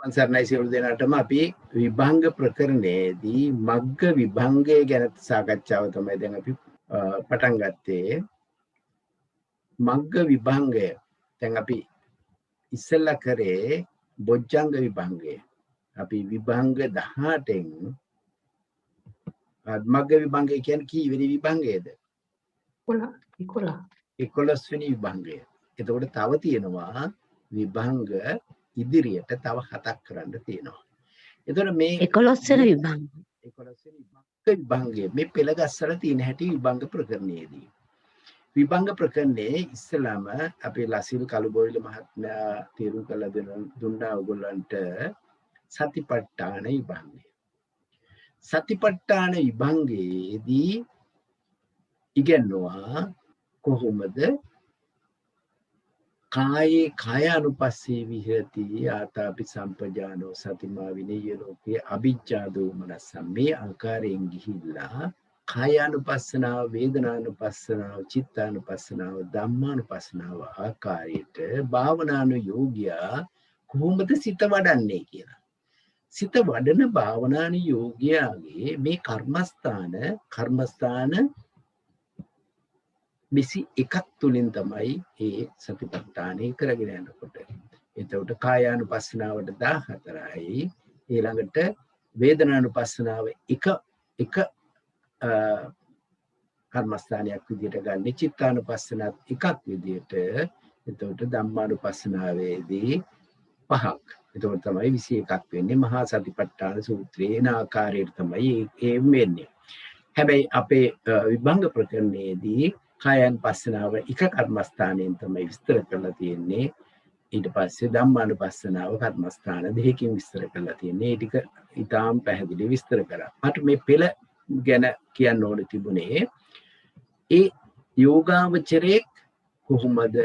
සර්ණයි සියලු දෙනාටම අපි විභංග ප්‍රකරණයේදී මග්ග විභංගය ගැන සාකච්ඡාව තමයි දැන් අපි පටන් ගත්තේ. මග්ග විභංගය දැන් අපි ඉස්සෙල්ලා කරේ බොජ්ජංග විභංගය. අපි විභංග 18න් මග්ග විභංගය කියන්නේ කීවෙනි විභංගයද? 11 වෙනි විභංගය. එතකොට තව තියෙනවා විභංග ඉදිරියට තව 7ක් කරන්න තියෙනවා. එතකොට මේ 11 වෙනි විභංග 11 වෙනි විභංගය මේ පෙළ ගස්සලා තියෙන හැටි විභංග ප්‍රකරණයේදී. විභංග ප්‍රකරණයේ ඉස්සලාම අපේ ලසිල් කළුබෝවිල මහත්මයා තීරු කළ දුන්නා ඔයගොල්ලන්ට සතිපට්ඨාන විභංගය. සතිපට්ඨාන විභංගයේදී ඉගෙනනවා කොහොමද කායේ කායානුපස්සී විහෙති ආතාපි සම්පජානෝ සතිමා විනේය ලෝකේ අවිජ්ජා දෝමනසම් මේ ආකාරයෙන් ගිහිල්ලා කායානුපස්සනාව වේදනානුපස්සනාව චිත්තානුපස්සනාව ධම්මානුපස්සනාව ආකාරයට භාවනානුයෝගියා කොහොමද සිත වඩන්නේ කියලා. සිත වඩන භාවනානුයෝගියාගේ මේ කර්මස්ථාන 21ක් තුලින් තමයි ඒ සතිපට්ඨානෙ කරගෙන යනකොට. එතකොට කායානුපස්සනාවට 14යි ඊළඟට වේදනානුපස්සනාව එක කර්මස්ථානයක් විදිහට ගන්න චිත්තානුපස්සනාවත් එකක් විදිහට එතකොට ධම්මානුපස්සනාවේදී 5ක්. එතකොට තමයි 21ක් වෙන්නේ මහා සතිපට්ඨාන සූත්‍රයේ න ආකාරයට තමයි ඒ වෙන්නේ. හැබැයි අපේ විභංග ප්‍රකරණයේදී කායानुපස්සනාව එක කර්මස්ථානයෙන් තමයි විස්තර කරලා තියෙන්නේ. ඊට පස්සේ ධම්මානුපස්සනාව කර්මස්ථාන දෙකකින් විස්තර කරලා තියෙන්නේ. ඒ ටික ඊටාම් පැහැදිලි විස්තර කරා. මට මේ පෙළ ගැන කියන්න ඕන තිබුණේ ඒ යෝගාවචරයේ කොහොමද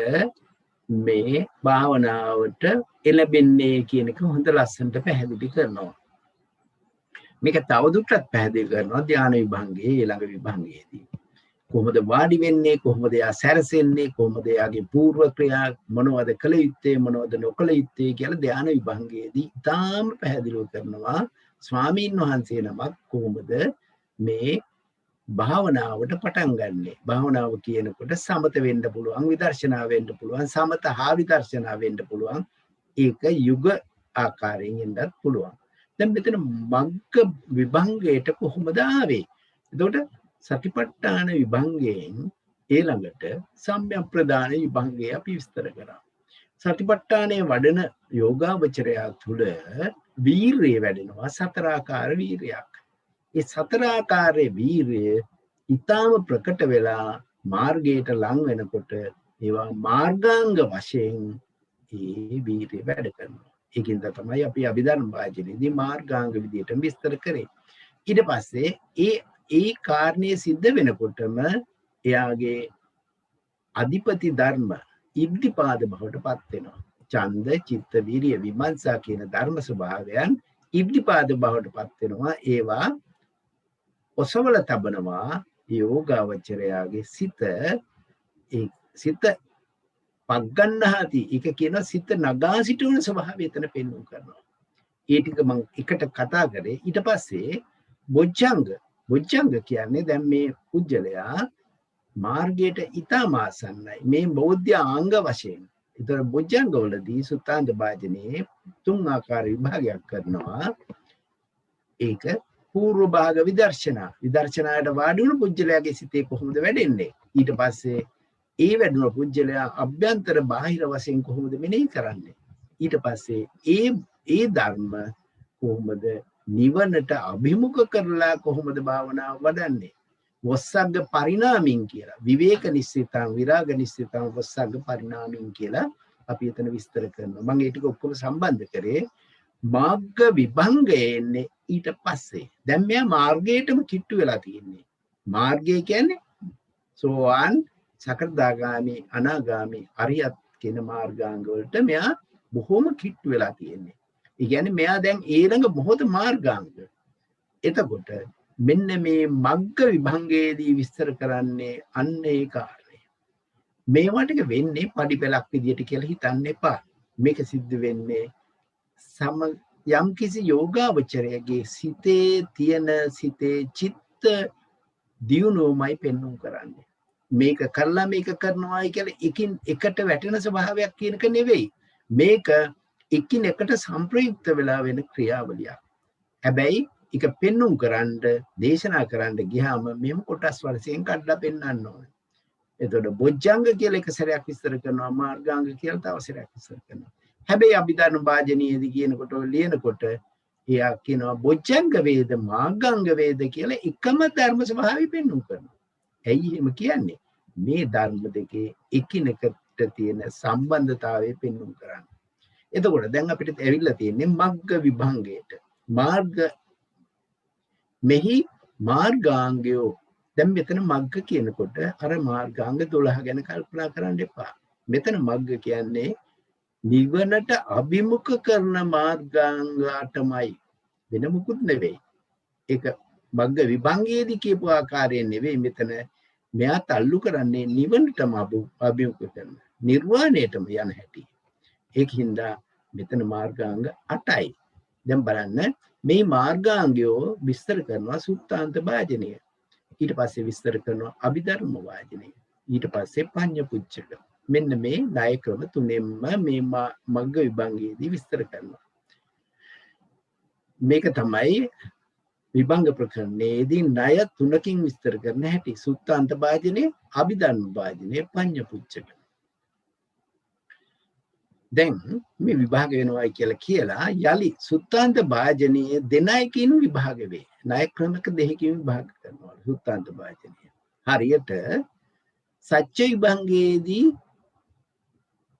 මේ භාවනාවට එළඹෙන්නේ කියන එක හොඳ ලස්සනට පැහැදිලි කරනවා. මේක තවදුරටත් පැහැදිලි කරනවා ධානය විභංගයේ ඊළඟ විභංගයේදී. කොහොමද වාඩි වෙන්නේ, කොහොමද යා සැරසෙන්නේ, කොහොමද යාගේ පූර්ව ක්‍රියා මොනවද කළ යුත්තේ, මොනවද නොකළ යුත්තේ කියලා ධාන විභංගයේදී ඉතාම පැහැදිලිව කරනවා. ස්වාමීන් වහන්සේ නමක් කොහොමද මේ භාවනාවට පටන් ගන්නෙ. භාවනාව කියනකොට සමත වෙන්න පුළුවන්, විදර්ශනා වෙන්න පුළුවන්, සමත හා විදර්ශනා වෙන්න පුළුවන්. ඒක යුග ආකාරයෙන් එන්නත් පුළුවන්. දැන් මෙතන මග්ග විභංගයට කොහොමද ආවේ? එතකොට සතිපට්ඨාන විභංගයෙන් ඊළඟට සම්‍යක් ප්‍රදාන විභංගය අපි විස්තර කරා. සතිපට්ඨානයේ වඩන යෝගාවචරයා තුළ වීරිය වැඩෙනවා. සතරාකාර වීරියක්. ඒ සතරාකාරයේ වීරිය ඊටාම ප්‍රකට වෙලා මාර්ගයට ලං වෙනකොට ඒවා මාර්ගාංග වශයෙන් ඒ වීරිය වැඩ කරනවා. ඒකින්ද තමයි අපි අභිධර්ම වාචනයේදී මාර්ගාංග විදියට විස්තර කරේ. ඊට පස්සේ ඒ කාරණේ සිද්ධ වෙනකොටම එයාගේ අධිපති ධර්ම ඉද්ධිපාද බවට පත් වෙනවා. ඡන්ද, චිත්ත, වීරිය, විමර්ශා කියන ධර්ම ස්වභාවයන් ඉද්ධිපාද බවට පත් වෙනවා. ඒවා ඔසවල තබනවා යෝගාවචරයාගේ සිත පග්ගන්නහති. ඒක කියනවා සිත නගා සිටවන ස්වභාවය එතන පෙන්වු කරනවා. ඒ ටික මම එකට කතා කරේ. ඊට පස්සේ බොජ්ජංග කියන්නේ දැන් මේ පුජ්‍යලයා මාර්ගයට ඊටම ආසන්නයි. මේ බෞද්ධ ආංග වශයෙන්. ඒතර බොජ්ජංග වලදී සුත්තාන්ත භාජනයේ 3 ආකාර විභාගයක් කරනවා. ඒක පූර්ව භාග විදර්ශනායට වාඩි වුණු පුජ්‍යලයාගේ සිතේ කොහොමද වැඩෙන්නේ? ඊට පස්සේ ඒ වැඩුණු පුජ්‍යලයා අභ්‍යන්තර බාහිර වශයෙන් කොහොමද මෙනෙහි කරන්නේ? ඊට පස්සේ ඒ ධර්ම කොහොමද නිවනට අභිමුඛ කරලා කොහොමද භාවනාව වඩන්නේ? වස්සග්ග පරිණාමින් කියලා. විවේක නිස්සිතං, විරාග නිස්සිතං, වස්සග්ග පරිණාමින් කියලා අපි එතන විස්තර කරනවා. මම ඒ ටික ඔක්කොම සම්බන්ධ කරේ මාර්ග විභංගයේ ඊට පස්සේ. දැන් මෙයා මාර්ගයටම කිට්ටු වෙලා තියෙන්නේ. මාර්ගය කියන්නේ සෝවාන්, සකෘදාගාමි, අනාගාමි, අරියත් කියන මාර්ගාංග වලට මෙයා බොහොම කිට්ටු වෙලා තියෙන්නේ. ඒ කියන්නේ මෙයා දැන් ඊළඟ මොහොත මාර්ගාංග. එතකොට මෙන්න මේ මග්ග විභංගයේදී විස්තර කරන්නේ අන්න ඒ කාර්යය. මේවා ටික වෙන්නේ පඩිපෙලක් විදියට කියලා හිතන්න එපා. මේක සිද්ධ වෙන්නේ සම යම් කිසි යෝගාවචරයගේ සිතේ තියෙන සිතේ චිත්ත දියුණුවමයි පෙන්වුම් කරන්නේ. මේක කරලා මේක කරනවායි කියලා එකින් එකට වැටෙන ස්වභාවයක් කියනක නෙවෙයි. මේක එකිනෙකට සංප්‍රයුක්ත වෙලා වෙන ක්‍රියාවලියක්. හැබැයි ඒක පෙන්වුම් කරන්න දේශනා කරන්න ගියාම මෙහෙම කොටස් වශයෙන් කඩලා පෙන්වන්න ඕනේ. එතකොට බොජ්ජංග කියලා එක සැරයක් විස්තර කරනවා, මාර්ගාංග කියලා තව සැරයක් විස්තර කරනවා. හැබැයි අභිධර්ම වාජනීයදී කියනකොට ලියනකොට එයා කියනවා බොජ්ජංග වේද මාර්ගාංග වේද කියලා එකම ධර්ම ස්වභාවය පෙන්වුම් කරනවා. ඇයි එහෙම කියන්නේ? මේ ධර්ම දෙකේ එකිනෙකට තියෙන සම්බන්ධතාවය පෙන්වුම් කරන්නේ. එතකොට දැන් අපිට ඇවිල්ලා තියෙන්නේ මග්ග විභංගයට. මාර්ග මෙහි මාර්ගාංගයෝ. දැන් මෙතන මග්ග කියනකොට අර මාර්ගාංග 12 ගැන කල්පනා කරන්න එපා. මෙතන මග්ග කියන්නේ නිවනට අභිමුඛ කරන මාර්ගාංග 8යි. වෙන මුකුත් නෙවෙයි. ඒක මග්ග විභංගයේදී කියපු ආකාරයෙන් නෙවෙයි මෙතන මෙයා තල්ලු කරන්නේ නිවනටම අභිමුඛ කරන නිර්වාණයටම යන හැටි. ඒකින්ද මෙතන මාර්ගාංග 8යි. දැන් බලන්න මේ මාර්ගාංගයෝ විස්තර කරනවා සුත්තාන්ත වාජනීය. ඊට පස්සේ විස්තර කරනවා අභිධර්ම වාජනීය. ඊට පස්සේ පඤ්ඤපුච්චක. මෙන්න මේ ණය ක්‍රම තුනෙන්ම මේ මග්ග විභංගයේදී විස්තර කරනවා. මේක තමයි විභංග ප්‍රකරණයේදී ණය තුනකින් විස්තර කරන හැටි. සුත්තාන්ත වාජනීය, අභිධර්ම වාජනීය, පඤ්ඤපුච්චක. දැන් මේ විභාග වෙනවායි කියලා යලි සුත්තාන්ත වාජනීය දෙනයකින් විභාග වේ. ණය ක්‍රමක දෙකකින් විභාග කරනවා සුත්තාන්ත වාජනීය. හරියට සත්‍ය විභංගයේදී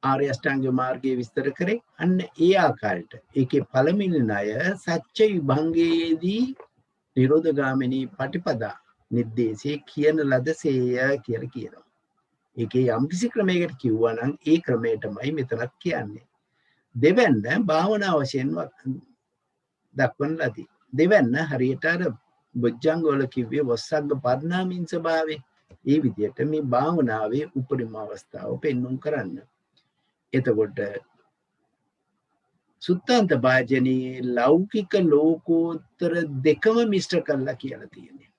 ආර්ය අෂ්ටාංග මාර්ගය විස්තර කරේ අන්න ඒ ආකාරයට. ඒකේ පළවෙනි ණය සත්‍ය විභංගයේදී නිරෝධගාමිනී පටිපදා නිर्देशේ කියන ලදසේය කියලා කියනවා. ඒකේ යම් කිසි ක්‍රමයකට කිව්වා නම් ඒ ක්‍රමයටමයි මෙතනත් කියන්නේ. දෙවැන්න භාවනා වශයෙන් දක්වන ලදී. දෙවැන්න හරියට අර බොජ්ජංග වල කිව්වේ වස්සග්ග පරිණාමීන් ස්වභාවය. ඒ විදිහට මේ භාවනාවේ උපරිම අවස්ථාව පෙන්වුම් කරන්න. එතකොට සුත්තාන්ත වාජනීය ලෞකික ලෝකෝත්තර දෙකම මිශ්‍ර කරලා කියලා තියෙනවා.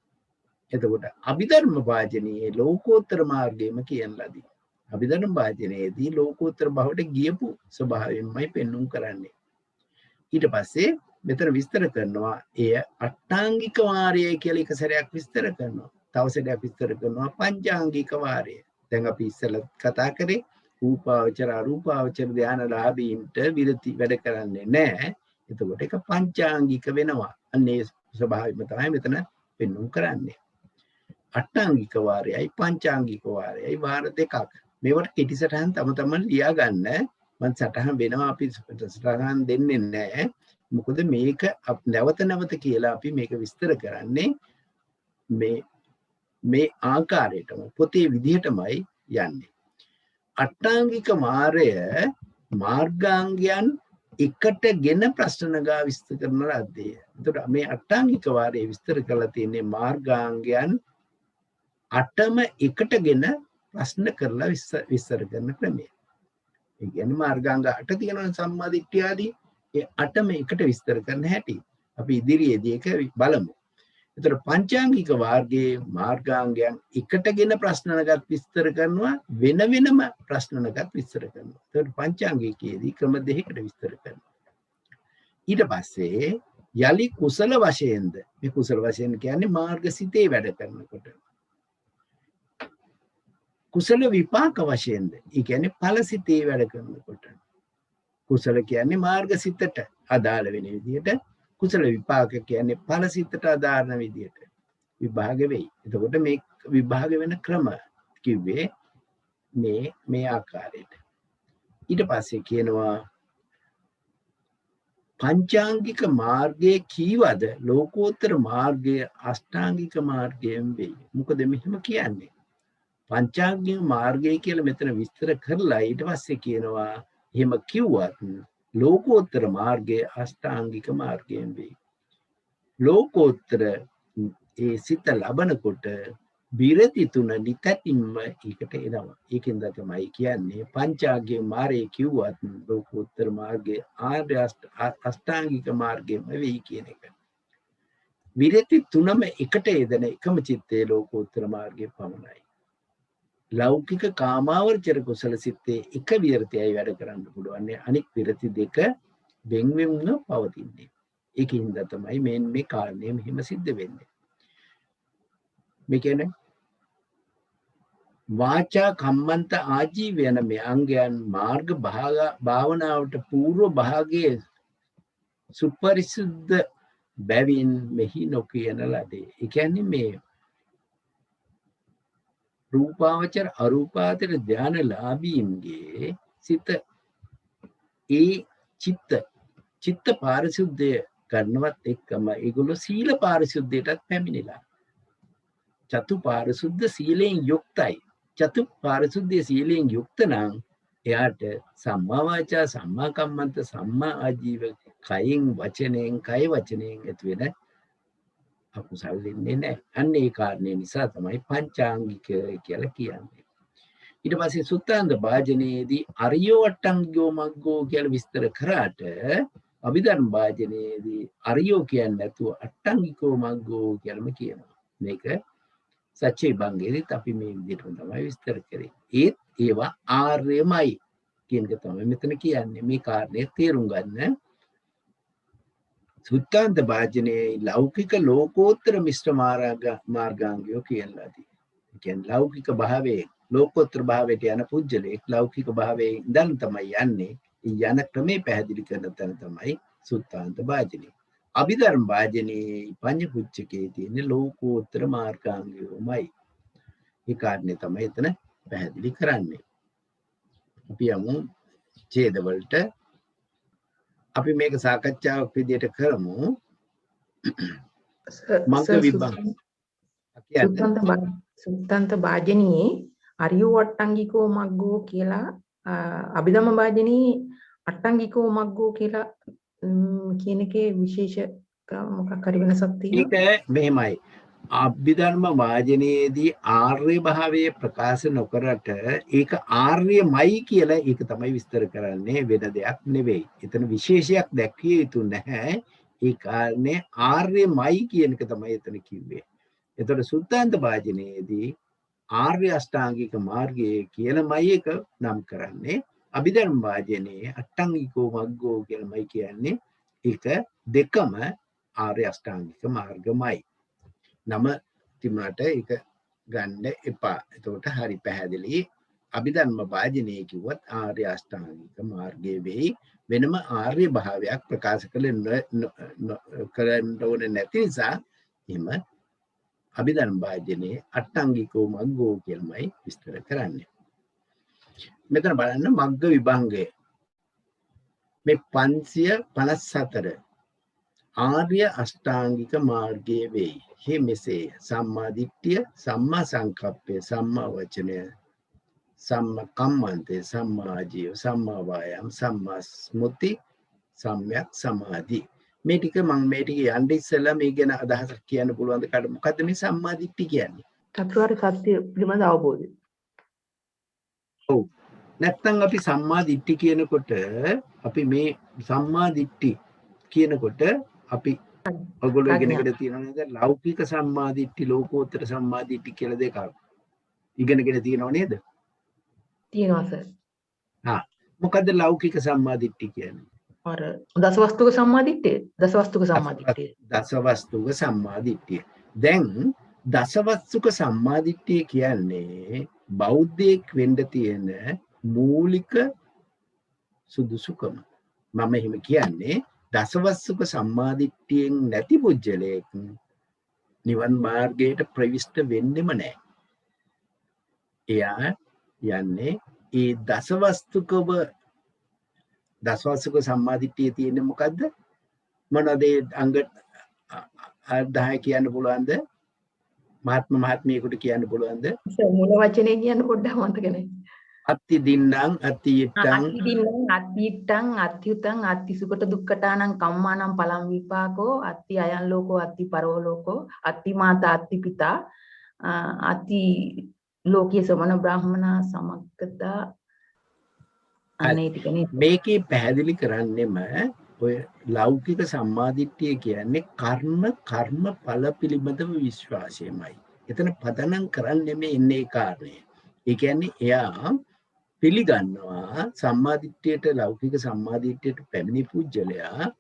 එතකොට අභිධර්ම වාජනීය ලෝකෝත්තර මාර්ගයම කියන ලදී. අභිධර්ම වාජනයේදී ලෝකෝත්තර භවයට ගියපු ස්වභාවයෙන්මයි පෙන්වුම් කරන්නේ. ඊට පස්සේ මෙතන විස්තර කරනවා එය අට්ටාංගික වාරය කියලා එක සැරයක් විස්තර කරනවා. තව සැරයක් විස්තර කරනවා පංචාංගික වාරය. දැන් අපි ඉස්සෙල්ලා කතා කරේ රූපාවචර අරූපාවචර ධානලාභීන්ට විරති වැඩ කරන්නේ නැහැ. එතකොට ඒක පංචාංගික වෙනවා. අන්නේ ස්වභාවයම තමයි මෙතන පෙන්වුම් කරන්නේ. අට්ටාංගික වාරයයි පංචාංගික වාරයයි වාර දෙකක්. මේවට කෙටි සටහන් තම තමන් ලියා ගන්න. මම සටහන් වෙනවා අපි සටහන් දෙන්නේ නැහැ. මොකද මේක නැවත කියලා අපි මේක විස්තර කරන්නේ මේ ආකාරයටම පොතේ විදිහටමයි යන්නේ. අට්ටාංගික මාර්ගය මාර්ගාංගයන් එකටගෙන ප්‍රශ්න නගා විස්තර කරන ලද්දේ. එතකොට මේ අට්ටාංගික වාරයේ විස්තර කරලා තියෙන්නේ මාර්ගාංගයන් 8ම එකටගෙන ප්‍රශ්න කරලා විස්තර කරන ක්‍රමය. ඒ කියන්නේ මාර්ගාංග 8 තියෙනවා සම්මා දිට්ඨිය ආදී. ඒ 8ම එකට විස්තර කරන හැටි අපි ඉදිරියේදී ඒක බලමු. එතකොට පංචාංගික වාර්ගයේ මාර්ගාංගයන් එකටගෙන ප්‍රශ්න නගත් විස්තර කරනවා වෙනම ප්‍රශ්න නගත් විස්තර කරනවා. එතකොට පංචාංගිකයේදී ක්‍රම දෙකකට විස්තර කරනවා. ඊට පස්සේ යලි කුසල වශයෙන්ද මේ කුසල වශයෙන් කියන්නේ මාර්ග සිතේ වැඩ කරනකොට කුසල විපාක වශයෙන්ද ඒ කියන්නේ ඵල සිතේ වැඩ කරනකොට කුසල කියන්නේ මාර්ග සිතට අදාළ වෙන විදිහට කුසල විපාක කියන්නේ ඵල සිතට අදාළ විදිහට විභාග වෙයි. එතකොට මේ විභාග වෙන ක්‍රම කිව්වේ මේ ආකාරයට. ඊට පස්සේ කියනවා පංචාංගික මාර්ගයේ කීවද ලෝකෝත්තර මාර්ගයේ අෂ්ටාංගික මාර්ගයෙන් වෙයි. මොකද මෙහෙම කියන්නේ පංචාංගික මාර්ගය කියලා මෙතන විස්තර කරලා ඊට පස්සේ කියනවා එහෙම කිව්වත් ලෝකෝත්තර මාර්ගයේ අෂ්ටාංගික මාර්ගයෙන් වෙයි. ලෝකෝත්තර ඒ සිත ලබනකොට විරති තුන නිතැතින්ම ඒකට එනවා. ඒකෙන්ද තමයි කියන්නේ පංචාග්ගේ මාර්ගය කිව්වත් ලෝකෝත්තර මාර්ගයේ ආර්ය අෂ්ටාංගික මාර්ගයම වෙයි කියන එක. විරති තුනම එකට යෙදෙන එකම චිත්තේ ලෝකෝත්තර මාර්ගයේ පමණයි. ලෞකික කාමාවචර කුසල සිත්තේ එක විරතියයි වැඩ කරන්න පුළුවන්. අනික් විරති දෙක වෙන් වෙන්ව පවතින්නේ. ඒකින්ද තමයි මේ කාරණේ මෙහෙම සිද්ධ වෙන්නේ. මේ කියන්නේ වාචා කම්මන්ත ආජීව යන මේ අංගයන් මාර්ග භාවනාවට పూర్ව භාගයේ සුපරිසුද්ධ බැවින් මෙහි නොකියන ලදී. ඒ කියන්නේ මේ රූපාවචර අරූපාවචර ධානලාභීන්ගේ සිත ඒ චිත්ත පාරිශුද්ධය කරනවත් එක්කම ඒගොල්ලෝ සීල පාරිශුද්ධයටත් පැමිණිලා. චතු පාරිශුද්ධ සීලයෙන් යුක්තයි. චතු පාරිශුද්ධ සීලයෙන් යුක්ත නම් එයාට සම්මා වාචා සම්මා කම්මන්ත සම්මා ආජීව කයින් වචනයෙන් කය වචනයෙන් ඇති වෙන අකුසල් වෙන්නේ නැහැ. අන්න ඒ කාරණේ නිසා තමයි පංචාංගික කියලා කියන්නේ. ඊට පස්සේ සුත්තාන්ත භාජනයේදී අරියෝ අට්ටංගෝ මග්ගෝ කියලා විස්තර කරාට අභිධර්ම භාජනයේදී අරියෝ කියන්නේ නැතුව අට්ටංගිකෝ මග්ගෝ කියලාම කියනවා. මේක සච්චේ බංගේදීත් අපි මේ විදිහටම තමයි විස්තර කරේ. ඒවා ආර්යමයි කියන එක තමයි මෙතන කියන්නේ. මේ කාරණේ තේරුම් ගන්න. සුත්තාන්ත භාජනයේ ලෞකික ලෝකෝත්තර මිශ්‍ර මාර්ගාංගයෝ කියලාදී. ඒ කියන්නේ ලෞකික භාවයේ ලෝකෝත්තර භාවයට යන පුජ්‍යලෙක් ලෞකික භාවයේ ඉඳන් තමයි යන්නේ. යන ක්‍රමේ පැහැදිලි කරන තැන තමයි සුත්තාන්ත භාජනය. අභිධර්ම භාජනයේ පඤ්ඤ පුච්චකේ තියෙන ලෝකෝත්තර මාර්ගාංගයෝමයි. ඒ කාරණේ තමයි එතන පැහැදිලි කරන්නේ. අපි යමු ඡේදවලට. අපි මේක සාකච්ඡාවක් විදිහට කරමු. මග්ග විභංග. සුත්තන්ත භාජනයේ අරියෝ අට්ටංගිකෝ මග්ගෝ කියලා අභිධම්ම භාජනයේ අට්ටංගිකෝ මග්ගෝ කියලා කියන එකේ විශේෂ මොකක් හරි වෙනසක් තියෙනවා. ඒක මෙහෙමයි. අභිධර්ම වාජනයේදී ආර්ය භාවයේ ප්‍රකාශ නොකරට ඒක ආර්යමයි කියලා ඒක තමයි විස්තර කරන්නේ, වෙන දෙයක් නෙවෙයි. එතන විශේෂයක් දැක්විය යුතු නැහැ. ඒ කාරණේ ආර්යමයි කියන එක තමයි එතන කිව්වේ. එතකොට සුත්තාන්ත වාජනයේදී ආර්ය අෂ්ටාංගික මාර්ගයේ කියලාමයි ඒක නම් කරන්නේ. අභිධර්ම වාජනයේ අට්ටංගිකෝ මග්ගෝ කියලාමයි කියන්නේ. ඒක දෙකම ආර්ය අෂ්ටාංගික මාර්ගමයි. නම තිබුණාට ඒක ගන්න එපා. එතකොට හරි පැහැදිලි. අභිධර්ම වාජනයේ කිව්වත් ආර්ය අෂ්ටාංගික මාර්ගයේ වෙයි. වෙනම ආර්ය භාවයක් ප්‍රකාශ කරන්න ඕනේ නැති නිසා එහෙම අභිධර්ම වාජනයේ අට්ටංගිකෝ මග්ගෝ කියලාමයි විස්තර කරන්නේ. මෙතන බලන්න මග්ග විභංගය. මේ 554 ආර්ය අෂ්ටාංගික මාර්ගයේ වෙයි. මෙසේ සම්මා දිට්ඨිය, සම්මා සංකප්පය, සම්මා වචනය, සම්මා කම්මන්තය, සම්මා ආජීව, සම්මා වායාම, සම්මා ස්මෘති, සම්‍යක් සමාධි. මේ ටික මම මේ ටික යන්න ඉස්සෙල්ලා මේ ගැන අදහසක් කියන්න පුළුවන්ද කාට? මොකද්ද මේ සම්මා දිට්ඨිය කියන්නේ? චතුරාර්ය සත්‍ය පිළිබඳ අවබෝධය. ඔව්. නැත්තම් අපි සම්මා දිට්ඨි කියනකොට අපි මේ සම්මා දිට්ඨි කියනකොට අපි ඔයගොල්ලෝ ඉගෙනගෙන තියෙනව නේද? ලෞකික සම්මා දිට්ඨි, ලෝකෝත්තර සම්මා දිට්ඨි කියලා දෙකක්. ඉගෙනගෙන තියෙනව නේද? තියෙනවා සර්. මොකද්ද ලෞකික සම්මා දිට්ඨි කියන්නේ? අර දසවස්තුක සම්මා දිට්ඨිය. දසවස්තුක සම්මා දිට්ඨිය. දසවස්තුක සම්මා දිට්ඨිය. දැන් දසවස්තුක සම්මා දිට්ඨිය කියන්නේ බෞද්ධයෙක් වෙන්න තියෙන මූලික සුදුසුකම. මම එහෙම කියන්නේ දසවස්තුක සම්මාදිට්ඨියෙන් නැති පුජ්‍යලයක් නිවන් මාර්ගයට ප්‍රවිෂ්ඨ වෙන්නෙම නැහැ. එයා යන්නේ ඒ දසවස්තුක සම්මාදිට්ඨිය තියෙන්නේ මොකද්ද? මොනවද අංග 10 කියන්න පුළුවන්ද? මහත්මියකට කියන්න පුළුවන්ද? මූල වචනේ කියන්න පොඩ්ඩක් මතක නැහැ. අත්ති දින්නම් අත්ති ඉත්තං අත්තියුතං අත්ති සුකට දුක්ඛටානං කම්මානං පලං විපාකෝ අත්ති අයං ලෝකෝ අත්ති පරෝ ලෝකෝ අත්ති මාතා අත්ති පිතා අති ලෝකීය සමන බ්‍රාහ්මනා සමග්ගතා අනේ ටිකනේ. මේකේ පැහැදිලි කරන්නෙම ඔය ලෞකික සම්මාදිට්ඨිය කියන්නේ කර්මඵල පිළිබඳව විශ්වාසයමයි. එතන පදනම් කරන්නේ මේ ඉන්නේ කාරණය. ඒ කියන්නේ එයා පිළිගන්නවා සම්මාදිට්ඨියට ලෞකික සම්මාදිට්ඨියට පැමිණි පුජ්‍යලයා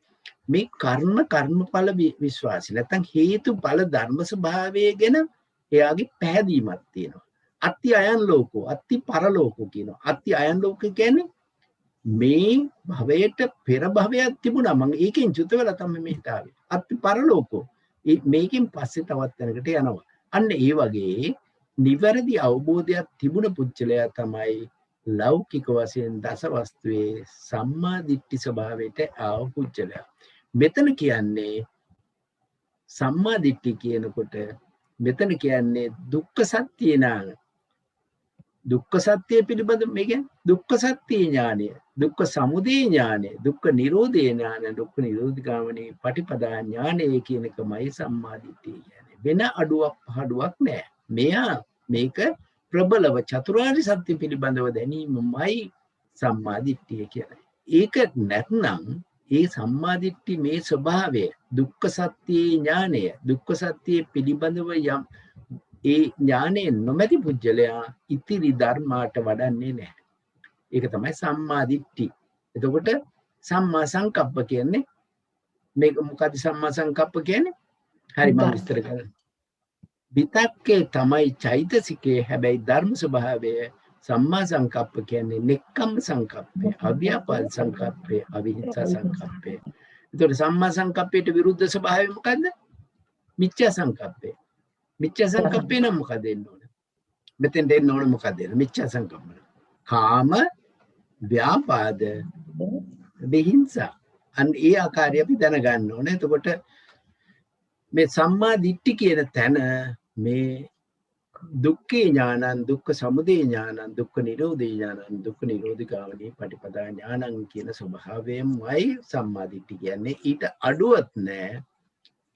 මේ කර්මඵල විශ්වාසය නැත්නම් හේතුඵල ධර්ම ස්වභාවය ගැන එයාගේ පැහැදීමක් තියෙනවා. අත්ති අයන් ලෝකෝ අත්ති පරලෝකෝ කියනවා. අත්ති අයන් ලෝකෝ කියන්නේ මේ භවයට පෙර භවයක් තිබුණා මම ඒකෙන් චුත වෙලා තමයි මෙහෙට ආවේ. අත්ති පරලෝකෝ මේකෙන් පස්සේ තවත් තැනකට යනවා. අන්න ඒ වගේ නිවැරදි අවබෝධයක් තිබුණ පුච්චලයා තමයි ලෞකික වශයෙන් දසවස්තුවේ සම්මා දිට්ඨි ස්වභාවයට ආව පුච්චලයා. මෙතන කියන්නේ සම්මා දිට්ඨි කියනකොට මෙතන කියන්නේ දුක්ඛ සත්‍ය ඥාන. දුක්ඛ සත්‍ය පිළිබඳ මේ කියන්නේ දුක්ඛ සත්‍ය ඥානය, දුක්ඛ සමුදය ඥානය, දුක්ඛ නිරෝධය ඥානය, දුක්ඛ නිරෝධිගාමිනී පටිපදා ඥානය කියන එකමයි සම්මා දිට්ඨිය කියන්නේ. වෙන අඩුවක් පහඩුවක් නැහැ. මෙයා මේක ප්‍රබලව චතුරාර්ය සත්‍ය පිළිබඳව දැනීමමයි සම්මා දිට්ඨිය කියන්නේ. ඒක නැත්නම් ඒ සම්මා දිට්ඨි මේ ස්වභාවය දුක්ඛ සත්‍යයේ ඥානය, දුක්ඛ සත්‍යයේ පිළිබඳව යම් ඒ ඥානය නොමැති පුජ්‍යලයා ඉතිරි ධර්මාට වඩන්නේ නැහැ. ඒක තමයි සම්මා දිට්ඨි. එතකොට සම්මා සංකප්ප කියන්නේ මේක මොකද සම්මා සංකප්ප කියන්නේ? හරි මම විස්තර කරන්න. විතක්කේ තමයි චෛතසිකේ හැබැයි ධර්ම ස්වභාවය සම්මා සංකප්ප කියන්නේ නෙක්ඛම්ම සංකප්පේ, අව්‍යාපාද සංකප්පේ, අවිහිංසා සංකප්පේ. එතකොට සම්මා සංකප්පයට විරුද්ධ ස්වභාවය මොකද්ද? මිච්ඡා සංකප්පේ. මිච්ඡා සංකප්පේ නම් මොකද එන්න ඕන? මෙතෙන් දෙන්න ඕන මොකද? මිච්ඡා සංකප්ප. කාම, ව්‍යාපාද, විහිංසා. අන්න ඒ ආකාරය අපි දැනගන්න ඕනේ. එතකොට මේ සම්මා දිට්ඨි කියන තැන මේ දුක්ඛේ ඥානං, දුක්ඛ සමුදය ඥානං, දුක්ඛ නිරෝධේ ඥානං, දුක්ඛ නිරෝධිගාමිනී පටිපදා ඥානං කියන ස්වභාවයෙන්මයි සම්මා දිට්ඨි කියන්නේ. ඊට අඩුවත් නෑ.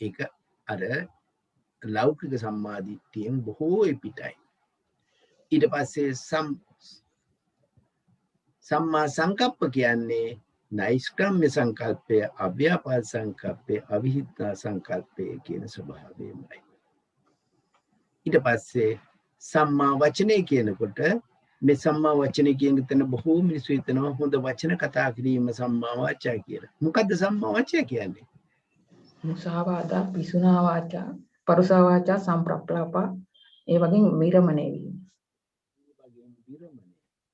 ඒක අර ලෞකික සම්මා දිට්ඨියෙන් බොහෝ පිටයි. ඊට පස්සේ සම්මා සංකප්ප කියන්නේ නෛෂ්ක්‍රම්‍ය සංකල්පය, අව්‍යාපාද සංකල්පය, අවිහිංසා සංකල්පය කියන ස්වභාවයමයි. ඊට පස්සේ සම්මා වචනේ කියනකොට මේ සම්මා වචනේ කියන තැන බොහෝ මිනිස්සු හිතනවා හොඳ වචන කතා කිරීම සම්මා වාචා කියලා. මොකද්ද සම්මා වාචා කියන්නේ? මුසාවාදා, පිසුනා වාචා, පරුසා වාචා, සම්ප්‍රප්ලාපා ඒ වගේ විරමණය වීම.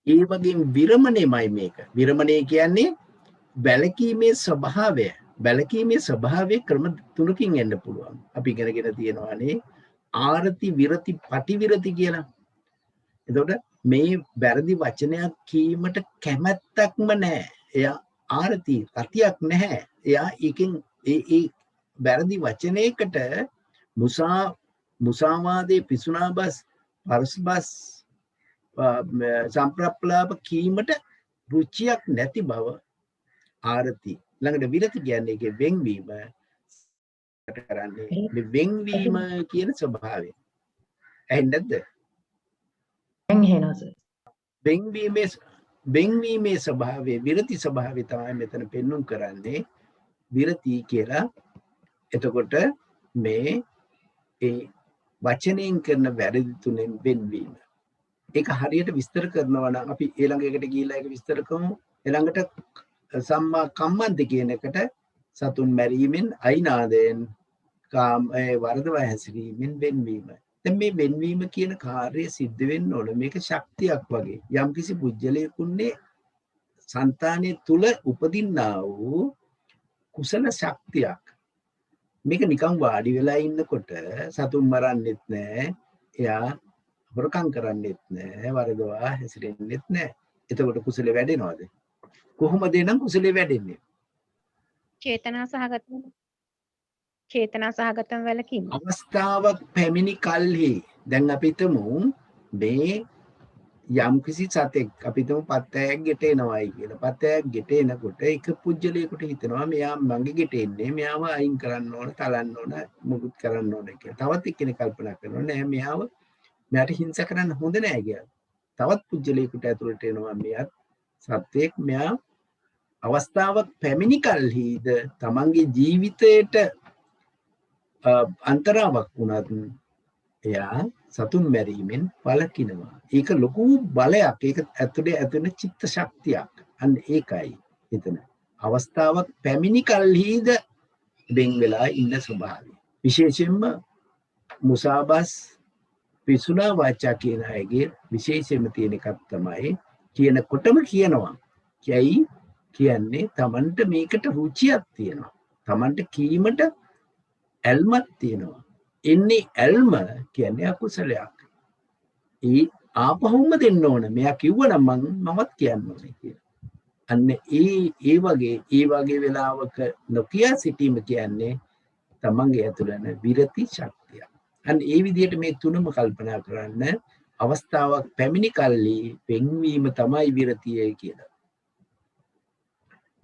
ඒ වගේ විරමණයමයි මේක. විරමණය කියන්නේ වැලකීමේ ස්වභාවය. වැලකීමේ ස්වභාවය ක්‍රම තුනකින් එන්න පුළුවන්. අපි ඉගෙනගෙන තියෙනවානේ ආරති විරති පටිවිරති කියලා. එතකොට මේ වැරදි වචනයක් කීමට කැමැත්තක්ම නැහැ. එයා ආරති රතියක් නැහැ. එයා ඒකෙන් ඒ වැරදි වචනයකට මුසාවාදේ, පිසුනාබස්, පරස්බස්, සම්ප්‍රප්ලාප කීමට රුචියක් නැති බව ආරති. ළඟට විරති කියන්නේ ඒකේ වෙන්වීම කරන්නේ. මේ වෙන්වීම කියන ස්වභාවය. ඇහෙන්නේ නැද්ද? එහෙනවා සර්. වෙන්වීමේ ස්වභාවය, විරති ස්වභාවය තමයි මෙතන පෙන්වුම් කරන්නේ. විරති කියලා. එතකොට මේ ඒ වචනයෙන් කරන වැරදි තුනෙන් වෙන්වීම. ඒක හරියට විස්තර කරනවා නම් අපි ඊළඟ එකට ගිහිල්ලා ඒක විස්තර කරමු. ඊළඟට සම්මා කම්මන්ත කියන එකට සතුන් මැරීමෙන්, අයිනාදයෙන්, වරදවා හැසිරීමෙන් වෙන්වීම. දැන් මේ වෙන්වීම කියන කාර්යය සිද්ධ වෙන්න ඕන. මේක ශක්තියක් වගේ. යම්කිසි පුජ්‍යලයකුන්නේ సంతානයේ තුල උපදින්නා වූ කුසල ශක්තියක්. මේක නිකන් වාඩි වෙලා ඉන්නකොට සතුන් මරන්නෙත් නෑ, එයා හොරකම් කරන්නෙත් නෑ, වරදවා හැසිරෙන්නෙත් නෑ. එතකොට කුසලෙ වැඩෙනවද? කොහොමද එනම් කුසලෙ වැඩෙන්නේ? චේතනා සහගතව වැළකීම. අවස්ථාවක් පැමිණි කල්හි දැන් අපි හිතමු මේ යම්කිසි සතෙක් අපි හිතමු පත්තෑයක් ගෙට එනවායි කියලා. පත්තෑයක් ගෙට එනකොට එක පුජ්‍යලයකට හිතනවා මෙයා මගේ ගෙට එන්නේ, මෙයාව අයින් කරන්න ඕන, තලන්න ඕන, මුකුත් කරන්න ඕන කියලා. තවත් එක්කෙනෙක් කල්පනා කරනවා නෑ මෙයාව මෙයාට හිංසා කරන්න හොඳ නෑ කියලා. තවත් පුජ්‍යලයකට ඇතුළට එනවා මෙයාත් සත්‍යයක්. මෙයා අවස්ථාවක් පැමිණි කල්හිද තමන්ගේ ජීවිතයට අන්තරාවක් වුණත් එයා සතුන් මැරීමෙන් වළකිනවා. ඒක ලොකු බලයක්. ඒක ඇතුලේ ඇතුළේ චිත්ත ශක්තියක්. අන්න ඒකයි එතන. අවස්ථාවක් පැමිණි කල්හිද බෙන් වෙලා ඉන්න ස්වභාවය. විශේෂයෙන්ම මුසාබස් පිසුනා වාචා කියන අයගේ විශේෂයෙන්ම තියෙන එකක් තමයි කියනකොටම කියනවා. කියයි කියන්නේ තමන්ට මේකට රුචියක් තියෙනවා. තමන්ට කීමට ඇල්මක් තියෙනවා. එන්නේ ඇල්ම කියන්නේ අකුසලයක්. ඒ ආපහුම දෙන්න ඕන. මෙයා කිව්වනම් මමත් කියන්න ඕනේ කියලා. අන්න ඒ වගේ වෙලාවක නොකිය සිටීම කියන්නේ තමන්ගේ ඇතුළන විරති ශක්තිය. අන්න ඒ විදිහට මේ තුනම කල්පනා කරන්න. අවස්ථාවක් පැමිණි කල්ලි වෙන්වීම තමයි විරතිය කියලා.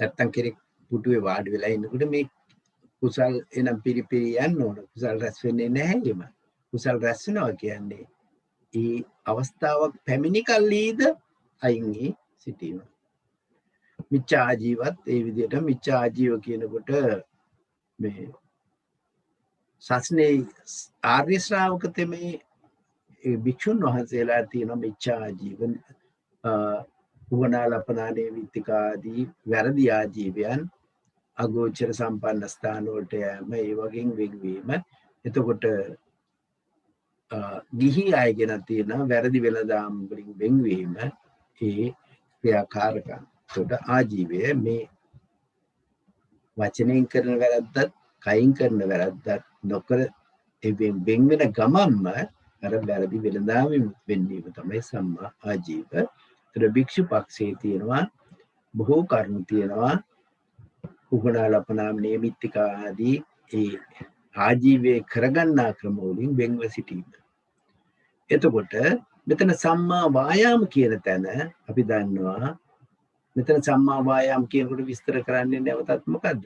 නැත්තම් කෙනෙක් පුටුවේ වාඩි වෙලා ඉන්නකොට මේ කුසල් එනම් පිරිපිරි යන්න ඕන. කුසල් රැස් වෙන්නේ නැහැ එහෙම. කුසල් රැස් වෙනවා කියන්නේ ඒ අවස්ථාවක් පැමිණි කල්ලිද අයින් සිටීම. මිච්ඡා ආජීවත් ඒ විදිහට මිච්ඡා ආජීව කියනකොට මේ සස්නේ ආර්ය ශ්‍රාවක තෙමේ ඒ භික්ෂුන් වහන්සේලා තියෙන මිච්ඡා ආජීව උගනාලපනානේ විත්තිකාදී වැරදි ආජීවයන් අගෝචර සම්පන්න ස්ථාන වලට යෑම ඒ වගේ වෙන්වීම. එතකොට ගිහි අයගෙන තියෙන වැරදි වෙලදාම් වලින් වෙන්වීම ඒ ක්‍රියාකාරකම්. එතකොට ආජීවය මේ වචනෙන් කරන වැරද්දත් කයින් කරන වැරද්දත් නොකර වෙන් වෙන ගමන්ම අර වැරදි වෙලදාම් වෙන්වීම තමයි සම්මා ආජීව. ඒතර භික්ෂු පක්ෂයේ තියෙනවා බොහෝ කරුණු තියෙනවා. උගනාලපනා නේමිත්තිකා ආදී ඒ ආජීවයේ කරගන්නා ක්‍රම වලින් වෙන්ව සිටීම. එතකොට මෙතන සම්මා වායාම කියන තැන අපි දන්නවා. මෙතන සම්මා වායාම කියනකොට විස්තර කරන්නේ නැවතත් මොකද්ද?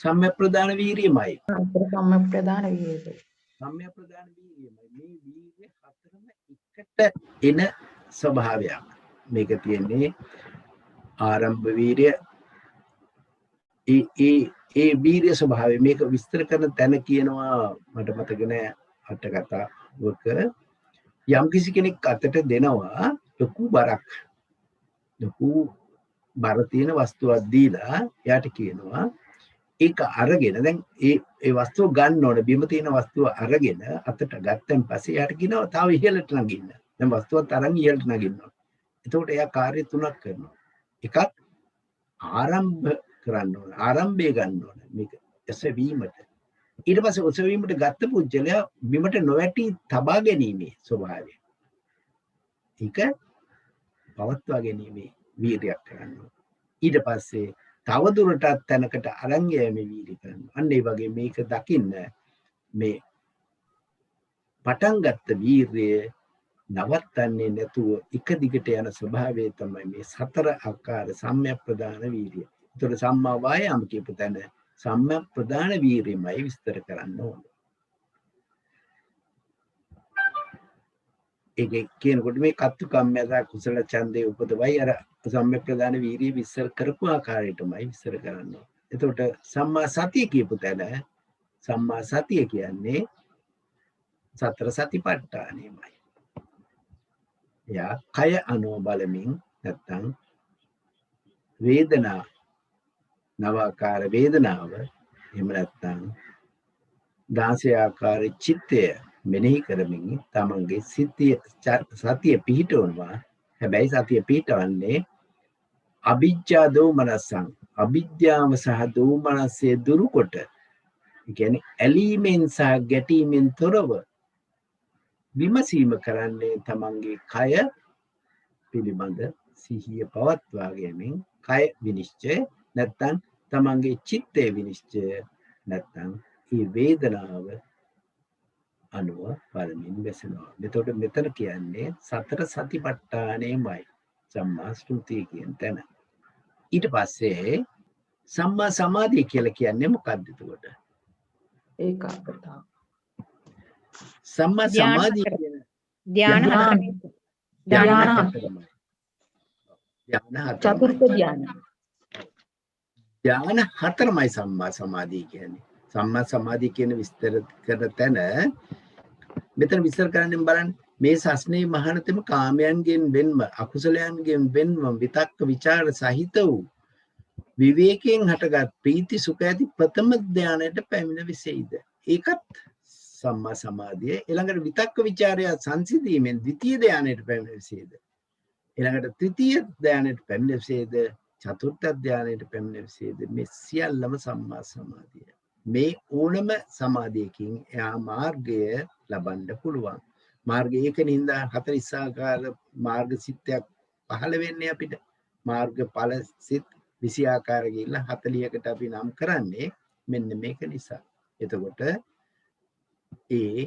සම්‍යක් ප්‍රදාන වීරියමයි. සම්‍යක් ප්‍රදාන වීරියයි. සම්‍යක් ප්‍රදාන වීරියමයි. මේ වීරිය හතරම එකට එන ස්වභාවයක්. මේක තියෙන්නේ ආරම්භ වීරිය ඒ වීරිය ස්වභාවය. මේක විස්තර කරන තැන කියනවා මට මතක නෑ අට කතාවක යම් කිසි කෙනෙක් අතට දෙනවා ලොකු බරක්. ලොකු බර තියෙන වස්තුවක් දීලා එයාට කියනවා ඒක අරගෙන දැන් ඒ වස්තුව ගන්න ඕන. බිම තියෙන වස්තුව අරගෙන අතට ගත්තන් පස්සේ එයාට කියනවා තව ඉහළට නගින්න. දැන් වස්තුවත් අරන් ඉහළට නගින්නවා. එතකොට එයා කාර්ය තුනක් කරනවා. එකක් ආරම්භ කරන්න ඕන. ආරම්භය ගන්න ඕන. මේක එසවීමට. ඊට පස්සේ ඔසවීමට ගත්ත පුජ්‍යලයා බිමට නොවැටි තබා ගැනීමේ ස්වභාවය. ඒක පවත්වා ගැනීමේ වීර්යයක් කරන්න ඕන. ඊට පස්සේ තව දුරටත් තැනකට අරන් යෑමේ වීර්ය කරනවා. අන්න ඒ වගේ මේක දකින්න මේ පටන් ගත්ත වීර්යය නවත්තන්නේ නැතුව එක දිගට යන ස්වභාවය තමයි මේ සතර ආකාර සම්‍යක් ප්‍රදාන වීර්යය. ඒතකොට සම්මා වායාම කියපු තැන සම්‍යක් ප්‍රදාන වීර්යමයි විස්තර කරන්න ඕන. ඒක කියනකොට මේ කත්තු කම්මැදා කුසල ඡන්දේ උපදවයි අර සම්‍යක් ප්‍රදාන වීර්යය විස්තර කරපු ආකාරයටමයි විස්තර කරන්න ඕන. එතකොට සම්මා සතිය කියපු තැන සම්මා සතිය කියන්නේ සතර සතිපට්ඨානෙමයි. යා කය අනුව බලමින් නැත්තම් වේදනා නවාකාර වේදනාව එහෙම නැත්තම් 16 ආකාර චිත්තය මෙනෙහි කරමින් තමන්ගේ සතිය පිහිටවනවා. හැබැයි සතිය පිහිටවන්නේ අවිජ්ජා දෝමනසං අවිද්‍යාව සහ දෝමනස්සේ දුරු කොට. ඒ කියන්නේ ඇලීමෙන් සහ ගැටීමෙන් තොරව විමසීම කරන්නේ තමන්ගේ කය පිළිබඳ සිහිය පවත්වා ගැනීමෙන් කය විනිශ්චය නැත්තම් තමන්ගේ චිත්තේ විනිශ්චය නැත්තම් මේ වේදනාව අනුව බලමින් වෙසෙනවා. එතකොට මෙතන කියන්නේ සතර සතිපට්ඨානෙමයි සම්මා ස්තුතිය කියන තැන. ඊට පස්සේ සම්මා සමාධිය කියලා කියන්නේ මොකක්ද එතකොට? ඒකාග්‍රතාව. සම්මා ධ්‍යාන සමාධිය හතර. කියන ධ්‍යාන ධ්‍යාන. හතර. ධ්‍යාන ධ්‍යාන හතර. හතරමයි. ධ්‍යාන හතරමයි. චතුර්ථ ධ්‍යාන. ධ්‍යාන හතරමයි සම්මා සමාධිය කියන්නේ. සම්මා සමාධිය කියන විස්තර කරන තැන මෙතන විස්තර කරන්නේ බලන්න මේ සස්නේ මහානතම කාමයන්ගෙන් වෙන්ව අකුසලයන්ගෙන් වෙන්ව විතක්ක ਵਿਚාර සහිත වූ විවේකයෙන් හටගත් ප්‍රීති සුඛ ඇති ප්‍රථම ධානයට පැමිණ විසෙයිද. ඒකත් සම්මා සමාධිය. ඊළඟට විතක්ක ਵਿਚාරය සංසිඳීමෙන් ද්විතීය ධානයට පැමිණ විසෙයිද. ඊළඟට තෘතීය ධානයට පැමිණ විසෙයිද. චතුර්ථ ධානයට පැමිණ විසෙයිද. මේ සියල්ලම සම්මා සමාධිය. මේ ඕනම සමාධියකින් එයා මාර්ගය ලබන්න පුළුවන්. මාර්ගය ඒකෙන් හින්දා 40 ආකාර මාර්ග සිත්යක් පහළ වෙන්නේ අපිට. මාර්ග ඵල සිත් 20 ආකාර ගිහිල්ලා 40කට අපි නම් කරන්නේ මෙන්න මේක නිසා. එතකොට ඒ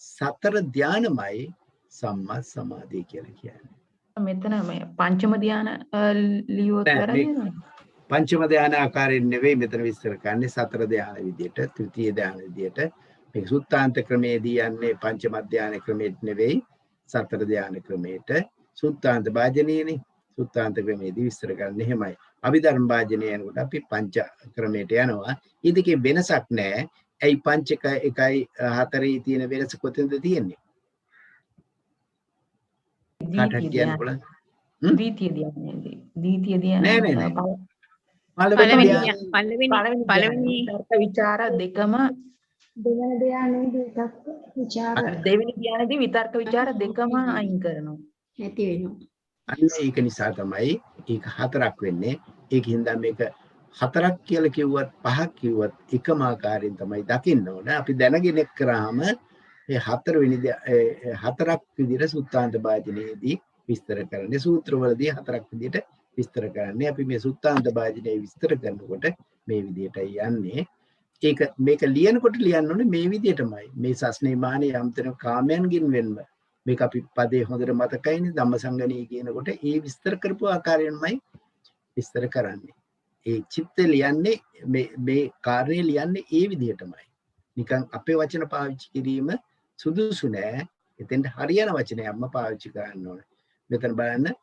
සතර ධානමයි සම්මා සමාධිය කියලා කියන්නේ. මෙතන මේ පංචම ධ්‍යාන ලියුවොත් වැරදිද? පංචම ධාන ආකාරයෙන් නෙවෙයි මෙතන විස්තර කරන්නේ සතර ධාන විදියට, තෘතීය ධාන විදියට. මේ සුත්තාන්ත ක්‍රමයේදී යන්නේ පංචම ධාන ක්‍රමයට නෙවෙයි සතර ධාන ක්‍රමයට. සුත්තාන්ත භාජනයේනේ. සුත්තාන්ත ක්‍රමයේදී විස්තර කරන්නේ එහෙමයි. අභිධර්ම භාජනය යනකොට අපි පංච ක්‍රමයට යනවා. ඊදකේ වෙනසක් නැහැ. ඇයි පංචක 1යි 4යි තියෙන වෙනස කොතනද තියෙන්නේ? කාටද කියන්න බලන්න. ද්විතීය ධ්‍යානයේදී. ද්විතීය ධ්‍යාන නෑ නෑ නෑ. පළවෙනි පළවෙනි පළවෙනි විතර්ක ਵਿਚාර දෙකම දෙවන ධ්‍යානයේදී විතක්ක ਵਿਚාර දෙවෙනි ධ්‍යානයේදී විතර්ක ਵਿਚාර දෙකම අයින් කරනවා. නැති වෙනවා. අන්න ඒක නිසා තමයි ඒක හතරක් වෙන්නේ. ඒකින්ද මේක හතරක් කියලා කිව්වත් පහක් කිව්වත් එකම ආකාරයෙන් තමයි දකින්න ඕන. අපි දැනගෙන කරාම මේ හතරක් විදිහට සුත්තාන්ත භාජනයේදී විස්තර කරන්නේ සූත්‍රවලදී හතරක් විදිහට විස්තර කරන්නේ. අපි මේ සුත්තාන්ත භාජනයේ විස්තර කරනකොට මේ විදිහටයි යන්නේ. ඒක මේක ලියනකොට ලියන්න ඕනේ මේ විදිහටමයි. මේ සස්නේ මානේ යම්තර කාමයන්ගෙන් වෙන්න මේක අපි පදේ හොඳට මතකයිනේ ධම්මසංගණී කියනකොට ඒ විස්තර කරපු ආකාරයෙන්මයි විස්තර කරන්නේ. ඒ චිත්ත ලියන්නේ මේ කාර්යය ලියන්නේ ඒ විදිහටමයි. නිකන් අපේ වචන පාවිච්චි කිරීම සුදුසු නෑ. එතෙන්ට හරියන වචනයක්ම පාවිච්චි කරන්න ඕනේ. මෙතන බලන්න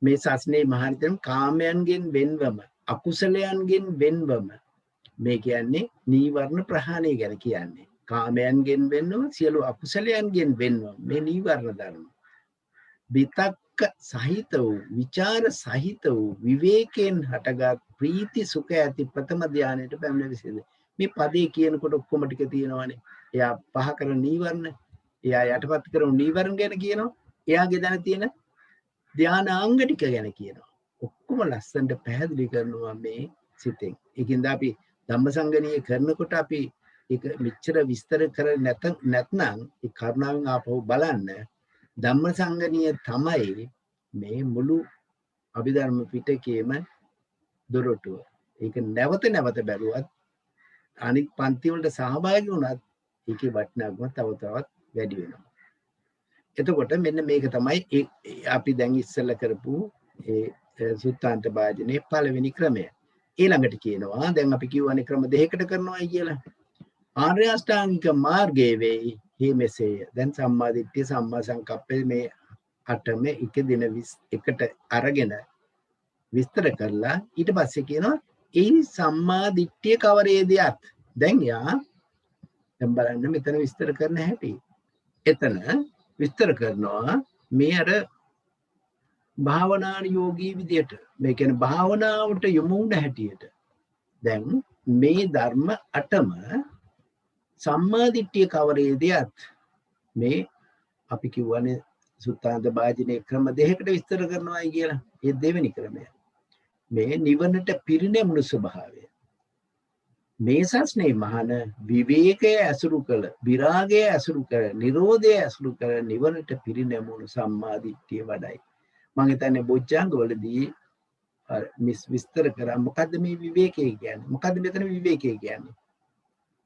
මේ සස්නේ මහානිතම් කාමයන්ගෙන් වෙන්වම අකුසලයන්ගෙන් වෙන්වම මේ කියන්නේ නීවරණ ප්‍රහාණය ගැන කියන්නේ. කාමයන්ගෙන් වෙන්වම සියලු අකුසලයන්ගෙන් වෙන්වම මේ නීවරණ ධර්ම. විතක්ක සහිත වූ විචාර සහිත වූ විවේකයෙන් හටගත් ප්‍රීති සුඛ ඇති ප්‍රථම ධානයට පැමිණ විසෙද. මේ පදේ කියනකොට ඔක්කොම ටික තියෙනවානේ. එයා පහ කරන නීවරණ, එයා යටපත් කරන නීවරණ ගැන කියනවා. එයාගේ දැන තියෙන ධානාංග ටික ගැන කියනවා. ඔක්කොම ලස්සනට පැහැදිලි කරනවා මේ සිතෙන්. ඒකින්ද අපි ධම්මසංගණීය කරනකොට අපි ඒක මෙච්චර විස්තර කරන්නේ නැත්නම් ඒ කරුණාවෙන් ආපහු බලන්න ධම්මසංගණීය තමයි මේ මුළු අභිධර්ම පිටකයේම දොරටුව. ඒක නැවත නැවත බැලුවත් අනිත් පන්ති වලට සහභාගී වුණත් ඒකේ වටිනාකම තව තවත් වැඩි වෙනවා. එතකොට මෙන්න මේක තමයි අපි දැන් ඉස්සෙල්ලා කරපු ඒ සුත්තාන්ත භාජනයේ පළවෙනි ක්‍රමය. ඊළඟට කියනවා දැන් අපි කියවනේ ක්‍රම දෙකකට කරනවායි කියලා. ආර්ය අෂ්ටාංගික මාර්ගයේ වෙයි හිමෙසෙය. දැන් සම්මා දිට්ඨිය සම්මා සංකප්පේ මේ අටම එක දින 21ට අරගෙන විස්තර කරලා ඊට පස්සේ කියනවා ඒ සම්මා දිට්ඨිය කවරේදියත් දැන් දැන් බලන්න මෙතන විස්තර කරන්න හැටි. එතන විස්තර කරනවා මේ අර භාවනා යෝගී විදියට මේ කියන්නේ භාවනාවට යොමු වුණ හැටියට. දැන් මේ ධර්ම අටම සම්මා දිට්ඨිය කවරේදියත් මේ අපි කියවනේ සුත්තාන්ත භාජනයේ ක්‍රම දෙකකට විස්තර කරනවායි කියලා. ඒ දෙවෙනි ක්‍රමය. මේ නිවනට පිරිනැමුණු ස්වභාවය. මේ සස්නේ මහාන විවේකය ඇසුරු කළ, විරාගය ඇසුරු කළ, නිරෝධය ඇසුරු කළ නිවනට පිරිනැමුණු සම්මා දිට්ඨිය වඩයි. මම හිතන්නේ බොජ්ජංග වලදී විස්තර කරා මොකද්ද මේ විවේකය කියන්නේ? මොකද්ද මෙතන විවේකය කියන්නේ?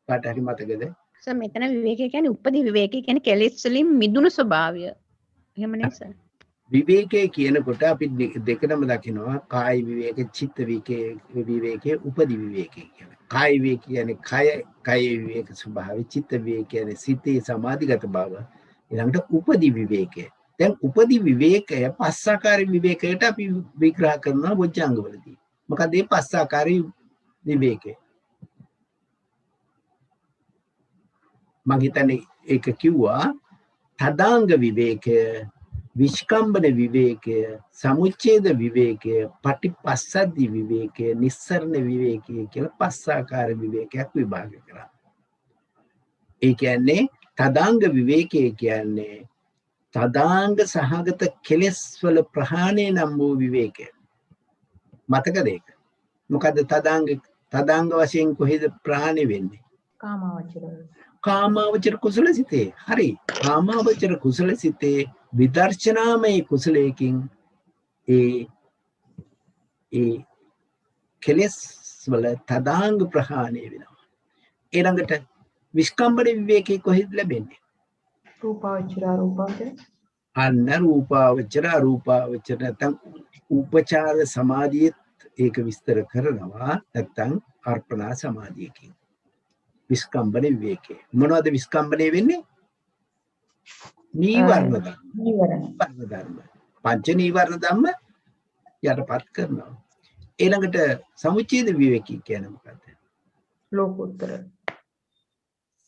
කාට හරි මතකද? සර් මෙතන විවේකය කියන්නේ උපදී විවේකය කියන්නේ කෙලෙස් වලින් මිදුණු ස්වභාවය. එහෙම නේ සර්. විවේකයේ කියනකොට අපි දෙකම දකිනවා කාය විවේක චිත්ත විවේකයේ උපදි විවේකයේ කියලා. කාය විවේක කියන්නේ කය විවේක ස්වභාවය, චිත්ත විවේක කියන්නේ සිතේ සමාධිගත බව. ඊළඟට උපදි විවේකය. දැන් උපදි විවේකය පස්සාකාර විවේකයට අපි විග්‍රහ කරනවා බොජ්ජංගවලදී. මොකද මේ පස්සාකාරී විවේකය? මම හිතන්නේ ඒක කිව්වා තදාංග විවේකය, විස්කම්බන විවේකය, සමුච්ඡේද විවේකය, පටිපස්සද්ධි විවේකය, නිස්සරණ විවේකය කියලා පස්සාකාර විවේකයක් විභාග කරා. ඒ කියන්නේ තදාංග විවේකය කියන්නේ තදාංග සහගත කෙලෙස් වල ප්‍රහාණය නම් වූ විවේකය. මතකද ඒක? මොකද තදාංග වශයෙන් කොහෙද ප්‍රහාණය වෙන්නේ? කාමාවචර කුසල සිතේ. හරි. කාමාවචර කුසල සිතේ විදර්ශනාමය කුසලයකින් ඒ කෙලෙස් වල තදාංග ප්‍රහාණය වෙනවා. ඊළඟට විස්කම්බන විවේකී කොහෙද ලැබෙන්නේ? රූපාවචර අරූපාවචර. අන්න රූපාවචර අරූපාවචර නැත්නම් උපචාර සමාධියත් ඒක විස්තර කරනවා. නැත්නම් අර්පණා සමාධියකින්. විස්කම්බන විවේකේ. මොනවද විස්කම්බනේ වෙන්නේ? නීවරණ ධර්ම. පංච නීවරණ ධර්ම යටපත් කරනවා. ඊළඟට සමුච්ඡේද විවේකී කියන්නේ මොකද්ද? ලෝකෝත්තර.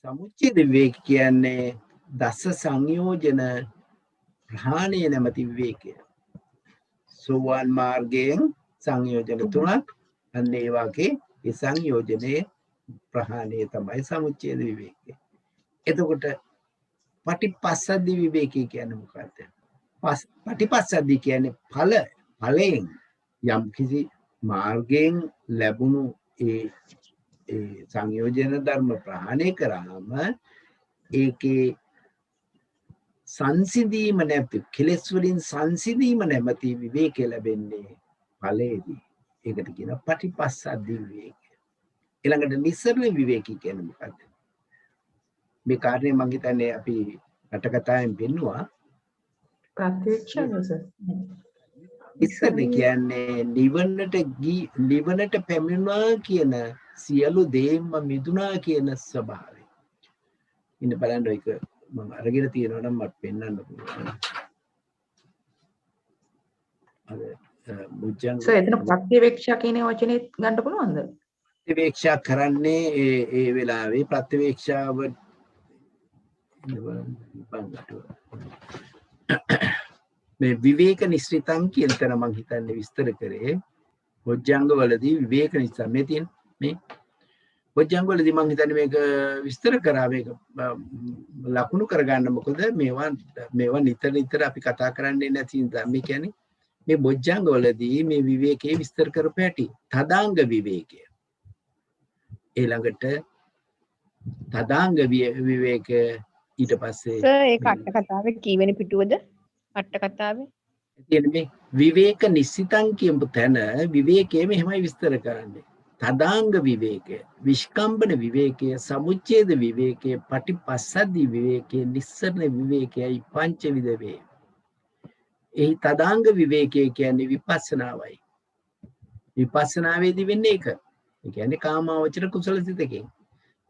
සමුච්ඡේද විවේක කියන්නේ දස සංයෝජන ප්‍රහාණය නැමැති විවේකය. සෝවාන් මාර්ගයෙන් සංයෝජන තුනක් අන්න ඒ වගේ ඒ සංයෝජනයේ ප්‍රහාණය තමයි සමුච්ඡේද විවේකය. එතකොට පටිපස්සද්ධි විවේකී කියන්නේ මොකද්ද? පටිපස්සද්ධි කියන්නේ ඵලයෙන් යම් කිසි මාර්ගයෙන් ලැබුණු ඒ සංයෝජන ධර්ම ප්‍රහාණය කරාම ඒකේ සංසිඳීම නැති කෙලෙස් වලින් සංසිඳීම නැමැති විවේකය ලැබෙන්නේ ඵලයේදී. ඒකට කියනවා පටිපස්සද්ධි විවේකය. ඊළඟට නිස්සරණ විවේකී කියන්නේ මොකද්ද? මේ කාරණේ මම හිතන්නේ අපි රටකතාවෙන් පෙන්නුවා. ප්‍රත්‍යක්ෂ නිස්සරණ කියන්නේ නිවනට පැමිණුණා කියන සියලු දේම මිදුණා කියන ස්වභාවය. ඉන්න බලන්න ඒක මම අරගෙන තියෙනවා නම් මට පෙන්වන්න පුළුවන්. අර මුජ්ජංග එතන ප්‍රත්‍යවේක්ෂා කියන වචනේ ගන්න පුළුවන්ද? ප්‍රත්‍යවේක්ෂා කරන්නේ ඒ වෙලාවේ ප්‍රත්‍යවේක්ෂාව මේ විවේක නිස්ෘතං කියන තැන මම හිතන්නේ විස්තර කරේ බොජ්ජංග වලදී විවේක නිසා මේ තියෙන මේ බොජ්ජංග වලදී මම හිතන්නේ මේක විස්තර කරා මේක ලකුණු කරගන්න. මොකද මේවා නිතර අපි කතා කරන්නේ නැති නිසා මේ කියන්නේ මේ බොජ්ජංග වලදී මේ විවේකයේ විස්තර කරපු හැටි තදාංග විවේකය. ඊළඟට තදාංග විවේක ඊට පස්සේ ඒක අට කතාවේ කීවෙනි පිටුවද? අට කතාවේ තියෙන මේ විවේක නිස්සිතං කියපු තැන විවේකයේ මෙහෙමයි විස්තර කරන්නේ. තදාංග විවේකය, විස්කම්බන විවේකය, සමුච්ඡේද විවේකය, පටිපස්සද්ධි විවේකය, නිස්සරණ විවේකයයි පංචවිධ වේ. එහි තදාංග විවේකය කියන්නේ විපස්සනාවයි. විපස්සනාවේදී වෙන්නේ ඒක. ඒ කියන්නේ කාමාවචර කුසල සිතකින්.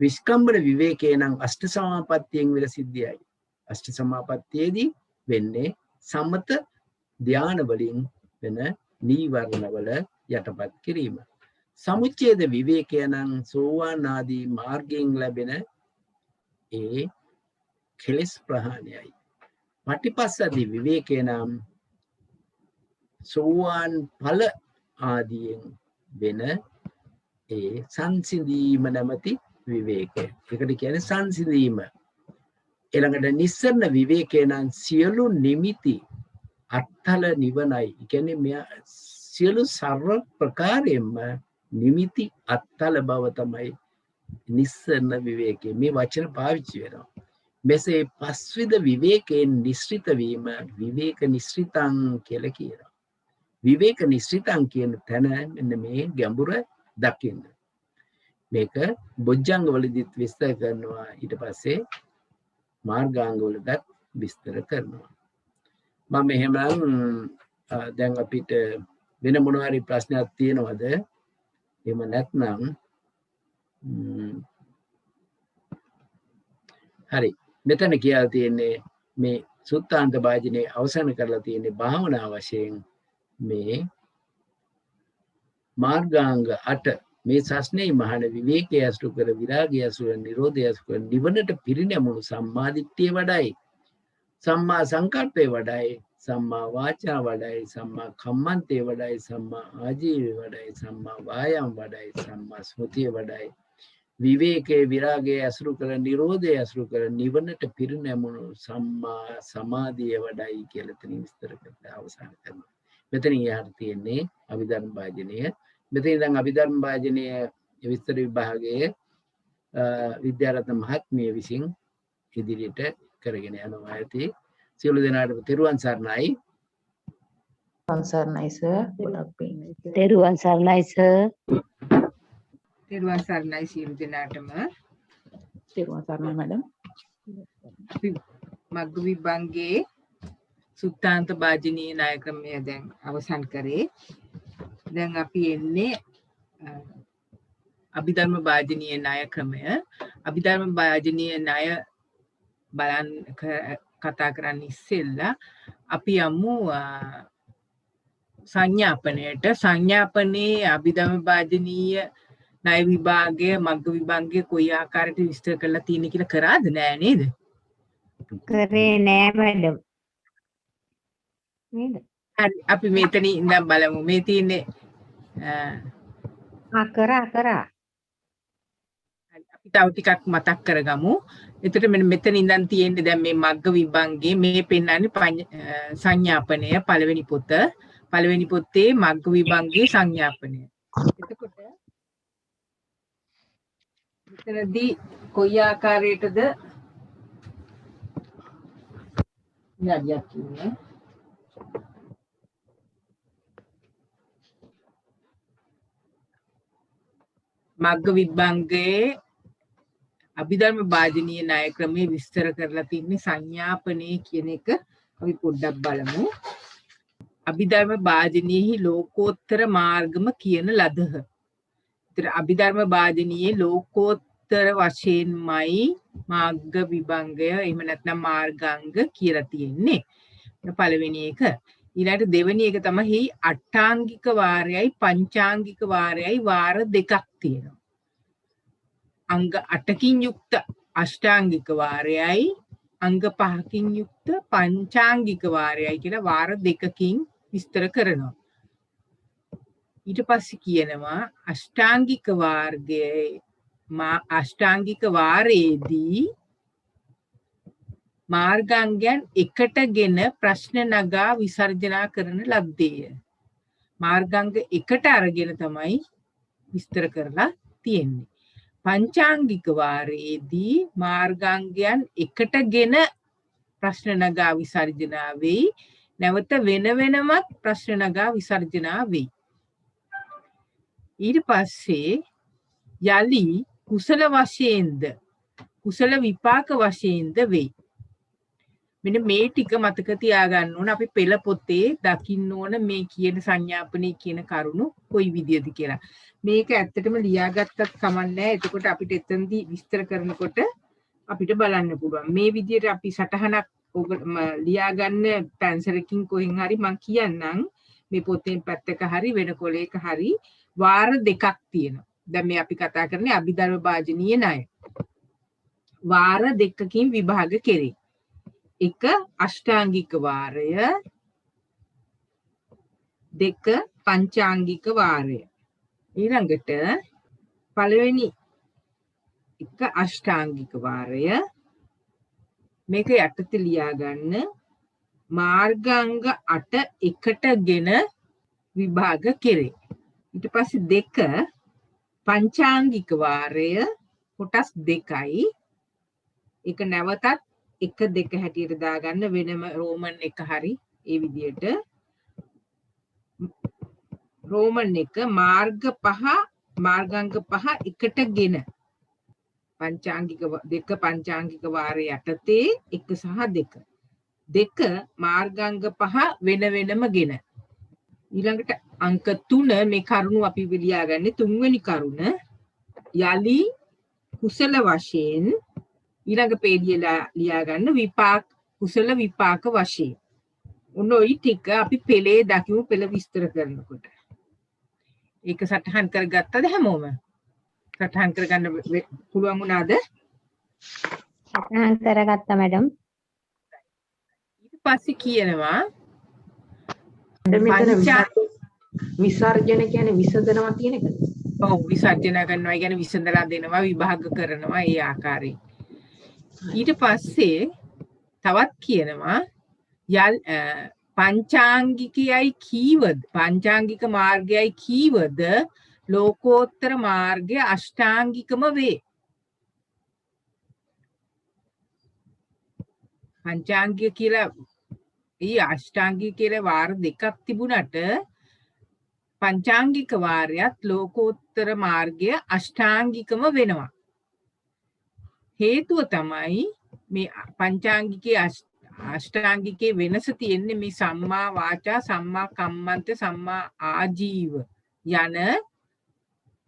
විස්කම්බන විවේකේ නම් අෂ්ට සමාපත්තියෙන් වෙල සිද්ධියයි. අෂ්ට සමාපත්තියේදී වෙන්නේ සමත ධාන වලින් වෙන නීවරණ වල යටපත් කිරීම. සමුච්ඡේද විවේකය නම් සෝවාන් ආදී මාර්ගයෙන් ලැබෙන ඒ කෙලෙස් ප්‍රහාණයයි. පටිපස්සද්ධි විවේකය නම් සෝවාන් ඵල ආදීන් වෙන ඒ සංසිඳීම නැමැති විවේකය. ඒකට කියන්නේ සංසිඳීම. ඊළඟට නිස්සරණ විවේකේ නම් සියලු නිමිති අත්හල නිවනයි. කියන්නේ මෙයා සියලු සර්ව ප්‍රකාරයෙන්ම නිමිති අත්හල බව තමයි නිස්සරණ විවේකේ. මේ වචන පාවිච්චි වෙනවා. මෙසේ පස්විද විවේකයෙන් නිස්ෘත වීම විවේක නිස්ෘතං කියලා කියනවා. විවේක නිස්ෘතං කියන තැන මෙන්න මේ ගැඹුර දකින්න. මේක බොජ්ජංග වලදීත් විස්තර කරනවා. ඊට පස්සේ මාර්ගාංග වලදත් විස්තර කරනවා. මම එහෙමනම් දැන් අපිට වෙන මොන හරි ප්‍රශ්නයක් තියෙනවද? එහෙම නැත්නම් හරි. මෙතන කියලා තියෙන්නේ මේ සුත්තාන්ත භාජනයේ අවසන් කරලා තියෙන්නේ භාවනා වශයෙන් මේ මාර්ගාංග 8 මේ සස්නේ මහාන විවේකයේ අසුර කර විරාගය අසුර නිරෝධය අසුර නිවනට පිරිනැමුණු සම්මාදිට්ඨිය වඩයි. සම්මා සංකල්පේ වඩයි, සම්මා වාචා වඩයි, සම්මා කම්මන්තේ වඩයි, සම්මා ආජීවය වඩයි, සම්මා වායාම වඩයි, සම්මා ස්මෘතිය වඩයි. විවේකයේ විරාගයේ අසුරු කර නිරෝධය අසුරු කර නිවනට පිරිනැමුණු සම්මා සමාධිය වඩයි කියලා එතනින් විස්තර කරලා අවසන් කරනවා. මෙතනින් යාට තියෙන්නේ අභිධර්ම භාජනය. මෙතන ඉඳන් අභිධර්ම භාජනයේ විස්තර විභාගයේ විද්‍යාරත්න මහත්මිය විසින් ඉදිරියට කරගෙන යනවා ඇති. සියලු දෙනාටම තෙරුවන් සරණයි. සරණයි සර්. ගොඩක් පිං. තෙරුවන් සරණයි සර්. තෙරුවන් සරණයි සියලු දෙනාටම. තෙරුවන් සරණයි මැඩම්. මග්ග විභංගයේ සුත්තාන්ත භාජනීය ණය ක්‍රමය දැන් අවසන් කරේ. දැන් අපි එන්නේ අභිධර්ම භාජනීය ණය ක්‍රමය. අභිධර්ම භාජනීය ණය බලන් කතා කරන්න ඉස්සෙල්ලා අපි යමු සංඥාපනයට. සංඥාපනයේ අභිධර්ම භාජනීය ණය විභාගය මග්ග විභංගයේ කොයි ආකාරයට විස්තර කරලා තියෙන කියලා කරාද නෑ නේද? කරේ නෑ මැඩම්. නේද? හරි අපි මෙතන ඉඳන් බලමු. මේ තියෙන්නේ කරා. හරි අපි තව ටිකක් මතක් කරගමු. එතකොට මෙතන ඉඳන් තියෙන්නේ දැන් මේ මග්ග විභංගයේ මේ පෙන්නන්නේ සංඥාපනය පළවෙනි පොත. පළවෙනි පොතේ මග්ග විභංගයේ සංඥාපනය. එතකොට මෙතනදී කොයි ආකාරයටද විනාඩියක් කියන්නේ මග්ග විභංගයේ අභිධර්ම භාජනීය ණය ක්‍රමයේ විස්තර කරලා තින්නේ සංඥාපනයේ කියන එක අපි පොඩ්ඩක් බලමු. අභිධර්ම භාජනීයෙහි ලෝකෝත්තර මාර්ගම කියන ලදහ. ඒතර අභිධර්ම භාජනීයේ ලෝකෝත්තර වශයෙන්මයි මාර්ග විභංගය එහෙම නැත්නම් මාර්ගාංග කියලා තියෙන්නේ. පළවෙනි එක. ඊළඟට දෙවෙනි එක තමයි අට්ඨාංගික වාරයයි පංචාංගික වාරයයි වාර දෙකක් තියෙනවා. අංග 8කින් යුක්ත අෂ්ටාංගික වාරයයි අංග 5කින් යුක්ත පංචාංගික වාරයයි කියලා වාර දෙකකින් විස්තර කරනවා. ඊට පස්සේ කියනවා අෂ්ටාංගික වාරයේදී මාර්ගාංගයන් එකටගෙන ප්‍රශ්න නගා විසර්ජනා කරන ලද්දේය. මාර්ගාංග එකට අරගෙන තමයි විස්තර කරලා තියෙන්නේ. පංචාංගික වාරයේදී මාර්ගාංගයන් එකටගෙන ප්‍රශ්න නගා විසර්ජනා වෙයි. නැවත වෙන වෙනමත් ප්‍රශ්න නගා විසර්ජනා වෙයි. ඊට පස්සේ යලි කුසල වශයෙන්ද කුසල විපාක වශයෙන්ද වෙයි. මෙන්න මේ ටික මතක තියාගන්න ඕන. අපි පෙළ පොතේ දකින්න ඕන මේ කියන සංඥාපනයේ කියන කරුණු කොයි විදියද කියලා. මේක ඇත්තටම ලියාගත්තත් කමක් නැහැ. එතකොට අපිට එතනදී විස්තර කරනකොට අපිට බලන්න පුළුවන්. මේ විදියට අපි සටහනක් ලියාගන්න පැන්සලකින් කොහෙන් හරි මම කියන්නම්. මේ පොතෙන් පැත්තක හරි වෙන කොලයක හරි වාර දෙකක් තියෙනවා. දැන් මේ අපි කතා කරන්නේ අභිධර්ම භාජනීය ණය. වාර දෙකකින් විභාග කෙරේ. එක අෂ්ටාංගික වාරය, දෙක පංචාංගික වාරය. ඊළඟට පළවෙනි එක අෂ්ටාංගික වාරය මේක යටතේ ලියා ගන්න මාර්ගාංග 8 එකටගෙන විභාග කෙරේ. ඊට පස්සේ දෙක පංචාංගික වාරය කොටස් දෙකයි. ඒක නැවතත් 1 2 හැටියට දාගන්න වෙනම රෝමන් එක හරි ඒ විදියට. රෝමන් එක මාර්ග 5 මාර්ගාංග 5 එකටගෙන පංචාංගික දෙක පංචාංගික වාරය යටතේ 1 සහ 2. දෙක මාර්ගාංග 5 වෙන වෙනම ගෙන. ඊළඟට අංක 3 මේ කරුණු අපි ලියාගන්නේ තුන්වෙනි කරුණ යලි කුසල වශයෙන් ඊළඟ පේජිය ලියාගන්න විපාක කුසල විපාක වශයෙන්. ඔන්න ඔය ටික අපි පෙළේ දකිමු පෙළ විස්තර කරනකොට. ඒක සටහන් කරගත්තද හැමෝම? සටහන් කරගන්න පුළුවන් වුණාද? සටහන් කරගත්තා මැඩම්. ඊට පස්සේ කියනවා මෙතන පංචා- විසර්ජන කියන්නේ විසඳනවා කියන එකද? ඔව් විසර්ජන කරනවා කියන්නේ විසඳලා දෙනවා විභාග කරනවා ඒ ආකාරයෙන්. ඊට පස්සේ තවත් කියනවා පංචාංගිකයයි කීවද පංචාංගික මාර්ගයයි කීවද ලෝකෝත්තර මාර්ගය අෂ්ටාංගිකම වේ. පංචාංගික කියලා ඊ අෂ්ටාංගික කියලා වාර දෙකක් තිබුණට පංචාංගික වාරයත් ලෝකෝත්තර මාර්ගය අෂ්ටාංගිකම වෙනවා. හේතුව තමයි මේ පංචාංගිකයේ අෂ්ටාංගිකයේ වෙනස තියෙන්නේ මේ සම්මා වාචා සම්මා කම්මන්ත සම්මා ආජීව යන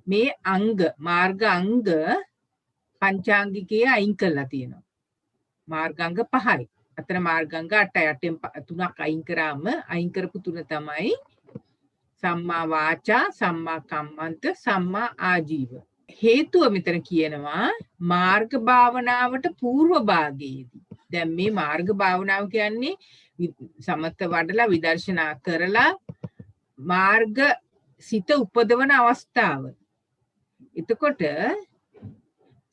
මේ අංග මාර්ග අංග පංචාංගිකයේ අයින් කරලා තියෙනවා. මාර්ගාංග 5යි. අතන මාර්ගාංග 8යි. 8න් 3ක් අයින් කරාම අයින් කරපු 3 තමයි සම්මා වාචා සම්මා කම්මන්ත සම්මා ආජීව. හේතුව මෙතන කියනවා මාර්ග භාවනාවට పూర్ව භාගයේදී. දැන් මේ මාර්ග භාවනාව කියන්නේ සමත වඩලා විදර්ශනා කරලා මාර්ග සිත උපදවන අවස්ථාව. එතකොට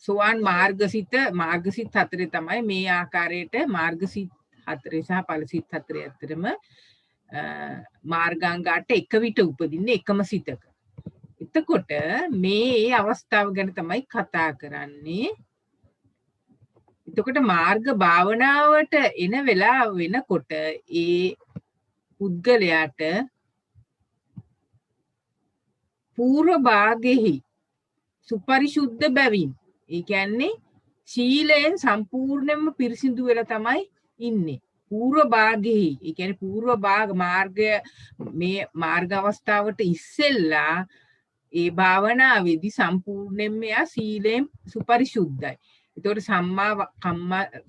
සෝවාන් මාර්ගසිත 4 තමයි මේ ආකාරයට මාර්ගසිත 4 සහ ඵලසිත 4 අතරම මාර්ගාංග 8 එක විට උපදින්නේ එකම සිතක. එතකොට මේ අවස්ථාව ගැන තමයි කතා කරන්නේ. එතකොට මාර්ග භාවනාවට එන වෙලාව වෙනකොට ඒ පුද්ගලයාට పూర్ව භාගෙහි සුපරිශුද්ධ බැවින් ඒ කියන්නේ ශීලයෙන් සම්පූර්ණයෙන්ම පිරිසිදු වෙලා තමයි ඉන්නේ. పూర్ව භාගෙහි ඒ කියන්නේ పూర్ව භාග මාර්ගය මේ මාර්ග අවස්ථාවට ඉස්සෙල්ලා ඒ භාවනාවේදී සම්පූර්ණයෙන්ම යා සීලයෙන් සුපරිශුද්ධයි. ඒතකොට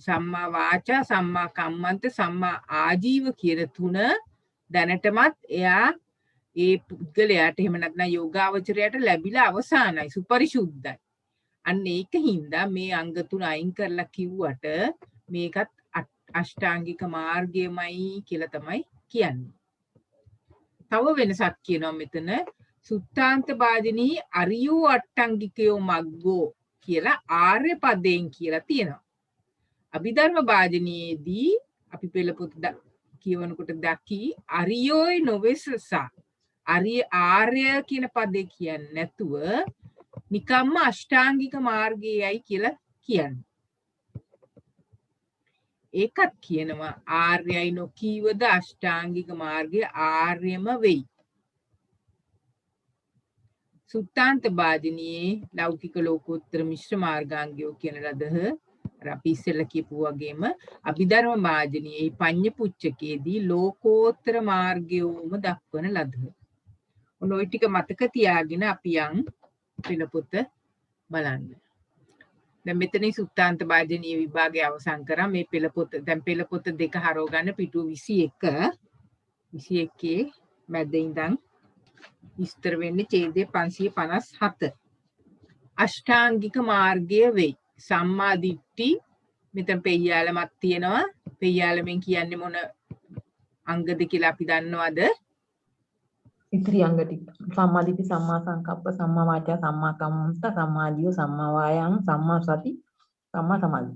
සම්මා වාචා සම්මා කම්මන්ත සම්මා ආජීව කියන තුන දැනටමත් එයා ඒ පුද්ගලයාට එහෙම නැත්නම් යෝගාවචරයට ලැබිලා අවසానයි සුපරිශුද්ධයි. අන්න ඒක හින්දා මේ අංග තුන අයින් කරලා කිව්වට මේකත් අෂ්ටාංගික මාර්ගයමයි කියලා තමයි කියන්නේ. තව වෙනසක් කියනවා මෙතන සුත්තාන්ත භාජනී අරියෝ අට්ටංගිකයෝ මග්ගෝ කියලා ආර්ය පදයෙන් කියලා තියෙනවා. අභිධර්ම භාජනයේදී අපි පෙළ පොත කියවනකොට දකි අරියෝයි නොවෙසසා ආර්ය කියන පදේ කියන්නේ නැතුව නිකම්ම අෂ්ටාංගික මාර්ගයයි කියලා කියන්නේ. ඒකත් කියනවා ආර්යයි නොකීවද අෂ්ටාංගික මාර්ගය ආර්යම වෙයි. සුත්තාන්ත භාජනයේ ලෞකික ලෝකෝත්තර මිශ්‍ර මාර්ගාංගයෝ කියන ලදහ අපි ඉස්සෙල්ලා කියපු වගේම අභිධර්ම භාජනයේ පඤ්ඤ පුච්චකයේදී ලෝකෝත්තර මාර්ගයෝම දක්වන ලදහ. ඔන්න ඔය ටික මතක තියාගෙන අපි යන් පෙළ පොත බලන්න. දැන් මෙතනින් සුත්තාන්ත භාජනීය විභාගය අවසන් කරා. මේ පෙළ පොත දැන් පෙළ පොත දෙක හරව ගන්න පිටුව 21 මැද ඉඳන් විස්තර වෙන්නේ ඡේදය 557. අෂ්ටාංගික මාර්ගය වෙයි. සම්මා දිට්ඨි මෙතන පෙය්‍යාලමක් තියෙනවා. පෙය්‍යාලමෙන් කියන්නේ මොන අංගද කියලා අපි දන්නවද? ඉතිරි අංග ටික. සම්මා දිට්ඨි, සම්මා සංකප්ප, සම්මා වාචා, සම්මා කම්මන්ත, සම්මා ජීව, සම්මා වායාම, සම්මා සති, සම්මා සමාධි.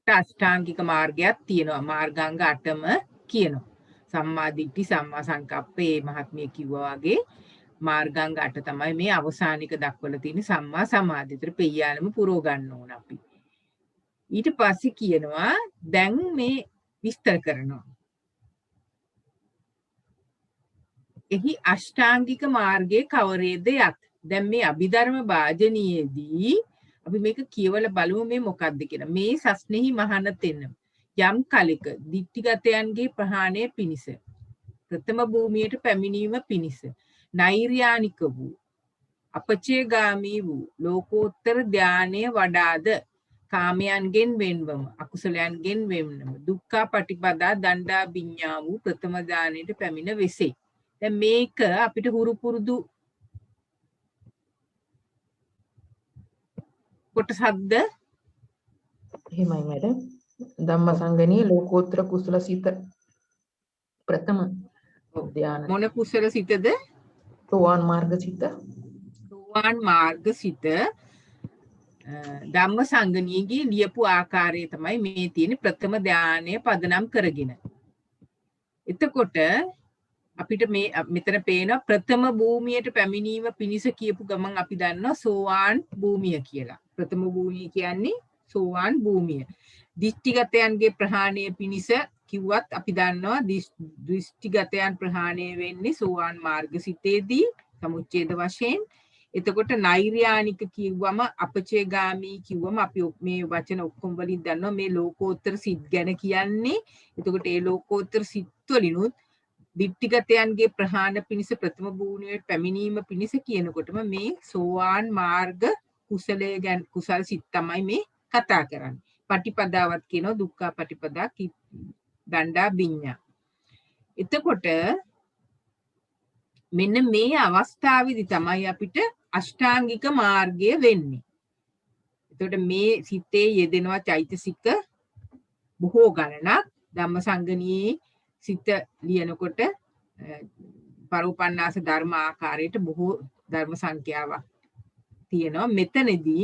අෂ්ටාංගික මාර්ගයක් තියෙනවා. මාර්ගාංග 8ම කියනවා. සම්මා දිට්ඨි සම්මා සංකප්පේ මහත්මිය කිව්වා වගේ මාර්ගාංග 8 තමයි මේ අවසානික දක්වලා තියෙන සම්මා සමාධිය. ඒතර පෙය්‍යාලම පුරව ගන්න ඕන අපි. ඊට පස්සේ කියනවා දැන් මේ විස්තර කරනවා. එහි අෂ්ටාංගික මාර්ගයේ කවරේද යත්. දැන් මේ අභිධර්ම භාජනයේදී අපි මේක කියවලා බලමු මේ මොකක්ද කියලා. මේ සස්නෙහි මහාන තෙන්න යම් කලෙක දිට්ඨිගතයන්ගේ ප්‍රහාණය පිණිස ප්‍රථම භූමියට පැමිණීම පිණිස නෛර්යානික වූ අපචේගාමී වූ ලෝකෝත්තර ධානය වඩාද කාමයන්ගෙන් වෙන්වම අකුසලයන්ගෙන් වෙන්වම දුක්ඛ පටිපදා දණ්ඩා විඤ්ඤා වූ ප්‍රථම ධානයට පැමිණ වෙසේ. දැන් මේක අපිට හුරු පුරුදු කොටසක්ද? එහෙමයි මැඩම්. ධම්මසංගණී ලෝකෝත්තර කුසල සිත ප්‍රථම ධානය. මොන කුසල සිතද? සෝවාන් මාර්ග සිත. සෝවාන් මාර්ග සිත ධම්මසංගණීගේ ලියපු ආකාරය තමයි මේ තියෙන ප්‍රථම ධානය පදනම් කරගෙන. එතකොට අපිට මේ මෙතන පේන ප්‍රථම භූමියට පැමිණීම පිණිස කියපු ගමන් අපි දන්නවා සෝවාන් භූමිය කියලා. ප්‍රථම භූමිය කියන්නේ සෝවාන් භූමිය. දිෂ්ටිගතයන්ගේ ප්‍රහාණය පිණිස කිව්වත් අපි දන්නවා දෘෂ්ටිගතයන් ප්‍රහාණය වෙන්නේ සෝවාන් මාර්ග සිතේදී සමුච්ඡේද වශයෙන්. එතකොට නෛර්යානික කිව්වම අපචේගාමී කිව්වම අපි මේ වචන ඔක්කොම වලින් දන්නවා මේ ලෝකෝත්තර සිත් ගැන කියන්නේ. එතකොට ඒ ලෝකෝත්තර සිත් වලිනුත් දිට්ඨිගතයන්ගේ ප්‍රහාණ පිණිස ප්‍රථම භූමියට පැමිණීම පිණිස කියනකොටම මේ සෝවාන් මාර්ග කුසලයේ ගැන කුසල් සිත් තමයි මේ කතා කරන්නේ. පටිපදාවත් කියනවා දුක්ඛ පටිපදා දණ්ඩා විඤ්ඤා. එතකොට මෙන්න මේ අවස්ථාවේදී තමයි අපිට අෂ්ටාංගික මාර්ගය වෙන්නේ. එතකොට මේ සිතේ යෙදෙනවා චෛතසික බොහෝ ගණනක්. ධම්මසංගණී සිත ලියනකොට පරෝපන්නාස ධර්ම ආකාරයට බොහෝ ධර්ම සංඛ්‍යාවක් තියෙනවා.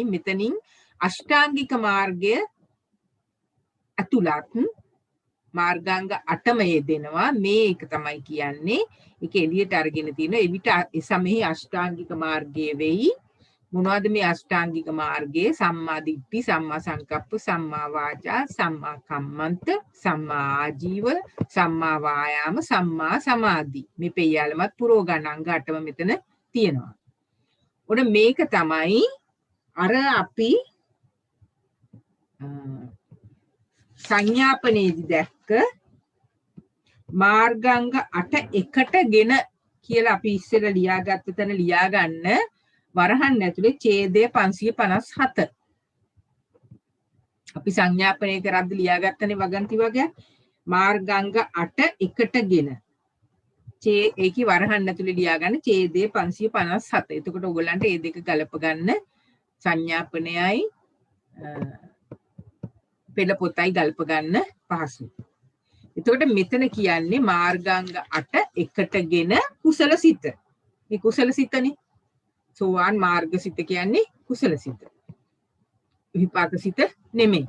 මෙතනින් අෂ්ටාංගික මාර්ගය අතුලත් මාර්ගාංග 8ම යෙදෙනවා. මේක තමයි කියන්නේ. ඒක එළියට අරගෙන තියෙනවා. එවිට සමෙහි අෂ්ටාංගික මාර්ගය වෙයි. මොනවද මේ අෂ්ටාංගික මාර්ගයේ? සම්මා දිට්ඨි, සම්මා සංකප්ප, සම්මා වාචා, සම්මා කම්මන්ත, සම්මා ආජීව, සම්මා වායාම, සම්මා සමාධි. මේ පෙය්‍යාලමත් පුරෝගණ අංග 8ම මෙතන තියෙනවා. ඔන්න මේක තමයි අර අපි සංඥාපනයේදී දැක්ක මාර්ගාංග 8 එකටගෙන කියලා අපි ඉස්සෙල්ලා ලියාගත්ත තැන ලියාගන්න වරහන් ඇතුලේ ඡේදය 557. අපි සංඥාපනය කරද්දී ලියාගත්තනේ වගන්ති වගේ මාර්ගාංග 8 එකටගෙන ඒකේ වරහන් ඇතුලේ ලියාගන්න ඡේදය 557. එතකොට ඔයගලන්ට මේ දෙක ගලප ගන්න සංඥාපනයයි පෙළ පොතයි ගල්ප ගන්න පහසුයි. එතකොට මෙතන කියන්නේ මාර්ගාංග 8 එකටගෙන කුසල සිත. මේ කුසල සිතනේ. සෝවාන් මාර්ග සිත කියන්නේ කුසල සිත. විපාක සිත නෙමෙයි.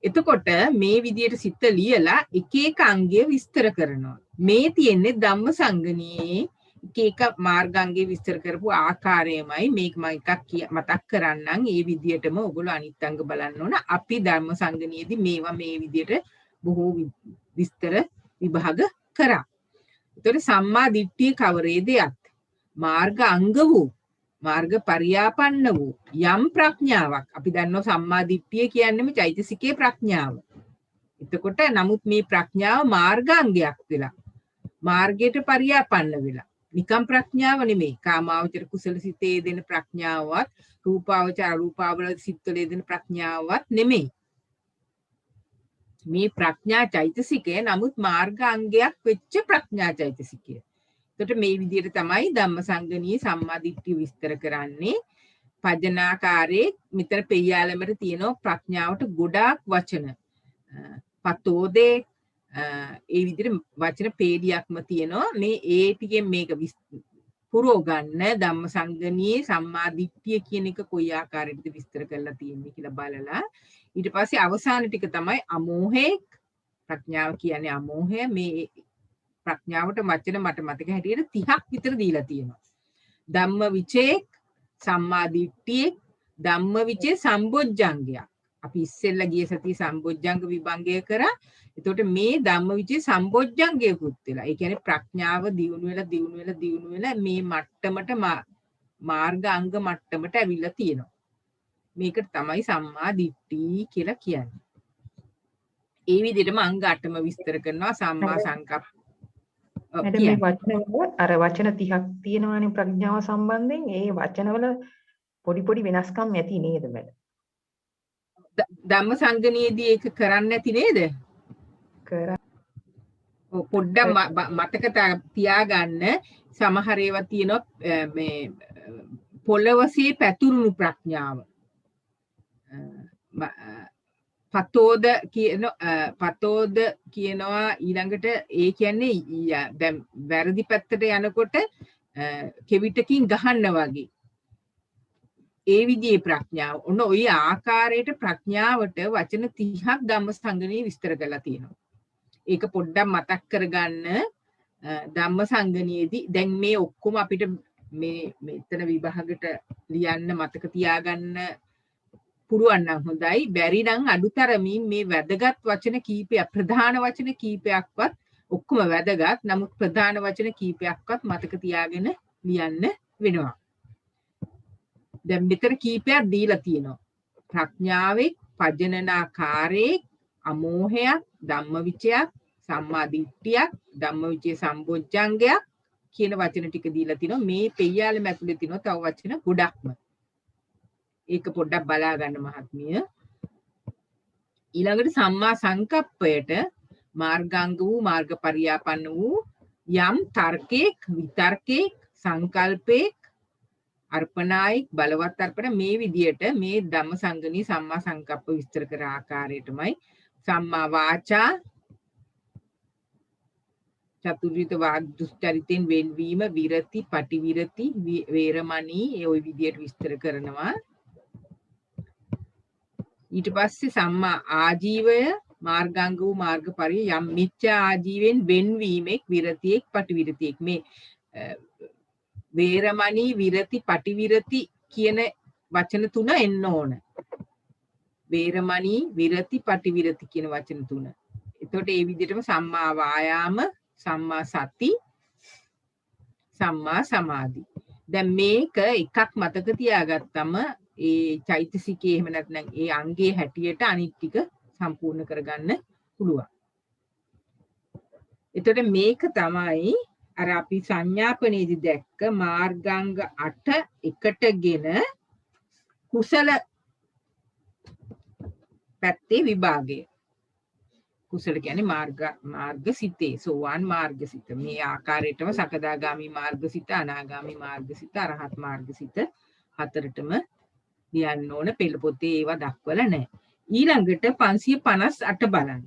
එතකොට මේ විදියට සිත ලියලා එක එක අංගය විස්තර කරනවා. මේ තියෙන්නේ ධම්මසංගණියේ එක එක මාර්ගාංගේ විස්තර කරපු ආකාරයමයි. මේක මම එකක් මතක් කරන්නම්. ඒ විදියටම ඔයගොල්ලෝ අනිත් අංග බලන්න ඕන. අපි ධම්මසංගණියේදී මේවා මේ විදියට බොහෝ විස්තර විභාග කරා. ඒතකොට සම්මා දිට්ඨිය කවරේදයක්? මාර්ග අංග වූ මාර්ග පරියාපන්න වූ යම් ප්‍රඥාවක්. අපි දන්නවා සම්මා දිට්ඨිය කියන්නේම චෛතසිකයේ ප්‍රඥාව. එතකොට නමුත් මේ ප්‍රඥාව මාර්ගාංගයක් වෙලා මාර්ගයට පරියාපන්න වෙලා නිකම් ප්‍රඥාව නෙමෙයි. කාමාවචර කුසල සිතේ දෙන ප්‍රඥාවවත් රූපාවචර අරූපාවචර සිත්වලේ දෙන ප්‍රඥාවවත් නෙමෙයි. මේ ප්‍රඥා චෛතසිකය නමුත් මාර්ගාංගයක් වෙච්ච ප්‍රඥා චෛතසිකය. එතකොට මේ විදිහට තමයි ධම්මසංගණී සම්මා දිට්ඨිය විස්තර කරන්නේ. පජනාකාරයේ මෙතන පෙය්‍යාලමට තියෙනවා ප්‍රඥාවට ගොඩාක් වචන. පතෝදේ ඒ විදිහට වචන පේලියක්ම තියෙනවා. මේ ඒ ටිකෙන් මේක පුරව ගන්න ධම්මසංගණී සම්මා දිට්ඨිය කියන එක කොයි ආකාරයකද විස්තර කරලා තියෙන්නේ කියලා බලලා ඊට පස්සේ අවසාන ටික තමයි අමෝහේ. ප්‍රඥාව කියන්නේ අමෝහය. මේ ප්‍රඥාවට වචන මට මතක හැටියට 30ක් විතර දීලා තියෙනවා. ධම්මවිචේ සම්මා දිට්ඨිය ධම්මවිචේ සම්බොජ්ජංගයක්. අපි ඉස්සෙල්ලා ගිය සතියේ සම්බොජ්ජංග විභංගය කරා. එතකොට මේ ධම්මවිචේ සම්බොජ්ජංගයකුත් වෙලා. ඒ කියන්නේ ප්‍රඥාව දියුණු වෙලා මේ මට්ටමට මාර්ග අංග මට්ටමට ඇවිල්ලා තියෙනවා. මේකට තමයි සම්මා දිට්ඨි කියලා කියන්නේ. ඒ විදිහටම අංග 8ම විස්තර කරනවා සම්මා සංකප්ප. ඔව් මැඩම් මේ කියන්නේ. වචනවල අර වචන 30ක් තියෙනවානේ ප්‍රඥාව සම්බන්ධයෙන් ඒ වචනවල පොඩි වෙනස්කම් ඇති නේද මැඩම්? ධම්මසංගණියේදී ඒක කරන්නේ නැති නේද? කරා පොඩ්ඩක් මතක තියාගන්න සමහර ඒවා තියෙනවා මේ පොළවසේ පැතුරුණු ප්‍රඥාව. පතෝද කියනවා ඊළඟට ඒ කියන්නේ දැන් වැරදි පැත්තට යනකොට කෙවිතකින් ගහන්න වගේ. ඒ විදිහේ ප්‍රඥාව. ඔන්න ওই ආකාරයට ප්‍රඥාවට වචන 30ක් ධම්මසංගණියේ විස්තර කරලා තියෙනවා. ඒක පොඩ්ඩක් මතක් කරගන්න ධම්මසංගණියේදී දැන් මේ ඔක්කොම අපිට මේ මෙතන විභාගයට ලියන්න මතක තියාගන්න පුළුවන් නම් හොඳයි. බැරි නම් අඩුතරමින් මේ වැදගත් වචන කීපයක් ප්‍රධාන වචන කීපයක්වත් ඔක්කොම වැදගත්. නමුත් ප්‍රධාන වචන කීපයක්වත් මතක තියාගෙන ලියන්න වෙනවා. දැන් මෙතන කීපයක් දීලා තියෙනවා. ප්‍රඥාවේ පජනනාකාරයේ අමෝහයක්, ධම්මවිචයක්, සම්මා දිට්ඨියක්, ධම්මවිචේ සම්බොජ්ජංගයක් කියන වචන ටික දීලා තිනවා. මේ පෙయ్యාලෙම ඇතුලේ තිනවා තව වචන ගොඩක්ම. ඒක පොඩ්ඩක් බලා ගන්න මහත්මිය. ඊළඟට සම්මා සංකප්පයට මාර්ගාංග වූ මාර්ගපරියාපන්න වූ යම් තර්කයක්, විතර්කයක්, සංකල්පයක්, අර්පණායික බලවත් අර්පණ මේ විදියට මේ ධම්මසංගණී සම්මා සංකප්ප විස්තර කර ආකාරයටමයි සම්මා වාචා චතුර්විත වාග් දුස්චරිතෙන් වෙන්වීම විරති පටිවිරති වේරමණී ඒ ওই විදියට විස්තර කරනවා. ඊට පස්සේ සම්මා ආජීවය මාර්ගාංග වූ මාර්ගපරිය යම් මිච්ඡා ආජීවෙන් වෙන්වීමෙක් විරතියෙක් පටිවිරතියෙක් මේ වේරමණී විරති පටිවිරති කියන වචන තුන එන්න ඕන. වේරමණී විරති පටිවිරති කියන වචන තුන. එතකොට ඒ විදිහටම සම්මා වායාම, සම්මා සති, සම්මා සමාධි. දැන් මේක එකක් මතක තියාගත්තම ඒ චෛතසිකයේ එහෙම නැත්නම් ඒ අංගයේ හැටියට අනිත් ටික සම්පූර්ණ කරගන්න පුළුවන්. එතකොට මේක තමයි අර අපි සංඥාපනයේදී දැක්ක මාර්ගාංග 8 එකටගෙන කුසල පැත්තේ විභාගය. කුසල කියන්නේ මාර්ගසිතේ සෝවාන් මාර්ගසිත. මේ ආකාරයටම සකදාගාමි මාර්ගසිත, අනාගාමි මාර්ගසිත, අරහත් මාර්ගසිත හතරටම ලියන්න ඕන. පෙළ පොතේ ඒවා දක්වලා නැහැ. ඊළඟට 558 බලන්න.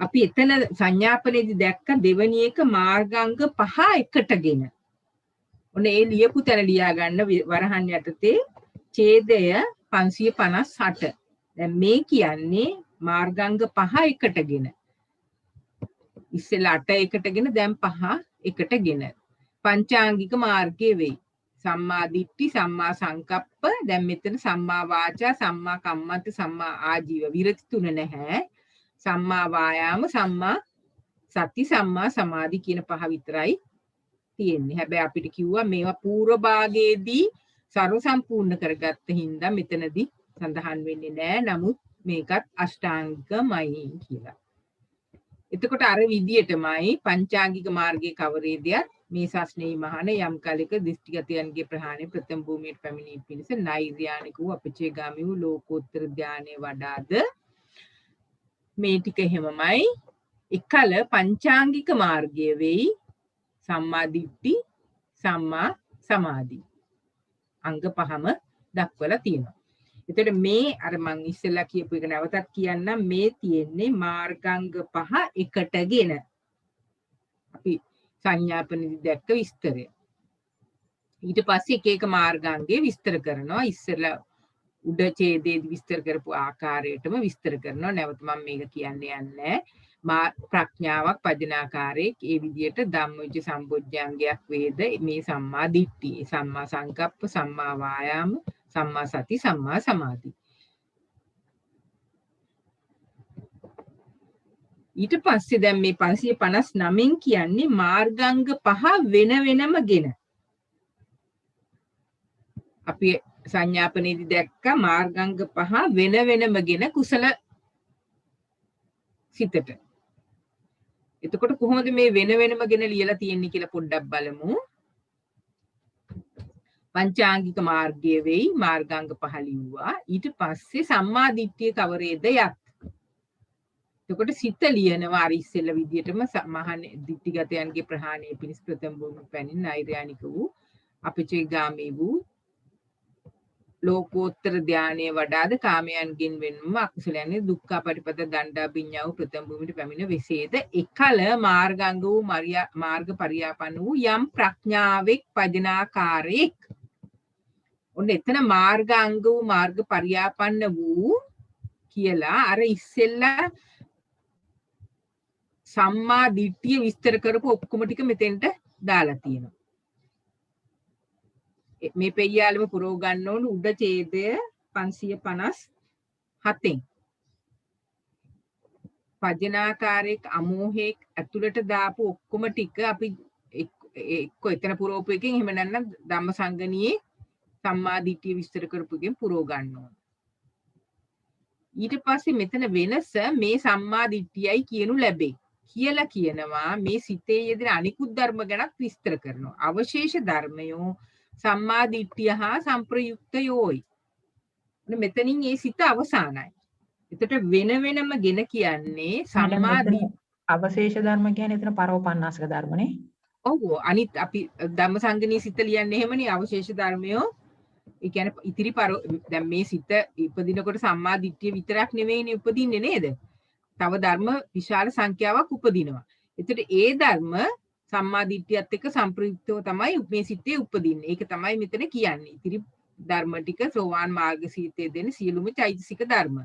අපි එතන සංඥාපනයේදී දැක්ක දෙවැනි එක මාර්ගාංග 5 එකටගෙන. ඔන්න ඒ ලියපු තැන ලියා ගන්න වරහන් යටතේ ඡේදය 558. දැන් මේ කියන්නේ මාර්ගාංග 5 එකටගෙන. ඉස්සෙල්ලා 8 එකටගෙන දැන් 5 එකටගෙන. පංචාංගික මාර්ගයේ වෙයි. සම්මා දිට්ඨි, සම්මා සංකප්ප, දැන් මෙතන සම්මා වාචා, සම්මා කම්මන්ත, සම්මා ආජීව විරති තුන නැහැ. සම්මා වායාම, සම්මා සති, සම්මා සමාධි කියන 5 විතරයි තියෙන්නේ. හැබැයි අපිට කිව්වා මේවා පූර්ව භාගයේදී සර්ව සම්පූර්ණ කරගත්ත හින්දා මෙතනදී සඳහන් වෙන්නේ නැහැ. නමුත් මේකත් අෂ්ටාංගිකමයි කියලා. එතකොට අර විදියටමයි පංචාංගික මාර්ගයේ කවරේදයක් මේ ශාස්ත්‍රයේ මහාන යම් කාලයක දෘෂ්ටිගතයන්ගේ ප්‍රහාණය ප්‍රථම භූමියට පැමිණීම පිණිස නෛර්යානික වූ අපචේගාමී වූ ලෝකෝත්තර ධානයේ වඩාද මේ ටික එහෙමමයි. එකල පංචාංගික මාර්ගය වෙයි සම්මා දිට්ඨි, සම්මා සමාධි. අංග 5ම දක්වලා තියෙනවා. එතකොට මේ අර මං ඉස්සෙල්ලා කියපු එක නැවතත් කියන්නම්. මේ තියෙන්නේ මාර්ගාංග 5 එකටගෙන. අපි සංඥාපනදී දැක්ක විස්තරය. ඊට පස්සේ එක එක මාර්ගාංගේ විස්තර කරනවා. ඉස්සෙල්ලා උඩ ඡේදයේදී විස්තර කරපු ආකාරයටම විස්තර කරනවා. නැවත මම මේක කියන්න යන්නේ ප්‍රඥාවක් පජනාකාරයේ ඒ විදිහට ධම්මවිච සම්බොජ්ජංගයක් වේද මේ සම්මා දිට්ඨිය, සම්මා සංකප්ප, සම්මා වායාම, සම්මා සති, සම්මා සමාධි. ඊට පස්සේ දැන් මේ 559න් කියන්නේ මාර්ගාංග 5 වෙන වෙනමගෙන. අපි සංඥාපනයේදී දැක්ක මාර්ගාංග 5 වෙන වෙනමගෙන කුසල සිතට. එතකොට කොහොමද මේ වෙන වෙනම ගෙන ලියලා තියෙන්නේ කියලා පොඩ්ඩක් බලමු. පංචාංගික මාර්ගය වෙයි මාර්ගාංග 5 ලිව්වා. ඊට පස්සේ සම්මා දිට්ඨිය කවරේද යත්. එතකොට සිත ලියනවා අර ඉස්සෙල්ල විදියටම මහා දිට්ඨිගතයන්ගේ ප්‍රහාණය පිණිස ප්‍රථම භූමි පැනින් නෛර්යානික වූ අපචේගාමී වූ ලෝකෝත්තර ධානයේ වඩාද කාමයන්ගෙන් වෙන්වම අකුසලයන්ගේ දුක්ඛ පටිපද දණ්ඩා විඤ්ඤාව ප්‍රථම භූමියට පැමිණ වෙසේද එකල මාර්ගාංග වූ මාර්ග පරියාපන්න වූ යම් ප්‍රඥාවෙක් පජනාකාරයෙක්. ඔන්න එතන මාර්ගාංග වූ මාර්ග පරියාපන්න වූ කියලා අර ඉස්සෙල්ලා සම්මා දිට්ඨිය විස්තර කරපු ඔක්කොම ටික මෙතෙන්ට දාලා තියෙනවා. මේ පෙయ్యాලම පුරව ගන්න ඕන උඩ ඡේදය 557න්. පජනාකාරයක් අමෝහයක් ඇතුළට දාපු ඔක්කොම ටික අපි එක්ක එතන පුරවපු එකෙන් එහෙම නැත්නම් ධම්මසංගණියේ සම්මා දිට්ඨිය විස්තර කරපු එකෙන් පුරව ගන්න ඕන. ඊට පස්සේ මෙතන වෙනස මේ සම්මා දිට්ඨියයි කියනු ලැබේ. කියලා කියනවා මේ සිතේ යෙදෙන අනිකුත් ධර්ම ගැනත් විස්තර කරනවා. අවශේෂ ධර්මයෝ සම්මා දිට්ඨිය හා සංප්‍රයුක්තයෝයි. මෙතනින් මේ සිත අවසానයි. එතකොට වෙන වෙනම ගෙන කියන්නේ සම්මා අවශේෂ ධර්ම කියන්නේ එතන පරෝපන්නාසක ධර්මනේ. ඔව් අනිත් අපි ධම්මසංගණී සිත ලියන්නේ එහෙමනේ අවශේෂ ධර්මයෝ. ඒ කියන්නේ ඉතිරි දැන් මේ සිත ඉපදිනකොට සම්මා දිට්ඨිය විතරක් නෙවෙයිනේ උපදින්නේ නේද? තව ධර්ම විශාල සංඛ්‍යාවක් උපදිනවා. එතකොට ඒ ධර්ම සම්මා දිට්ඨියත් එක්ක සම්ප්‍රයුක්තව තමයි මේ සිතේ උපදින්නේ. ඒක තමයි මෙතන කියන්නේ. ඉතිරි ධර්ම ටික සෝවාන් මාර්ගසීතේ දෙන සියලුම චෛතසික ධර්ම.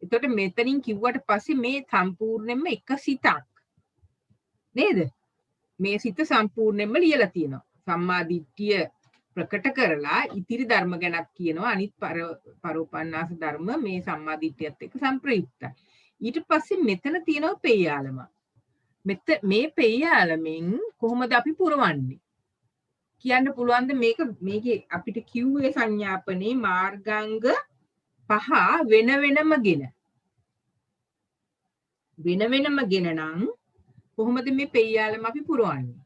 එතකොට මෙතනින් කිව්වට පස්සේ මේ සම්පූර්ණයෙන්ම එක සිතක්. නේද? මේ සිත සම්පූර්ණයෙන්ම ලියලා තියෙනවා. සම්මා දිට්ඨිය ප්‍රකට කරලා ඉතිරි ධර්ම ගැනත් කියනවා. අනිත් පරෝපන්නාස ධර්ම මේ සම්මා දිට්ඨියත් එක්ක සම්ප්‍රයුක්තයි. ඊට පස්සේ මෙතන තියෙනවා පෙయ్యాලම. මේ පෙయ్యాලමින් කොහොමද අපි පුරවන්නේ? කියන්න පුළුවන්ද මේකේ අපිට කිව්වේ සංඥාපනේ මාර්ගාංග 5 වෙන වෙනම ගෙන නම් කොහොමද මේ පෙయ్యాලම අපි පුරවන්නේ?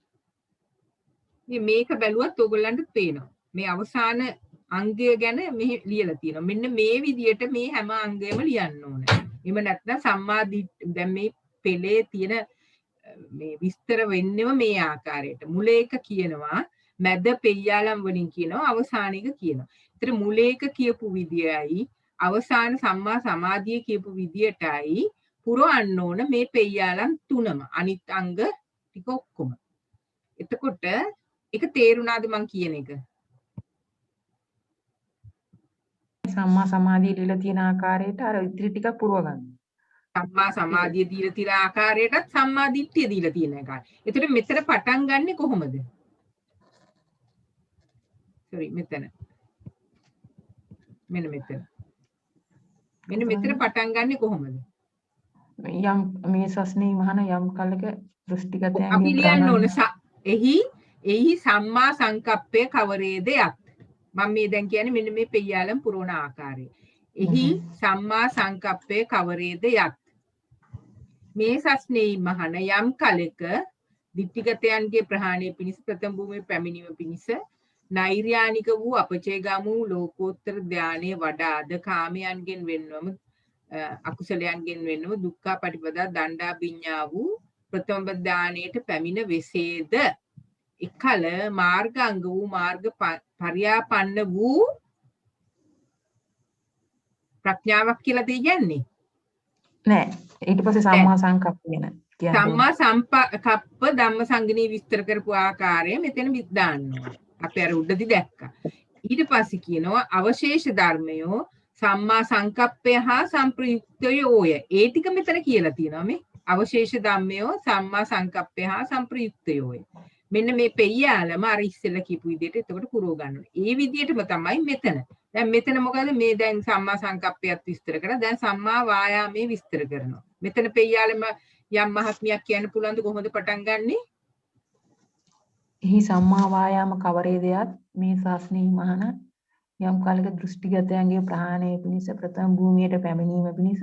මේක බැලුවත් ඕගොල්ලන්ට පේනවා. මේ අවසාන අංගය ගැන මෙහි ලියලා තියෙනවා. මෙන්න මේ විදියට මේ හැම අංගයම ලියන්න ඕනේ. එහෙම නැත්නම් සම්මා දැන් මේ පෙළේ තියෙන මේ විස්තර වෙන්නේම මේ ආකාරයට. මුල එක කියනවා, මැද පෙయ్యాලම් වලින් කියනවා, අවසාන එක කියනවා. ඒතර මුල එක කියපු විදියයි අවසාන සම්මා සමාධිය කියපු විදියටයි පුරවන්න ඕන මේ පෙయ్యాලම් තුනම. අනිත් අංග ටික ඔක්කොම. එතකොට ඒක තේරුණාද මං කියන එක? සම්මා සමාධිය දීලා තියෙන ආකාරයට අර ඉතිරි ටික පුරව ගන්න. සම්මා සමාධිය දීලා තියෙන ආකාරයටත් සම්මා දිට්ඨිය දීලා තියෙන එක. එතකොට මෙතන පටන් ගන්නෙ කොහොමද? මෙතන. මෙන්න මෙතන පටන් ගන්නෙ කොහොමද? යම් මේ සස්නේ මහන යම් කලක දෘෂ්ටිගතයන් අපි ලියන්න ඕන එහි සම්මා සංකප්පය කවරේද යත්. මම මේ දැන් කියන්නේ මෙන්න මේ පෙయ్యాලම් පුරවන ආකාරය. එහි සම්මා සංකප්පය කවරේද යත්. මේ සස්නේ මහන යම් කලක දිට්ඨිගතයන්ගේ ප්‍රහාණය පිණිස ප්‍රථම භූමියේ පැමිණීම පිණිස නෛර්යානික වූ අපචේගාමු ලෝකෝත්තර ධානයේ වඩාද කාමයන්ගෙන් වෙන්වම අකුසලයන්ගෙන් වෙන්වම දුක්ඛ පටිපදා දණ්ඩා විඤ්ඤා වූ ප්‍රථම ධානයට පැමිණ වෙසේද එකල මාර්ගාංග වූ මාර්ග පරියාපන්න වූ ප්‍රඥාවක් කියලා දෙන්නේ නෑ. ඊට පස්සේ සම්මා සංකප්ප කියන්නේ සම්මා සංකප්ප ධම්මසංගණී විස්තර කරපු ආකාරය මෙතන දාන්න ඕනේ. අපි අර උඩදී දැක්කා. ඊට පස්සේ කියනවා අවශේෂ ධර්මයෝ සම්මා සංකප්පය හා සංප්‍රයුක්තයෝය. ඒ ටික මෙතන කියලා තියෙනවා මේ අවශේෂ ධම්මයෝ සම්මා සංකප්පය හා සංප්‍රයුක්තයෝය. මෙන්න මේ පෙయ్యాලම අර ඉස්සෙල්ලා කියපු විදිහට එතකොට පුරව ගන්න ඕනේ. ඒ විදිහටම තමයි මෙතන. දැන් මෙතන මොකද මේ දැන් සම්මා සංකප්පයත් විස්තර කරලා දැන් සම්මා වායාමයේ විස්තර කරනවා. මෙතන පෙయ్యాලම යම් මහත්මියක් කියන්න පුළුවන්ද කොහොමද පටන් ගන්නෙ? එහි සම්මා වායාම කවරේදයත් මේ ශාස්ත්‍රී මහන යම් කාලයක දෘෂ්ටිගතයන්ගේ ප්‍රහාණය පිණිස ප්‍රථම භූමියට පැමිණීම පිණිස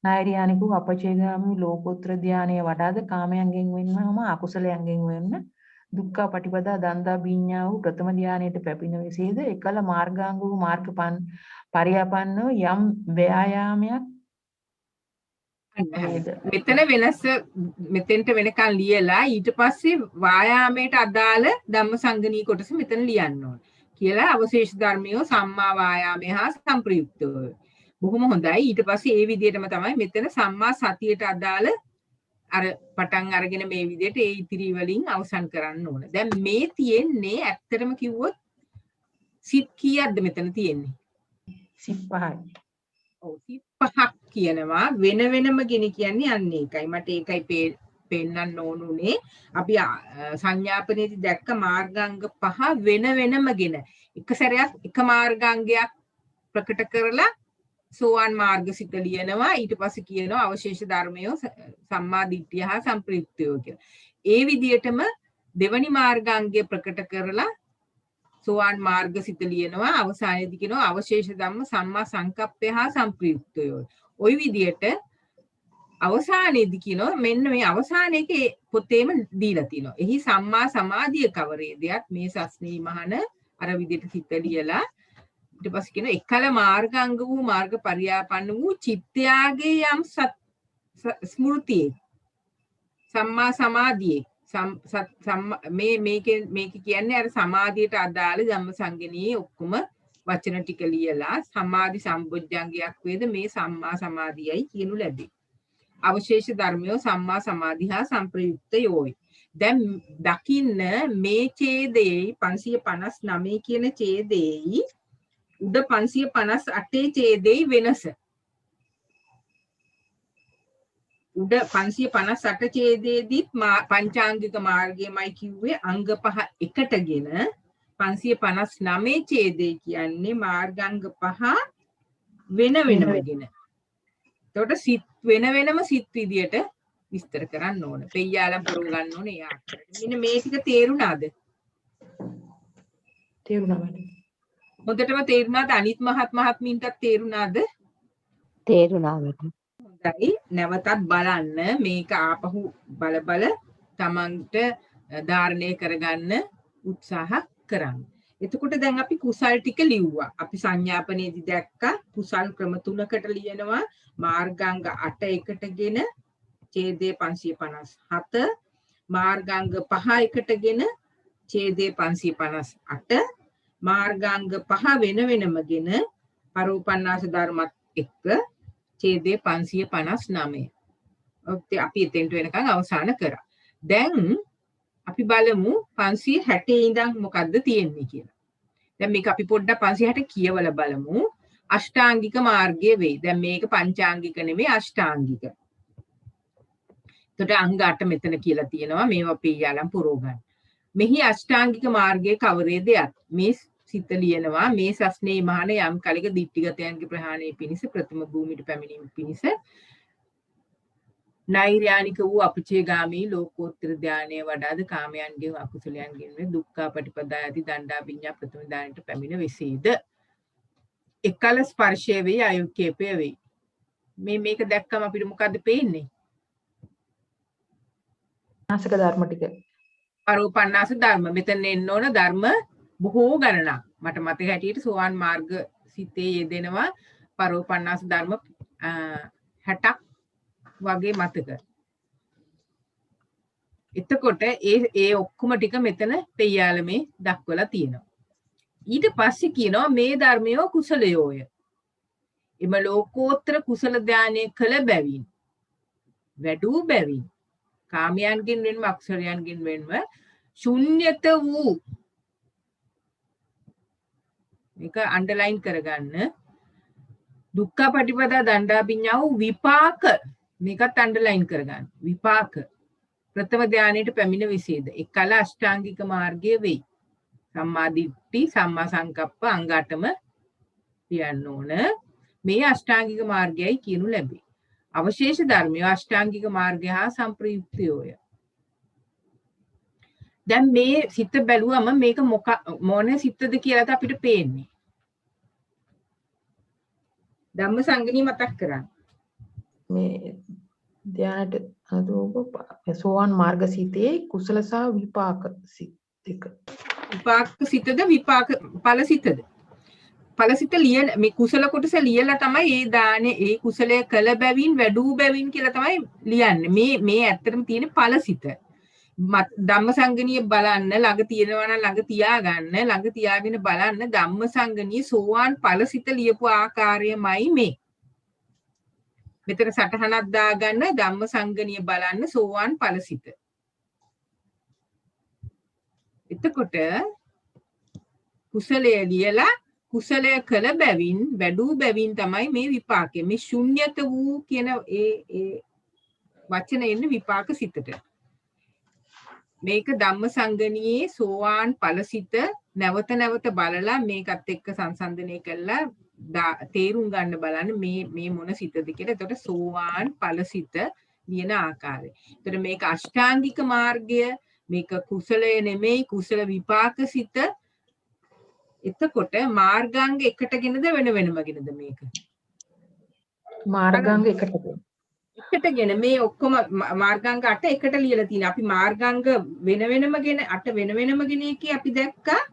නෛර්යානික වූ අපචේගාමී ලෝකෝත්තර ධානයේ වඩාද කාමයන්ගෙන් වෙන්වම අකුසලයන්ගෙන් වෙන්න දුක්ඛ පටිපදා දන්දා බිඤ්ඤා වූ ප්‍රථම ධානයට පැමිණ විසේද එකල මාර්ගාංග වූ මාර්ග පරියාපන්නෝ යම් ව්‍යායාමයක් නේද? මෙතන වෙනස මෙතෙන්ට වෙනකන් ලියලා ඊට පස්සේ වායාමයට අදාළ ධම්මසංගණී කොටස මෙතන ලියන්න ඕන කියලා අවශේෂ ධර්මියෝ සම්මා වායාමය හා සංප්‍රයුක්තව. බොහොම හොඳයි. ඊට පස්සේ ඒ විදිහටම තමයි මෙතන සම්මා සතියට අදාළ අර පටන් අරගෙන මේ විදිහට ඒ ඉතිරි වලින් අවසන් කරන්න ඕන. දැන් මේ තියෙන්නේ ඇත්තටම කිව්වොත් සිත් කීයක්ද මෙතන තියෙන්නේ? සිත් 5යි. ඔව් සිත් 5ක් කියනවා වෙන වෙනම ගෙන කියන්නේ අන්න ඒකයි. මට ඒකයි පෙන්නන්න ඕනුනේ. අපි සංඥාපනයේදී දැක්ක මාර්ගාංග 5 වෙන වෙනම ගෙන එක සැරයක් එක මාර්ගාංගයක් ප්‍රකට කරලා සෝවාන් මාර්ගසිත ලියනවා. ඊට පස්සේ කියනවා අවශේෂ ධර්මයෝ සම්මා දිට්ඨිය හා සංප්‍රයුක්තයෝ කියලා. ඒ විදිහටම දෙවනි මාර්ගාංගය ප්‍රකට කරලා සෝවාන් මාර්ගසිත ලියනවා. අවසානයේදී කියනවා අවශේෂ ධම්ම සම්මා සංකප්පය හා සංප්‍රයුක්තයෝ. ওই විදිහට අවසානයේදී කියනවා මෙන්න මේ අවසානයේ පොතේම දීලා තිනවා. එහි සම්මා සමාධිය කවරේදයක් මේ සස්නේ මහන අර විදිහට සිත ලියලා ඊට පස්සේ කියන එකල මාර්ගාංග වූ මාර්ග පරියාපන්න වූ චිත්තයාගේ යම් ස්මෘතියේ සම්මා සමාධියේ මේක කියන්නේ අර සමාධියට අදාළ ධම්මසංගණී ඔක්කොම වචන ටික ලියලා සමාධි සම්බොජ්ජංගයක් වේද මේ සම්මා සමාධියයි කියනු ලැබේ. අවශේෂ ධර්මයෝ සම්මා සමාධි හා සංප්‍රයුක්තයෝයි. දැන් දකින්න මේ ඡේදයේ 559 කියන ඡේදයේ උඩ 558 ඡේදයේ වෙනස. උඩ 558 ඡේදයේදීත් පංචාංගික මාර්ගයමයි කිව්වේ අංග 5 එකටගෙන 559 ඡේදය කියන්නේ මාර්ගාංග 5 වෙන වෙනමගෙන. එතකොට සිත් වෙන වෙනම සිත් විදියට විස්තර කරන්න ඕන. පෙయ్యාලම් පුරව ගන්න ඕනේ ඒ ආකාරයට. මෙන්න මේ ටික තේරුණාද? තේරුණා මට. හොඳටම තේරුණාද? අනිත් මහත්මීන්ටත් තේරුණාද? තේරුණා මට. හොඳයි. නැවතත් බලන්න මේක ආපහු බල තමන්ට ධාරණය කරගන්න උත්සාහ කරන්න. එතකොට දැන් අපි කුසල් ටික ලිව්වා. අපි සංඥාපනයේදී දැක්කා කුසල් ක්‍රම 3කට ලියනවා. මාර්ගාංග 8 එකටගෙන ඡේදයේ 557, මාර්ගාංග 5 එකටගෙන ඡේදයේ 558, මාර්ගාංග 5 වෙන වෙනමගෙන පරෝපන්නාස ධර්මත් එක්ක ඡේදයේ 559. ඔක්කොත් අපි එතෙන්ට වෙනකන් අවසන් කරා. දැන් අපි බලමු 560 ඉඳන් මොකද්ද තියෙන්නේ කියලා. දැන් මේක අපි පොඩ්ඩක් 560 කියවලා බලමු. අෂ්ටාංගික මාර්ගය වෙයි. දැන් මේක පංචාංගික නෙමෙයි අෂ්ටාංගික. එතකොට අංග 8 මෙතන කියලා තියෙනවා. මේවා පෙయ్యාලම් පුරව ගන්න. මෙහි අෂ්ටාංගික මාර්ගයේ කවරේද යත්? මේ සිත ලියනවා මේ සස්නේ මහාන යම් කලක දිට්ඨිගතයන්ගේ ප්‍රහාණය පිණිස ප්‍රථම භූමියට පැමිණීම පිණිස නෛර්යානික වූ අපචේගාමී ලෝකෝත්තර ධානයේ වඩාද කාමයන්ගේ අකුසලයන්ගෙන් වේ දුක්ඛ පටිපදා යති දණ්ඩා විඤ්ඤා ප්‍රථම ධානයට පැමිණ වෙසීද එකල ස්පර්ශය වේ අයුක්කේපය වේ. මේක දැක්කම අපිට මොකද්ද පේන්නේ? නාසක ධර්ම ටික. පරෝපන්නාස ධර්ම. මෙතන එන්න ඕන ධර්ම බොහෝ ගණනක්. මට මතක හැටියට සෝවාන් මාර්ග සිතේ යෙදෙනවා පරෝපන්නාස ධර්ම 60ක් වගේ මතක. එතකොට ඒ ඔක්කොම ටික මෙතන පෙయ్యාලමේ දක්වලා තියෙනවා. ඊට පස්සේ කියනවා මේ ධර්මයෝ කුසලයෝය. එම ලෝකෝත්තර කුසල ධානයේ කළ බැවින් වැඩූ බැවින් කාමයන්ගෙන් වෙන්ව අකුසලයන්ගෙන් වෙන්ව ශුන්්‍යත වූ මේක අන්ඩර්ලයින් කරගන්න දුක්ඛ පටිපදා දණ්ඩා විඤ්ඤා වූ විපාක මේකත් අන්ඩර්ලයින් කරගන්න. විපාක ප්‍රථම ධානයට පැමිණ විසේද එකල අෂ්ටාංගික මාර්ගය වෙයි. සම්මා දිට්ඨි සම්මා සංකප්ප අංග 8ම කියන්න ඕන. මේ අෂ්ටාංගික මාර්ගයයි කියනු ලැබේ. අවශේෂ ධර්මය අෂ්ටාංගික මාර්ගය හා සංප්‍රයුක්තයෝය. දැන් මේ සිත බැලුවම මේක මොන සිතද කියලාද අපිට පේන්නේ. ධම්මසංගණී මතක් කරගන්න. මේ ධ්‍යානට අදෝප සෝවාන් මාර්ගසිතේ කුසල සහ විපාක සිත් දෙක. විපාක සිතද විපාක ඵල සිතද? ඵල සිත ලියන මේ කුසල කොටස ලියලා තමයි ඒ දානේ ඒ කුසලය කළ බැවින් වැඩූ බැවින් කියලා තමයි ලියන්නේ. මේ ඇත්තටම තියෙන ඵල සිත. ධම්මසංගණිය බලන්න ළඟ තියෙනවා නම් ළඟ තියාගන්න ළඟ තියාගෙන බලන්න ධම්මසංගණිය සෝවාන් ඵල සිත ලියපු ආකාරයමයි මේ. මෙතන සටහනක් දාගන්න ධම්මසංගණිය බලන්න සෝවාන් ඵල සිත. එතකොට කුසලය ලියලා කුසලය කළ බැවින් වැඩූ බැවින් තමයි මේ විපාකය. මේ ශුන්්‍යත වූ කියන ඒ වචන එන්නේ විපාක සිතට. මේක ධම්මසංගණියේ සෝවාන් ඵලසිත නැවත නැවත බලලා මේකත් එක්ක සංසන්දනය කරලා තේරුම් ගන්න බලන්න මේ මොන සිතද කියලා. එතකොට සෝවාන් ඵලසිත කියන ආකාරය. එතකොට මේක අෂ්ටාංගික මාර්ගය, මේක කුසලය නෙමෙයි කුසල විපාක සිත. එතකොට මාර්ගාංග එකටගෙනද වෙන වෙනමගෙනද මේක? මාර්ගාංග එකටගෙන. එකටගෙන මේ ඔක්කොම මාර්ගාංග 8 එකට ලියලා තියෙනවා. අපි මාර්ගාංග වෙන වෙනමගෙන 8 වෙන වෙනමගෙන එකේ අපි දැක්කා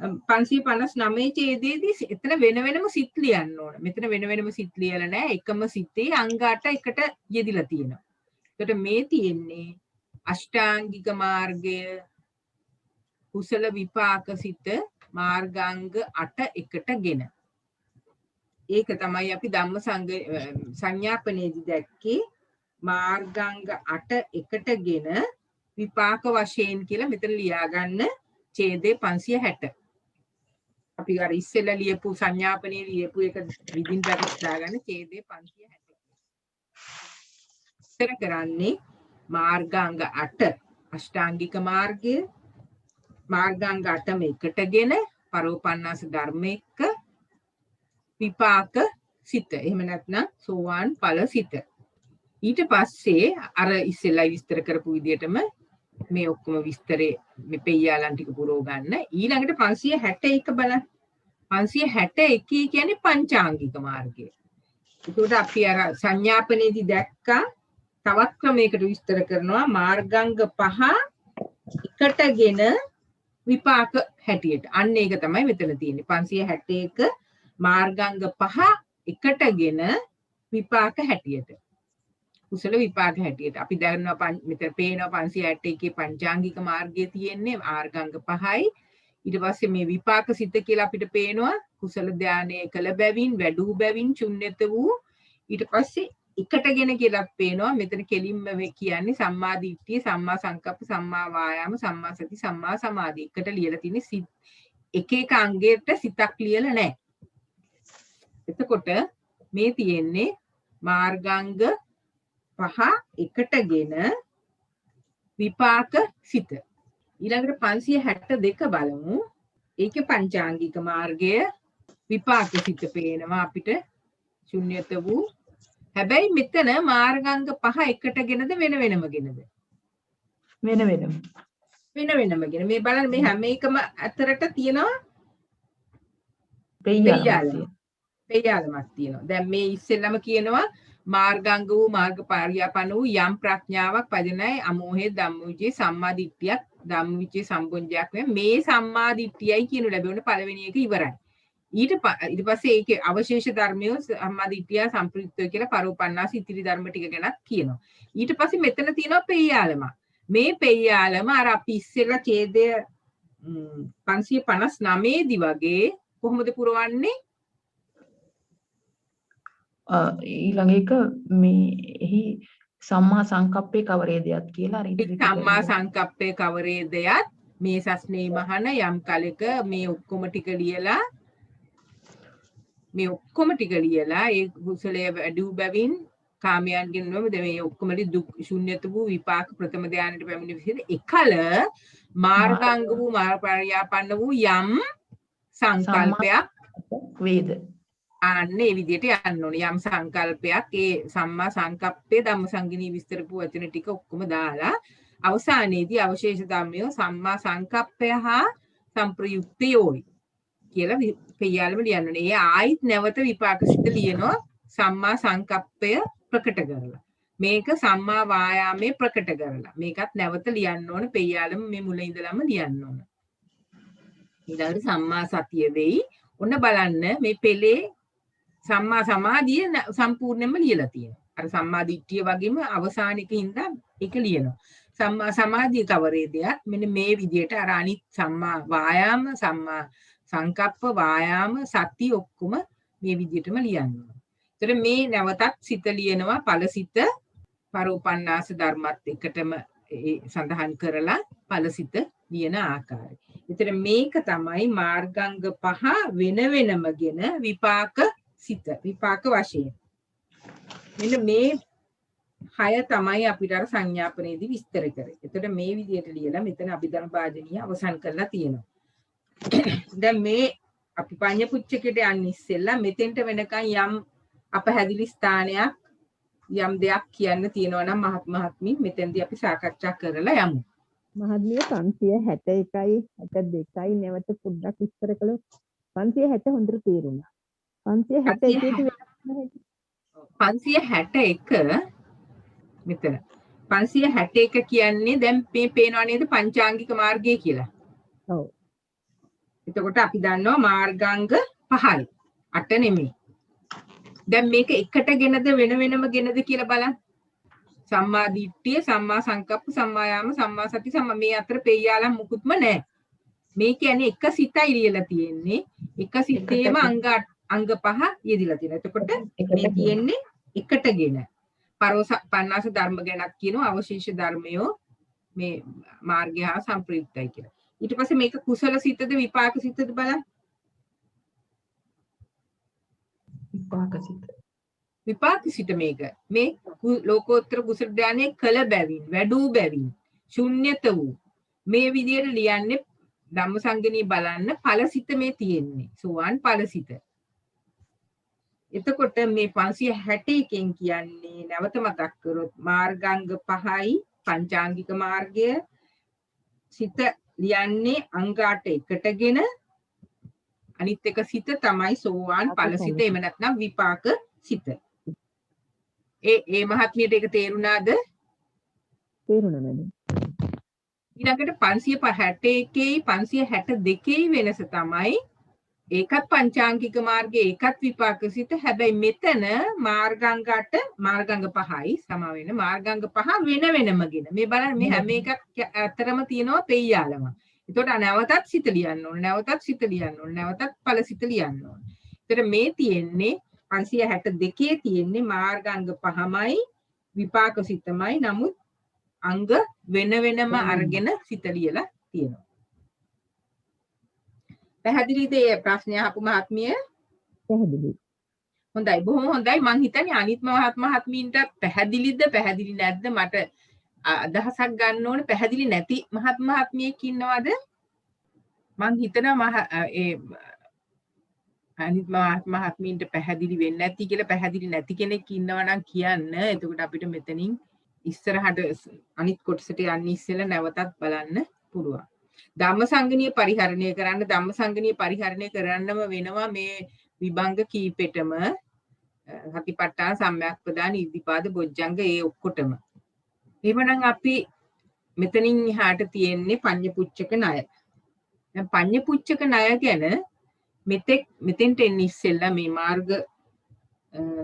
559 ඡේදයේදී එතන වෙන වෙනම සිත් ලියන්න ඕන. මෙතන වෙන වෙනම සිත් ලියලා නැහැ. එකම සිතේ අංග 8 එකට යෙදිලා තියෙනවා. එතකොට මේ තියෙන්නේ අෂ්ටාංගික මාර්ගය කුසල විපාක සිත මාර්ගාංග 8 එකටගෙන. ඒක තමයි අපි ධම්ම සංඥාපනයේදී දැක්කේ මාර්ගාංග 8 එකටගෙන විපාක වශයෙන් කියලා මෙතන ලියාගන්න ඡේදේ 560. අපි අර ඉස්සෙල්ලා ලියපු සංඥාපනයේ ලියපු එක විදිහින් දාගන්න ඡේදේ 560. ඉතර කරන්නේ මාර්ගාංග 8 අෂ්ටාංගික මාර්ගය මාර්ගාංග 8ම එකටගෙන පරෝපන්නාස ධර්ම එක්ක විපාක සිත. එහෙම නැත්නම් සෝවාන් ඵල සිත. ඊට පස්සේ අර ඉස්සෙල්ලා විස්තර කරපු විදිහටම මේ ඔක්කොම විස්තරේ මේ පෙయ్యාලන් ටික පුරව ගන්න. ඊළඟට 561 බලන්න. 561 කියන්නේ පංචාංගික මාර්ගය. ඒකට අපි අර සංඥාපනයේදී දැක්කා තවත් ක්‍රමයකට විස්තර කරනවා මාර්ගාංග 5 එකටගෙන විපාක හැටියට. අන්න ඒක තමයි මෙතන තියෙන්නේ. 561 මාර්ගාංග 5 එකටගෙන විපාක හැටියට. කුසල විපාක හැටියට. අපි දන්නවා මෙතන පේනවා 561 පංචාංගික මාර්ගය තියෙන්නේ මාර්ගාංග 5යි. ඊට පස්සේ මේ විපාක සිත කියලා අපිට පේනවා කුසල ධානයේ කළ බැවින් වැඩූ බැවින් ශුන්්‍යත වූ. ඊට පස්සේ එකටගෙන කියලා පේනවා මෙතන කෙලින්ම කියන්නේ සම්මා දිට්ඨිය, සම්මා සංකප්ප, සම්මා වායාම, සම්මා සති, සම්මා සමාධි. එකට ලියලා තියෙන්නේ සිත් එක එක අංගයට සිතක් ලියලා නැහැ. එතකොට මේ තියෙන්නේ මාර්ගාංග 5 එකටගෙන විපාක සිත. ඊළඟට 562 බලමු. ඒකේ පංචාංගික මාර්ගය විපාක සිත පේනවා අපිට ශුන්්‍යත වූ. හැබැයි මෙතන මාර්ගාංග 5 එකටගෙනද වෙන වෙනමගෙනද? වෙන වෙනම. වෙන වෙනමගෙන. මේ බලන්න මේ හැම එකම අතරට තියෙනවා පෙయ్యාලමක් තියෙනවා. දැන් මේ ඉස්සෙල්ලම කියනවා මාර්ගාංග වූ මාර්ගපාරියාපන්න වූ යම් ප්‍රඥාවක් පදනයි අමෝහේ ධම්මවිචේ සම්මා දිට්ඨියක් ධම්මවිචේ සම්බොජ්ජයක් මේ සම්මා දිට්ඨියයි කියනු ලැබෙන පළවෙනි එක ඉවරයි. ඊට පස්සේ ඒකේ අවශේෂ ධර්මය සම්මා දිට්ඨිය සම්ප්‍රයුක්තය කියලා පරෝපන්නාස ඉතිරි ධර්ම ටික ගැනත් කියනවා. ඊට පස්සේ මෙතන තියෙනවා පෙయ్యාලම. මේ පෙయ్యාලම අර අපි ඉස්සෙල්ලා ඡේදය 559 දී වගේ කොහොමද පුරවන්නේ? ඊළඟ එක මේහි සම්මා සංකප්පේ කවරේදයක් කියලා සම්මා සංකප්පේ කවරේදයක් මේ සස්නේ මහන යම් කලක මේ ඔක්කොම ටික ලියලා ඒ කුසලයේ වැඩි බැවින් කාමයන්ගෙන් නොමද මේ ඔක්කොම දුක් ශුන්්‍යත වූ විපාක ප්‍රථම ධානයට පැමිණි විදිහට එකල මාර්ගාංග වූ මාර්ගපරියාපන්න වූ යම් සංකල්පයක් වේද අන්නේ විදිහට යන්න ඕනේ. යම් සංකල්පයක් ඒ සම්මා සංකප්පේ ධම්මසංගිනී විස්තරපු වචන ටික ඔක්කොම දාලා අවසානයේදී අවශේෂ ධම්මය සම්මා සංකප්පය හා සම්ප්‍රයුක්තයෝයි කියලා පෙయ్యාලම ලියන්න ඕනේ. ඒ ආයිත් නැවත විපාක සිත ලියනවා සම්මා සංකප්පය ප්‍රකට කරලා මේක සම්මා වායාමයේ ප්‍රකට කරලා මේකත් නැවත ලියන්න ඕන පෙయ్యాලම මේ මුල ඉඳලම ලියන්න ඕන ඊළඟට සම්මා සතිය වෙයි ඔන්න බලන්න මේ පෙළේ සම්මා සමාධිය සම්පූර්ණයෙන්ම ලියලා තියෙනවා අර සම්මා දිට්ඨිය වගේම අවසානික හින්දා ඒක ලියනවා සම්මා සමාධිය කවරේ දෙයක් මෙන්න මේ විදිහට අර අනිත් සම්මා වායාම සම්මා සංකප්ප වායාම සති ඔක්කොම මේ විදිහටම ලියන්න ඕන. ඒතර මේ නැවතත් සිත ලියනවා ඵලසිත පරෝපන්නාස ධර්මත් එකටම සඳහන් කරලා ඵලසිත ලියන ආකාරය. ඒතර මේක තමයි මාර්ගාංග 5 වෙන වෙනමගෙන විපාක සිත විපාක වශයෙන්. මෙන්න මේ 6 තමයි අපිට අර සංඥාපනයේදී විස්තර කරේ. එතකොට මේ විදිහට ලියලා මෙතන අභිධර්ම භාජනීය අවසන් කරලා තියෙනවා. දැන් මේ අපි පඤ්ඤ පුච්චකයට යන්න ඉස්සෙල්ලා මෙතෙන්ට වෙනකන් යම් අපහැදිලි ස්ථානයක් යම් දෙයක් කියන්න තියෙනවා නම් මහත්මී මෙතෙන්දී අපි සාකච්ඡා කරලා යමු. මහත්මිය 561යි 62යි නැවත පොඩ්ඩක් විස්තර කළොත් 560 හොඳට තේරුණා. 561 මෙතන 561 කියන්නේ දැන් මේ පේනවා නේද පංචාංගික මාර්ගය කියලා. ඔව්. එතකොට අපි දන්නවා මාර්ගාංග 5යි 8 නෙමෙයි. දැන් මේක එකටගෙනද වෙන වෙනම ගෙනද කියලා බලන්න. සම්මා දිට්ඨිය, සම්මා සංකප්ප, සම්මා යාම, සම්මා සති, සම්මා මේ අතර පෙయ్యాලම් මුකුත්ම නැහැ. මේ කියන්නේ එක සිතයි ලියලා තියෙන්නේ. එක සිතේම අංග 5 යෙදිලා තියෙනවා. එතකොට මේ තියෙන්නේ එකටගෙන. පරෝපන්නාස ධර්ම ගැනක් කියනවා අවශේෂ ධර්මයෝ මේ මාර්ගය හා සම්ප්‍රයුක්තයි කියලා. ඊට පස්සේ මේක කුසල සිතද විපාක සිතද බලන්න. විපාක සිත මේක. මේ ලෝකෝත්තර කුසල ධානයේ කළ බැවින්, වැඩූ බැවින්, ශුන්්‍යත වූ මේ විදියට ලියන්නේ ධම්මසංගණී බලන්න ඵලසිත මේ තියෙන්නේ. සෝවාන් ඵලසිත. එතකොට මේ 561කින් කියන්නේ නැවත මතක් කරොත් මාර්ගාංග 5යි පංචාංගික මාර්ගය සිත ලියන්නේ අංග 8 එකටගෙන අනිත් එක සිත තමයි සෝවාන් ඵලසිත එහෙම නැත්නම් විපාක සිත. ඒ මහත්මියට ඒක තේරුණාද? තේරුණා නේද? ඊළඟට 561යි 562යි වෙනස තමයි ඒකත් පංචාංගික මාර්ගයේ ඒකත් විපාක සිත. හැබැයි මෙතන මාර්ගාංග 8 මාර්ගාංග 5යි සම වෙන මාර්ගාංග 5 වෙන වෙනමගෙන මේ බලන්න මේ හැම එකක් අතරම තියෙනවා පෙయ్యాලම. එතකොට නැවතත් සිත ලියන්න ඕනේ. නැවතත් සිත ලියන්න ඕනේ. නැවතත් ඵල සිත ලියන්න ඕනේ. එතකොට මේ තියෙන්නේ 562 තියෙන්නේ මාර්ගාංග 5මයි විපාක සිතමයි. නමුත් අංග වෙන වෙනම අරගෙන සිත ලියලා තියෙනවා. පැහැදිලිද මේ ප්‍රශ්නය අහපු මහත්මිය? පැහැදිලි. හොඳයි බොහොම හොඳයි. මං හිතන්නේ අනිත් මහත්මීන්ට පැහැදිලිද පැහැදිලි නැද්ද මට අදහසක් ගන්න ඕනේ. පැහැදිලි නැති මහත්මියෙක් ඉන්නවද? මං හිතනවා ඒ අනිත් මහත්මීන්ට පැහැදිලි වෙන්නේ නැති කියලා පැහැදිලි නැති කෙනෙක් ඉන්නවා නම් කියන්න. එතකොට අපිට මෙතනින් ඉස්සරහට අනිත් කොටසට යන්න ඉස්සෙල්ලා නැවතත් බලන්න පුළුවන්. ධම්මසංගණීය පරිහරණය කරන්න ධම්මසංගණීය පරිහරණය කරන්නම වෙනවා මේ විභංග කීපෙටම සතිපට්ඨාන සම්‍යක්පදාන ඉද්ධිපාද බොජ්ජංග ඒ ඔක්කොටම. එහෙමනම් අපි මෙතනින් එහාට තියෙන්නේ පඤ්ඤපුච්චක ණය. දැන් පඤ්ඤපුච්චක ණය ගැන මෙතෙන්ට එන්න ඉස්සෙල්ලා මේ මාර්ග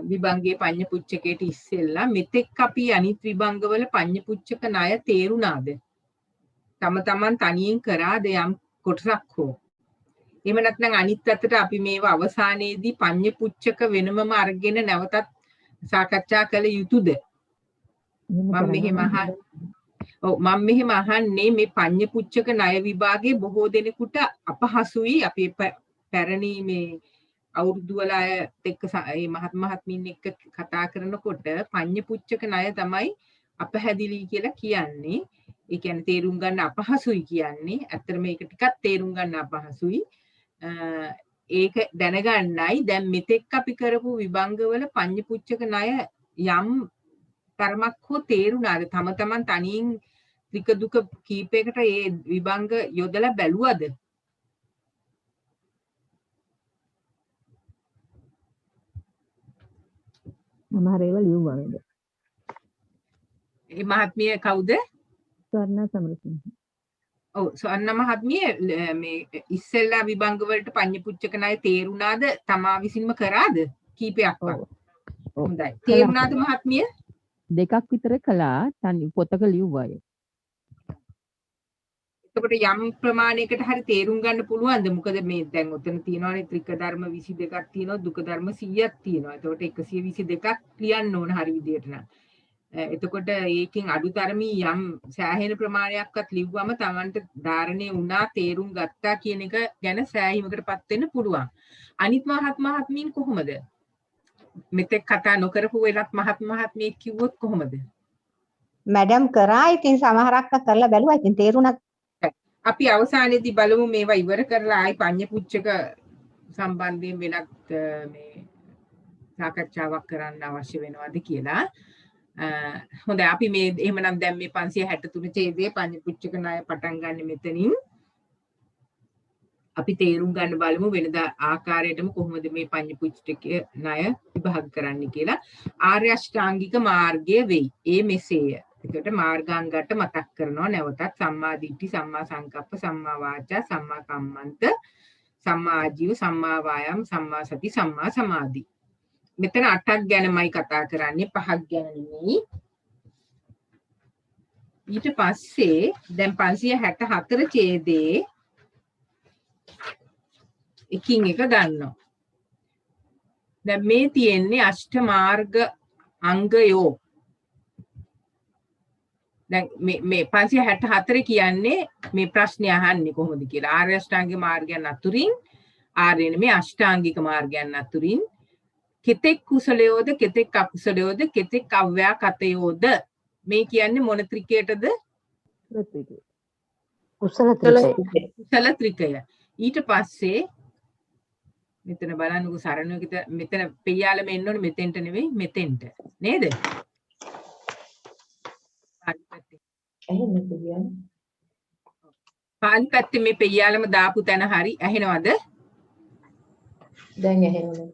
විභංගයේ පඤ්ඤපුච්චකයට ඉස්සෙල්ලා මෙතෙක් අපි අනිත් විභංගවල පඤ්ඤපුච්චක ණය තේරුණාද? තම තමන් තනියෙන් කරාද යම් කොටසක් හෝ? එහෙම නැත්නම් අනිත් අතට අපි මේව අවසානයේදී පඤ්ඤපුච්චක වෙනමම අරගෙන නැවතත් සාකච්ඡා කළ යුතුද? මම මෙහෙම අහන්නේ මේ පඤ්ඤපුච්චක ණය විභාගයේ බොහෝ දෙනෙකුට අපහසුයි. අපි පැරණි මේ අවුරුදු වල අයත් එක්ක මේ මහත්මීන් එක්ක කතා කරනකොට පඤ්ඤපුච්චක ණය තමයි අපහැදිලි කියලා කියන්නේ. ඒ කියන්නේ තේරුම් ගන්න අපහසුයි කියන්නේ. ඇත්තට මේක ටිකක් තේරුම් ගන්න අපහසුයි. ඒක දැනගන්නයි දැන් මෙතෙක් අපි කරපු විභංගවල පඤ්ඤපුච්චක ණය යම් තරමක් හෝ තේරුණාද? තම තමන් තනියෙන් ත්‍රික දුක කීපයකට ඒ විභංග යොදලා බැලුවද? සමහර ඒවා ලියුවා නේද? ඒ මහත්මිය කවුද? ස්වර්ණා සමරසිංහ. ඔව් සොන්න මහත්මිය මේ ඉස්සෙල්ලා විභංග වලට පඤ්ඤපුච්චක ණය තේරුණාද? තමා විසින්ම කරාද? කීපයක්වත්. ඔව්. හොඳයි. තේරුණාද මහත්මිය? දෙකක් විතර කළා තනි පොතක ලියුවා ඒක. එතකොට යම් ප්‍රමාණයකට හරි තේරුම් ගන්න පුළුවන්ද? මොකද මේ දැන් උතන තියෙනවානේ ත්‍රික ධර්ම 22ක් තියෙනවා, දුක ධර්ම 100ක් තියෙනවා. එතකොට 122ක් ලියන්න ඕන හරි විදියට නම්. එතකොට ඒකෙන් අඩුතරමින් යම් සෑහෙන ප්‍රමාණයක්වත් ලිව්වම Tamanට ධාරණය වුණා, තේරුම් ගත්තා කියන එක ගැන සෑහීමකටපත් වෙන්න පුළුවන්. අනිත් මහත්මීන් කොහොමද? මෙතෙක් කතා නොකරපු වෙලත් මහත්මිය කිව්වොත් කොහොමද? මැඩම් කරා ඉතින් සමහරක් කරලා බැලුවා ඉතින් තේරුණා. අපි අවසානයේදී බලමු මේවා ඉවර කරලා ආයි පඤ්ඤපුච්චක සම්බන්ධයෙන් වෙනත් මේ සාකච්ඡාවක් කරන්න අවශ්‍ය වෙනවද කියලා. හොඳයි අපි මේ එහෙමනම් දැන් මේ 563 ඡේදයේ පඤ්ඤපුච්චක ණය පටන් ගන්න මෙතනින්. අපි තේරුම් ගන්න බලමු වෙනදා ආකාරයටම කොහොමද මේ පඤ්ඤපුච්චක ණය විභාග කරන්න කියලා. ආර්ය අෂ්ටාංගික මාර්ගය වෙයි. ඒ මෙසේය. ඒකට මාර්ගාංගට මතක් කරනවා නැවතත් සම්මා දිට්ඨි, සම්මා සංකප්ප, සම්මා වාචා, සම්මා කම්මන්ත, සම්මා ආජීව, සම්මා වායාම, සම්මා සති, සම්මා සමාධි. මෙතන 8ක් ගැනමයි කතා කරන්නේ 5ක් ගැන නෙමෙයි. ඊට පස්සේ දැන් 564 ඡේදයේ එකින් එක ගන්නවා. දැන් මේ තියෙන්නේ අෂ්ට මාර්ග අංගයෝ. දැන් මේ 564 කියන්නේ මේ ප්‍රශ්නේ අහන්නේ කොහොමද කියලා. ආර්ය අෂ්ටාංගික මාර්ගයන් අතුරින් ආර්ය නෙමෙයි අෂ්ටාංගික මාර්ගයන් අතුරින් කෙතෙක් කුසලයෝද කෙතෙක් අකුසලයෝද කෙතෙක් අව්‍යාකතයෝද මේ කියන්නේ මොන ත්‍රිකයටද? කුසල ත්‍රිකය. කුසල ත්‍රිකය. ඊට පස්සේ මෙතන බලන්නකෝ සරණුවකිට මෙතන පෙయ్యාලම එන්න ඕනේ මෙතෙන්ට නෙවෙයි මෙතෙන්ට නේද? පාලි පැත්තේ මේ පෙయ్యාලම දාපු තැන හරි ඇහෙනවද? දැන් ඇහෙනවා.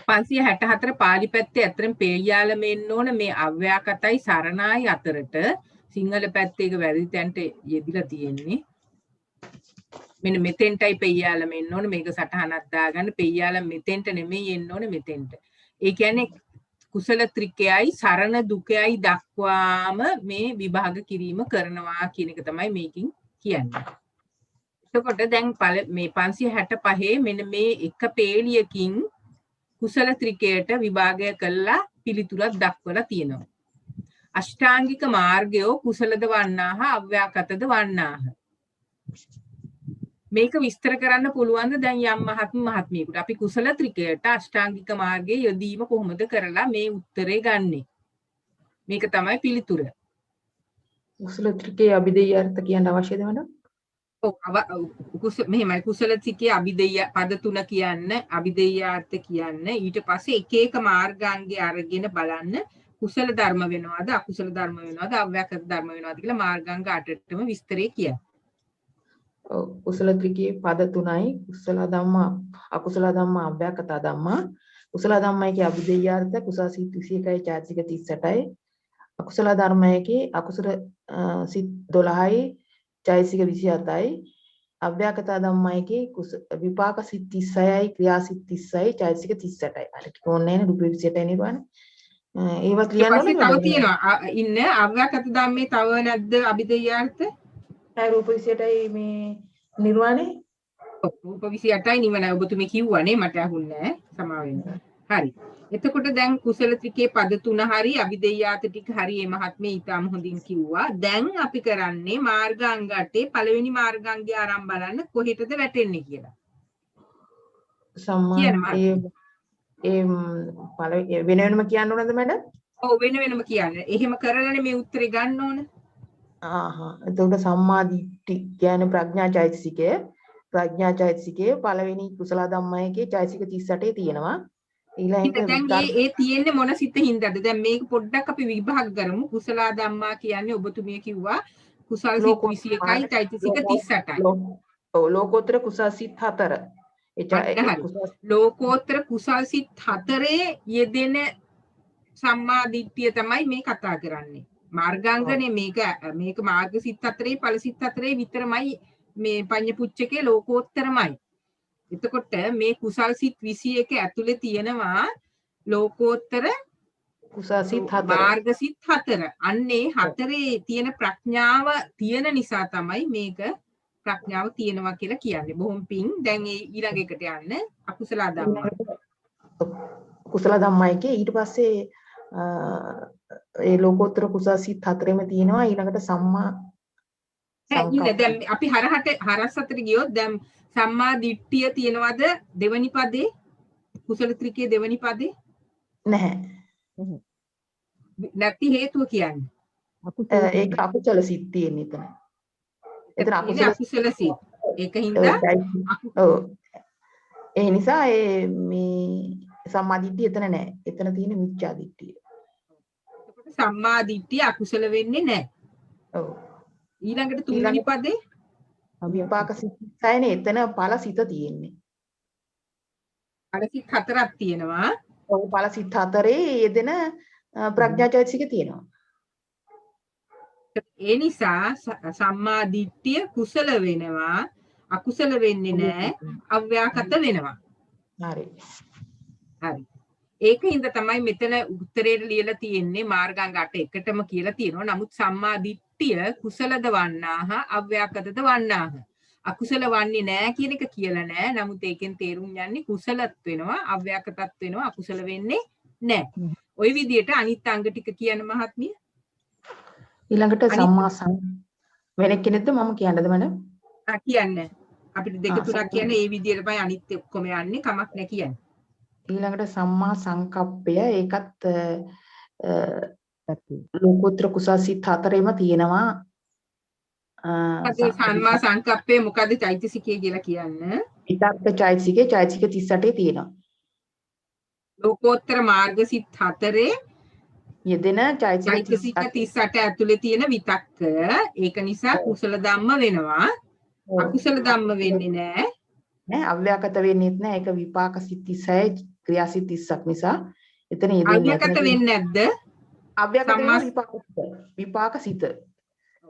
564 පාලි පැත්තේ අතරින් පෙయ్యාලම එන්න ඕන මේ අව්‍යාකතයි සරණයි අතරට සිංහල පැත්තේ එක වැරදි තැනට යෙදිලා තියෙන්නේ. මෙන්න මෙතෙන්ටයි පෙయ్యාලම එන්න ඕන මේක සටහනක් දාගන්න පෙయ్యාලම මෙතෙන්ට නෙමෙයි එන්න ඕන මෙතෙන්ට. ඒ කියන්නේ කුසල ත්‍රිකයයි සරණ දුකයයි දක්වාම මේ විභාග කිරීම කරනවා කියන එක තමයි මේකින් කියන්නේ. එතකොට දැන් මේ 565 මෙන්න මේ එක පේලියකින් කුසල ත්‍රිකයට විභාගය කළා පිළිතුරක් දක්වලා තියෙනවා. අෂ්ටාංගික මාර්ගයෝ කුසලද වන්නාහ අව්‍යාකතද වන්නාහ. මේක විස්තර කරන්න පුළුවන්ද දැන් යම් මහත්මියෙකුට අපි කුසල ත්‍රිකයට අෂ්ටාංගික මාර්ගයේ යෙදීම කොහොමද කරලා මේ උත්තරේ ගන්නෙ? මේක තමයි පිළිතුර. කුසල ත්‍රිකයේ අභිධේය අර්ථ කියන්න අවශ්‍යද මඩම්? ඔව් මෙහෙමයි කුසල ත්‍රිකයේ අභිධේය පද තුන කියන්න අභිධේය අර්ථ කියන්න ඊට පස්සේ එක එක මාර්ගාංගය අරගෙන බලන්න කුසල ධර්ම වෙනවද අකුසල ධර්ම වෙනවද අව්‍යාකෘත ධර්ම වෙනවද කියලා මාර්ගාංග 8ටම විස්තරේ කියන්න. කුසල ත්‍රිකයේ පද තුනයි කුසල ධම්මා අකුසල ධම්මා අව්‍යාකත ධම්මා. කුසල ධම්මයේ අභිධේය අර්ථ කුසල සිත් 21යි චෛතසික 38යි අකුසල ධර්මයේ අකුසල සිත් 12යි චෛතසික 27යි අව්‍යාකත ධම්මයේ විපාක සිත් 36යි ಕ್ರಿಯಾ සිත් 30යි චෛතසික 38යි. අර කොන්නේ නේ රුපියල් 28යි නිර්වාණ. ඒවත් ලියන්න ඕනේ. තව තියෙනවා ඉන්න අව්‍යාකත ධම්මේ තව නැද්ද අභිධේය අර්ථ? රූප 28යි මේ නිර්වාණේ. රූප 28යි නිවන ඔබතුමී කිව්වනේ මට අහුන්නේ නැහැ සමා වෙන්න. හරි. එතකොට දැන් කුසල ත්‍රිකේ පද තුන හරි අභිධේයාත ටික හරි මේ මහත්මේ ඊටම හොඳින් කිව්වා. දැන් අපි කරන්නේ මාර්ගාංග 8 පළවෙනි මාර්ගාංගය ආරම්භ බලන්න කොහෙටද වැටෙන්නේ කියලා. සම්මා ඒ වෙන වෙනම කියන්න ඕනද මැඩම්? ඔව් වෙන වෙනම කියන්න. එහෙම කරලානේ මේ උත්තරේ ගන්න ඕන. එතකොට සම්මා දිට්ඨි කියන්නේ ප්‍රඥා චෛතසිකය. ප්‍රඥා චෛතසිකයේ පළවෙනි කුසල ධම්මයේ චෛතසික 38 තියෙනවා. ඊළඟට දැන් ඒ තියෙන්නේ මොන සිත හින්දාද? දැන් මේක පොඩ්ඩක් අපි විභාග කරමු. කුසල ධම්මා කියන්නේ ඔබතුමිය කිව්වා කුසල් සිත් 21යි චෛතසික 38යි. ඔව් ලෝකෝත්තර කුසල් සිත් 4. ලෝකෝත්තර කුසල් සිත් 4 යෙදෙන සම්මා දිට්ඨිය තමයි මේ කතා කරන්නේ. මාර්ගාංගනේ මේක මාර්ග සිත් 4 ඵල සිත් 4 විතරමයි මේ පඤ්ඤපුච්චකේ ලෝකෝත්තරමයි. එතකොට මේ කුසල් සිත් 21 ඇතුලේ තියෙනවා ලෝකෝත්තර කුසල් සිත් 4. මාර්ග සිත් 4. අන්නේ හතරේ තියෙන ප්‍රඥාව තියෙන නිසා තමයි මේක ප්‍රඥාව තියෙනවා කියලා කියන්නේ. බොහොම පිං. දැන් ඊළඟ එකට යන්න. අකුසල ධම්ම. කුසල ධම්මයිකේ ඊට පස්සේ ඒ ලෝකෝත්තර කුසල් සිත් 4ෙම තියෙනවා. ඊළඟට සම්මා දැන් අපි හරස් අතර ගියොත් දැන් සම්මා දිට්ඨිය තියෙනවද දෙවනි පදේ? කුසල ත්‍රිකයේ දෙවනි පදේ? නැහැ. නැති හේතුව කියන්නේ. ඒක අකුසල සිත් තියෙන එතන. එතන අකුසල සිත්. ඒකින්ද ඔව්. ඒ නිසා මේ සම්මා දිට්ඨිය එතන නැහැ. එතන තියෙන මිච්ඡා දිට්ඨිය. එතකොට සම්මා දිට්ඨිය අකුසල වෙන්නේ නැහැ. ඔව්. ඊළඟට තුන්වෙනි පදේ විපාක සිත් 6නේ එතන ඵල සිත තියෙන්නේ. ඵල සිත් 4ක් තියෙනවා. ඔව් ඵල සිත් 4 යෙදෙන ප්‍රඥා චෛතසික තියෙනවා. ඒ නිසා සම්මා දිට්ඨිය කුසල වෙනවා, අකුසල වෙන්නේ නැහැ, අව්‍යාකත වෙනවා. හරි. හරි. ඒකින්ද තමයි මෙතන උත්තරේට ලියලා තියෙන්නේ මාර්ගාංග 8 එකටම කියලා තියෙනවා. නමුත් සම්මා දිට්ඨිය කුසලද වන්නාහ, අව්‍යාකතද වන්නාහ. අකුසල වන්නේ නැහැ කියන එක කියලා නැහැ. නමුත් ඒකෙන් තේරුම් යන්නේ කුසලත් වෙනවා, අව්‍යාකතත් වෙනවා, අකුසල වෙන්නේ නැහැ. ওই විදිහට අනිත් අංග ටික කියන මහත්මිය. ඊළඟට සම්මා වෙන කෙනෙක්ද මම කියන්නද මඩම්? කියන්න. අපිට දෙක තුනක් කියන්නේ ඒ විදිහටමයි අනිත් ඔක්කොම යන්නේ කමක් නැහැ කියන්නේ. ඊළඟට සම්මා සංකප්පය ඒකත් ලෝකෝත්තර කුසල් සිත් 4ෙම තියෙනවා. සම්මා සංකප්පය මොකද්ද චෛතසිකය කියලා කියන්න? විතක්ක චෛතසිකේ චෛතසික 38 තියෙනවා. ලෝකෝත්තර මාර්ග සිත් 4 යෙදෙන චෛතසික 38 ඇතුලේ තියෙන විතක්ක. ඒක නිසා කුසල ධම්ම වෙනවා. අකුසල ධම්ම වෙන්නේ නැහැ. නෑ අව්‍යාකත වෙන්නේත් නෑ. ඒක විපාක සිත් 36 ක්‍රියා සිත් 30ක් නිසා එතන යෙදෙන්නේ. අව්‍යාකත වෙන්නේ නැද්ද? අව්‍යාකත විපාක සිත.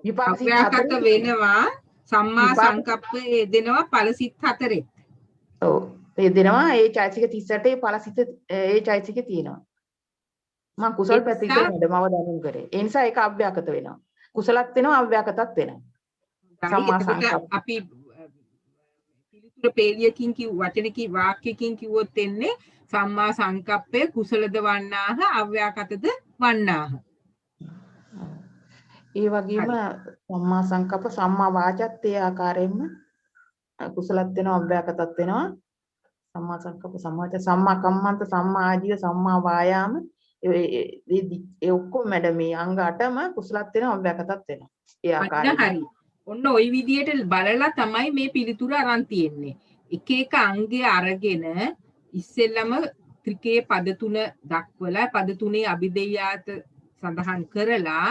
විපාක සිත් අව්‍යාකත වෙනවා. සම්මා සංකප්පේ දෙනවා ඵල සිත් 4. ඔව්. යෙදෙනවා ඒ චෛතසික 38 ඵල සිත් ඒ චෛතසිකේ තියෙනවා. මම කුසල් පැති කියනද මම දැනුම් කරේ. ඒ නිසා ඒක අව්‍යාකත වෙනවා. කුසලත් වෙනවා අව්‍යාකතත් වෙනවා. සම්මා සංකප්ප. අපි පිළිතුර පේලියකින් කිව් වචනකින් වාක්‍යකින් කිව්වොත් එන්නේ සම්මා සංකප්පය කුසලද වන්නාහ අව්‍යාකතද වන්නාහ. ඒ වගේම සම්මා සංකප්ප සම්මා වාචත් ඒ ආකාරයෙන්ම කුසලත් වෙනවා අව්‍යාකතත් වෙනවා. සම්මා සංකප්ප සම්මා කම්මන්ත සම්මා ආජීව සම්මා වායාම ඒ ඔක්කොම මැඩ මේ අංග 8ම කුසලත් වෙනවා අව්‍යාකතත් වෙනවා. ඒ ආකාරයෙන්. හරි. ඔන්න ওই විදියට බලලා තමයි මේ පිළිතුර අරන් තියෙන්නේ. එක එක අංගය අරගෙන ඉස්සෙල්ලම ත්‍රිකේ පද තුන දක්වලා පද තුනේ අභිදේයාර්ථ සඳහන් කරලා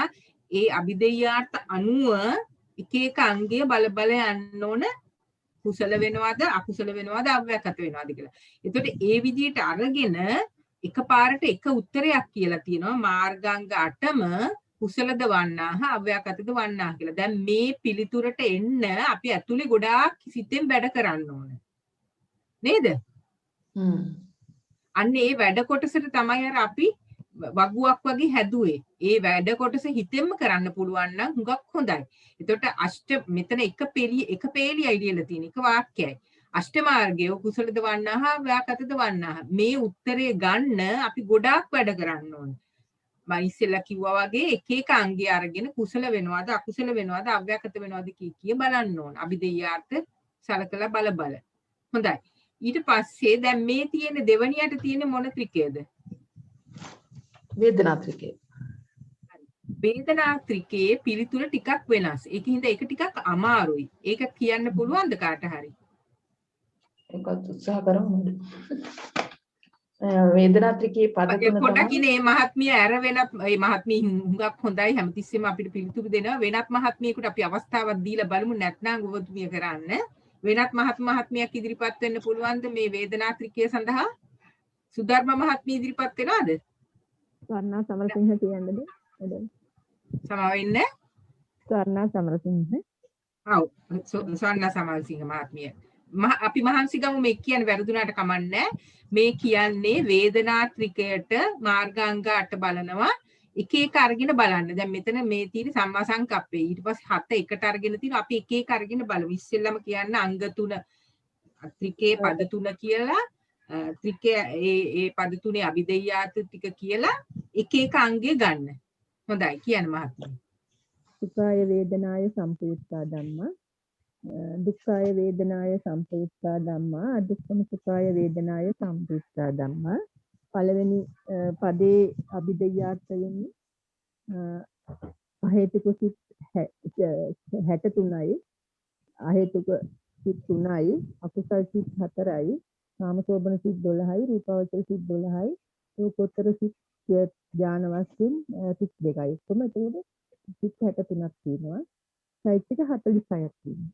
ඒ අභිදේයාර්ථ අනුව එක එක අංගය බල යන්න ඕන කුසල වෙනවද අකුසල වෙනවද අව්‍යාකත වෙනවද කියලා. එතකොට ඒ විදියට අරගෙන එකපාරට එක උත්තරයක් කියලා තියෙනවා මාර්ගාංග 8ම කුසලද වන්නාහ අව්‍යාකතද වන්නාහ කියලා. දැන් මේ පිළිතුරට එන්න අපි ඇතුලේ ගොඩාක් සිතෙන් වැඩ කරන්න ඕන. නේද? අන්න ඒ වැඩ කොටසට තමයි අර අපි වගුවක් වගේ හැදුවේ. ඒ වැඩ කොටස හිතෙන්ම කරන්න පුළුවන් නම් හුඟක් හොඳයි. එතකොට මෙතන එක පේලියයි ලියලා තියෙන එක වාක්‍යයයි. අෂ්ට මාර්ගය කුසලද වන්නාහ අව්‍යාකතද වන්නාහ. මේ උත්තරේ ගන්න අපි ගොඩාක් වැඩ කරන්න ඕන. මම ඉස්සෙල්ලා කිව්වා වගේ එක එක අංගය අරගෙන කුසල වෙනවද අකුසල වෙනවද අව්‍යාකත වෙනවද කිය බලන්න ඕන. අභිදේයාර්ථ සලකලා බල. හොඳයි. ඊට පස්සේ දැන් මේ තියෙන දෙවණියට තියෙන මොන ත්‍රිකයේද? වේදනා ත්‍රිකය. වේදනා ත්‍රිකයේ පිළිතුර ටිකක් වෙනස්. ඒකින්ද ඒක ටිකක් අමාරුයි. ඒක කියන්න පුළුවන්ද කාට හරි? ඒකත් උත්සාහ කරමු. වේදනා ත්‍රිකයේ පද තුන තමයි පොඩ්ඩක් ඉන්නේ මේ මහත්මිය ඇර වෙනත් මේ මහත්මිය හුඟක් හොඳයි හැමතිස්සෙම අපිට පිළිතුරු දෙනවා. වෙනත් මහත්මියකට අපි අවස්ථාවක් දීලා බලමු නැත්නම් ඔබතුමිය කරන්න. වෙනත් මහත්මියක් ඉදිරිපත් වෙන්න පුළුවන්ද මේ වේදනා ත්‍රිකය සඳහා? සුධර්ම මහත්මිය ඉදිරිපත් වෙනවද? ස්වර්ණා සමරසිංහ කියන්නද? madam? සමාව වෙන්න. ස්වර්ණා සමරසිංහ. ඔව් සවන්න සමල්සිංහ මහත්මිය. අපි මහන්සි ගමු මේ කියන්නේ වැරදුනාට කමන්නේ. මේ කියන්නේ වේදනා ත්‍රිකයට මාර්ගාංග 8 බලනවා. එක එක අරගෙන බලන්න. දැන් මෙතන මේ තියෙන සම්මා සංකප්පේ. ඊට පස්සේ 7 එකට අරගෙන තියෙන අපි එක එක අරගෙන බලමු. ඉස්සෙල්ලම කියන්න අංග 3 ත්‍රිකේ පද 3 කියලා ත්‍රිකේ ඒ පද 3 අභිදෙය්‍යාත ටික කියලා එක එක අංගය ගන්න. හොඳයි කියන්න මහත්මිය. සුඛාය වේදනාය සම්පයුක්තා ධම්මා දුක්ඛාය වේදනාය සම්පයුක්තා ධම්මා අදුක්ඛම සුඛාය වේදනාය සම්පයුක්තා ධම්මා පළවෙනි පදේ අභිදෙය්‍යාර්ථ වෙන්නේ අහේතුක සිත් 63යි අහේතුක සිත් 3යි අකුසල් සිත් 4යි කාමසෝබන සිත් 12යි රූපාවචර සිත් 12යි රූපෝත්තර සිත් ඥාන වශයෙන් 32යි කොහොමද එතකොට සිත් 63ක් තියෙනවා චෛත්‍යික 46ක් තියෙනවා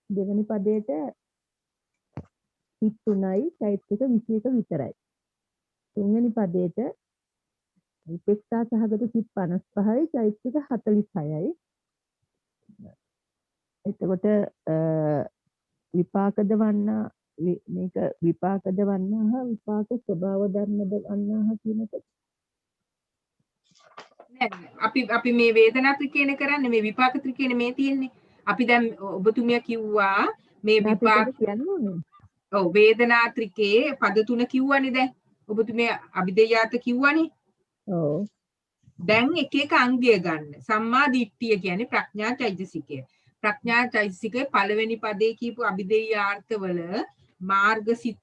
දෙවෙනි පදයට සිත් 3යි චෛත්‍යික 21 විතරයි තුන්වෙනි පදයට උපේක්ෂා සහගත සිත් 55යි චෛත්‍යික 46යි එතකොට විපාකද වන්නා මේක විපාකද වන්නා විපාක ස්වභාව ධර්මද වන්නා කියන එක අපි මේ වේදනා ත්‍රිකේණ කරන්නේ මේ විපාක ත්‍රිකේණ මේ තියෙන්නේ. අපි දැන් ඔබතුමිය කිව්වා මේ විපාක කියන්න ඕනේ. ඔව් වේදනා ත්‍රිකේ පද 3 කිව්වනේ දැන්. ඔබතුමිය අභිදේයාත කිව්වනේ. ඔව්. දැන් එක එක අංගය ගන්න. සම්මා දිට්ඨිය කියන්නේ ප්‍රඥා චෛතසිකය. ප්‍රඥා චෛතසිකයේ පළවෙනි පදේ කියපු අභිදේයාර්ථවල මාර්ග සිත්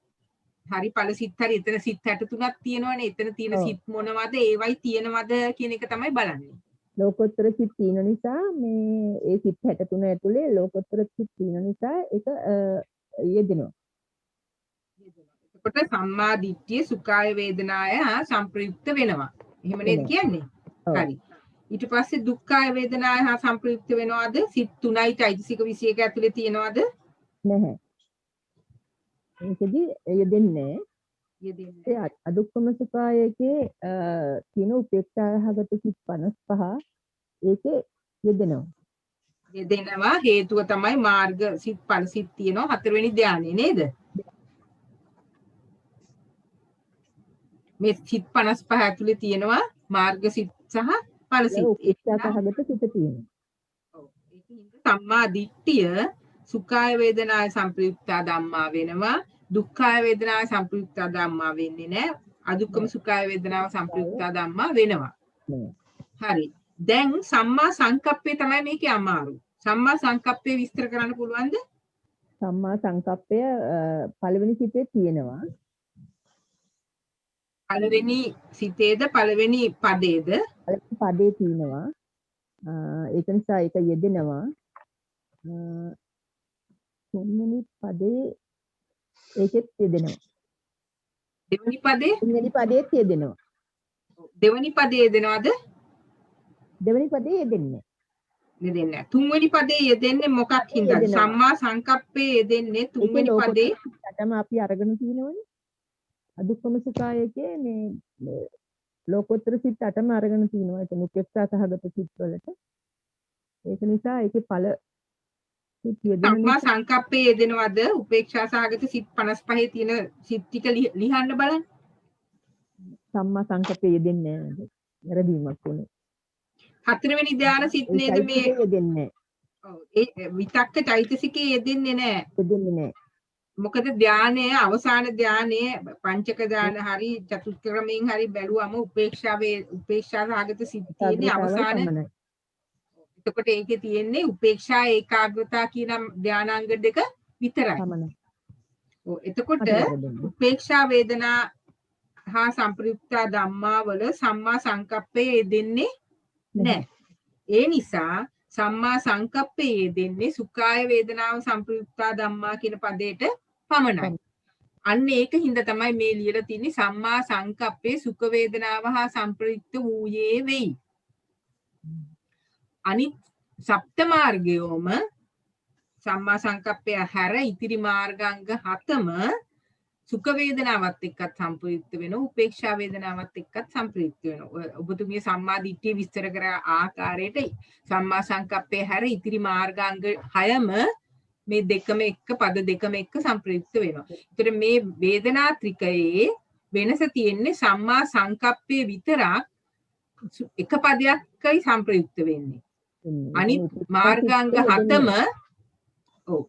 හරි ඵල සිත් හරි එතන සිත් 63ක් තියෙනවනේ. එතන තියෙන සිත් මොනවද? ඒවයි තියෙනවද කියන එක තමයි බලන්නේ. ලෝකෝත්තර සිත් තියෙන නිසා මේ ඒ සිත් 63 ඇතුලේ ලෝකෝත්තර සිත් තියෙන නිසා ඒක යෙදෙනවා. එතකොට සම්මා දිට්ඨිය සුඛාය වේදනාය සංප්‍රයුක්ත වෙනවා. එහෙම නේද කියන්නේ? හරි. ඊට පස්සේ දුක්ඛාය වේදනාය හා සංප්‍රයුක්ත වෙනවද? සිත් 3යි චෛතසික 21 ඇතුලේ තියෙනවද? නැහැ. ඒකදී යෙදෙන්නේ ඒ අදුක්කම සුඛායයේ තියෙන උපේක්ෂාහගත සිත් 55 ඒකේ යෙදෙනවා. යෙදෙනවා හේතුව තමයි මාර්ග සිත් ඵල සිත් තියෙනවා හතරවෙනි ධානයේ නේද? මේ සිත් 55 ඇතුලේ තියෙනවා මාර්ග සිත් සහ ඵල සිත්. උපේක්ෂාහගත සිත් තියෙනවා. ඔව්. ඒකින්ද සම්මා දිට්ඨිය සුඛාය වේදනාය සංප්‍රයුක්තා ධම්මා වෙනවා. දුක්ඛාය වේදනාය සංප්‍රයුක්තා ධම්මා වෙන්නේ නැහැ. අදුක්ඛම සුඛාය වේදනාව සංප්‍රයුක්තා ධම්මා වෙනවා. හරි. දැන් සම්මා සංකප්පේ තමයි මේකේ අමාරු. සම්මා සංකප්පේ විස්තර කරන්න පුළුවන්ද? සම්මා සංකප්පය පළවෙනි සිතේ තියෙනවා. පළවෙනි සිතේද පළවෙනි පදේද? පළවෙනි පදේ තියෙනවා. ඒක නිසා ඒක යෙදෙනවා. තුන්වෙනි පදේ ඒකෙත් යෙදෙනවා. දෙවෙනි පදේ? තුන්වෙනි පදේත් යෙදෙනවා. දෙවෙනි පදේ යෙදෙනවද? දෙවෙනි පදේ යෙදෙන්නේ. යෙදෙන්නේ. තුන්වෙනි පදේ යෙදෙන්නේ මොකක් හින්දාද? සම්මා සංකප්පේ යෙදෙන්නේ තුන්වෙනි පදේ. අටම අපි අරගෙන තියෙනවනේ. අදුක්කම සුඛායයේ මේ ලෝකෝත්තර සිත් අටම අරගෙන තියෙනවා. ඒක උපේක්ෂා සහගත සිත් වලට. ඒක නිසා ඒකේ ඵල සම්මා සංකප්පේ යෙදෙනවද? උපේක්ෂා සහගත සිත් 55 තියෙන සිත් ටික ලියන්න බලන්න. සම්මා සංකප්පේ යෙදෙන්නේ නැහැ. වැරදීමක් උනේ. හතරවෙනි ධාන සිත් නේද මේ? යෙදෙන්නේ. ඔව් ඒ විතක්ක චෛතසිකේ යෙදෙන්නේ නැහැ. යෙදෙන්නේ නැහැ. මොකද ධානයේ අවසාන ධානයේ පංචක ධාන හරි චතුර්ථ ක්‍රමයෙන් හරි බැලුවම උපේක්ෂා සහගත සිත් තියෙන්නේ අවසාන. එතකොට ඒකේ තියෙන්නේ උපේක්ෂා ඒකාග්‍රතාව කියන ධානාංග දෙක විතරයි. ඔව් එතකොට උපේක්ෂා වේදනා හා සංප්‍රයුක්තා ධම්මා වල සම්මා සංකප්පේ යෙදෙන්නේ නැහැ. ඒ නිසා සම්මා සංකප්පේ යෙදෙන්නේ සුඛාය වේදනාව සංප්‍රයුක්තා ධම්මා කියන පදයට පමණයි. අන්න ඒක හින්දා තමයි මේ ලියලා තින්නේ සම්මා සංකප්පේ සුඛ වේදනාව හා සංප්‍රයුක්ත වූයේ වෙයි. අනිත් සප්ත මාර්ගයෝම සම්මා සංකප්පය හැර ඉතිරි මාර්ගාංග 7ම සුඛ වේදනාවත් එක්කත් සම්ප්‍රයුක්ත වෙනවා උපේක්ෂා වේදනාවත් එක්කත් සම්ප්‍රයුක්ත වෙනවා. ඔබතුමිය සම්මා දිට්ඨිය විස්තර කර ආකාරයට සම්මා සංකප්පේ හැර ඉතිරි මාර්ගාංග 6ම මේ දෙකම එක්ක පද දෙකම එක්ක සම්ප්‍රයුක්ත වෙනවා. ඒතර මේ වේදනා ත්‍රිකයේ වෙනස තියෙන්නේ සම්මා සංකප්පේ විතරක් එක පදයක්යි සම්ප්‍රයුක්ත වෙන්නේ. අනිත් මාර්ගාංග 7ම ඔව්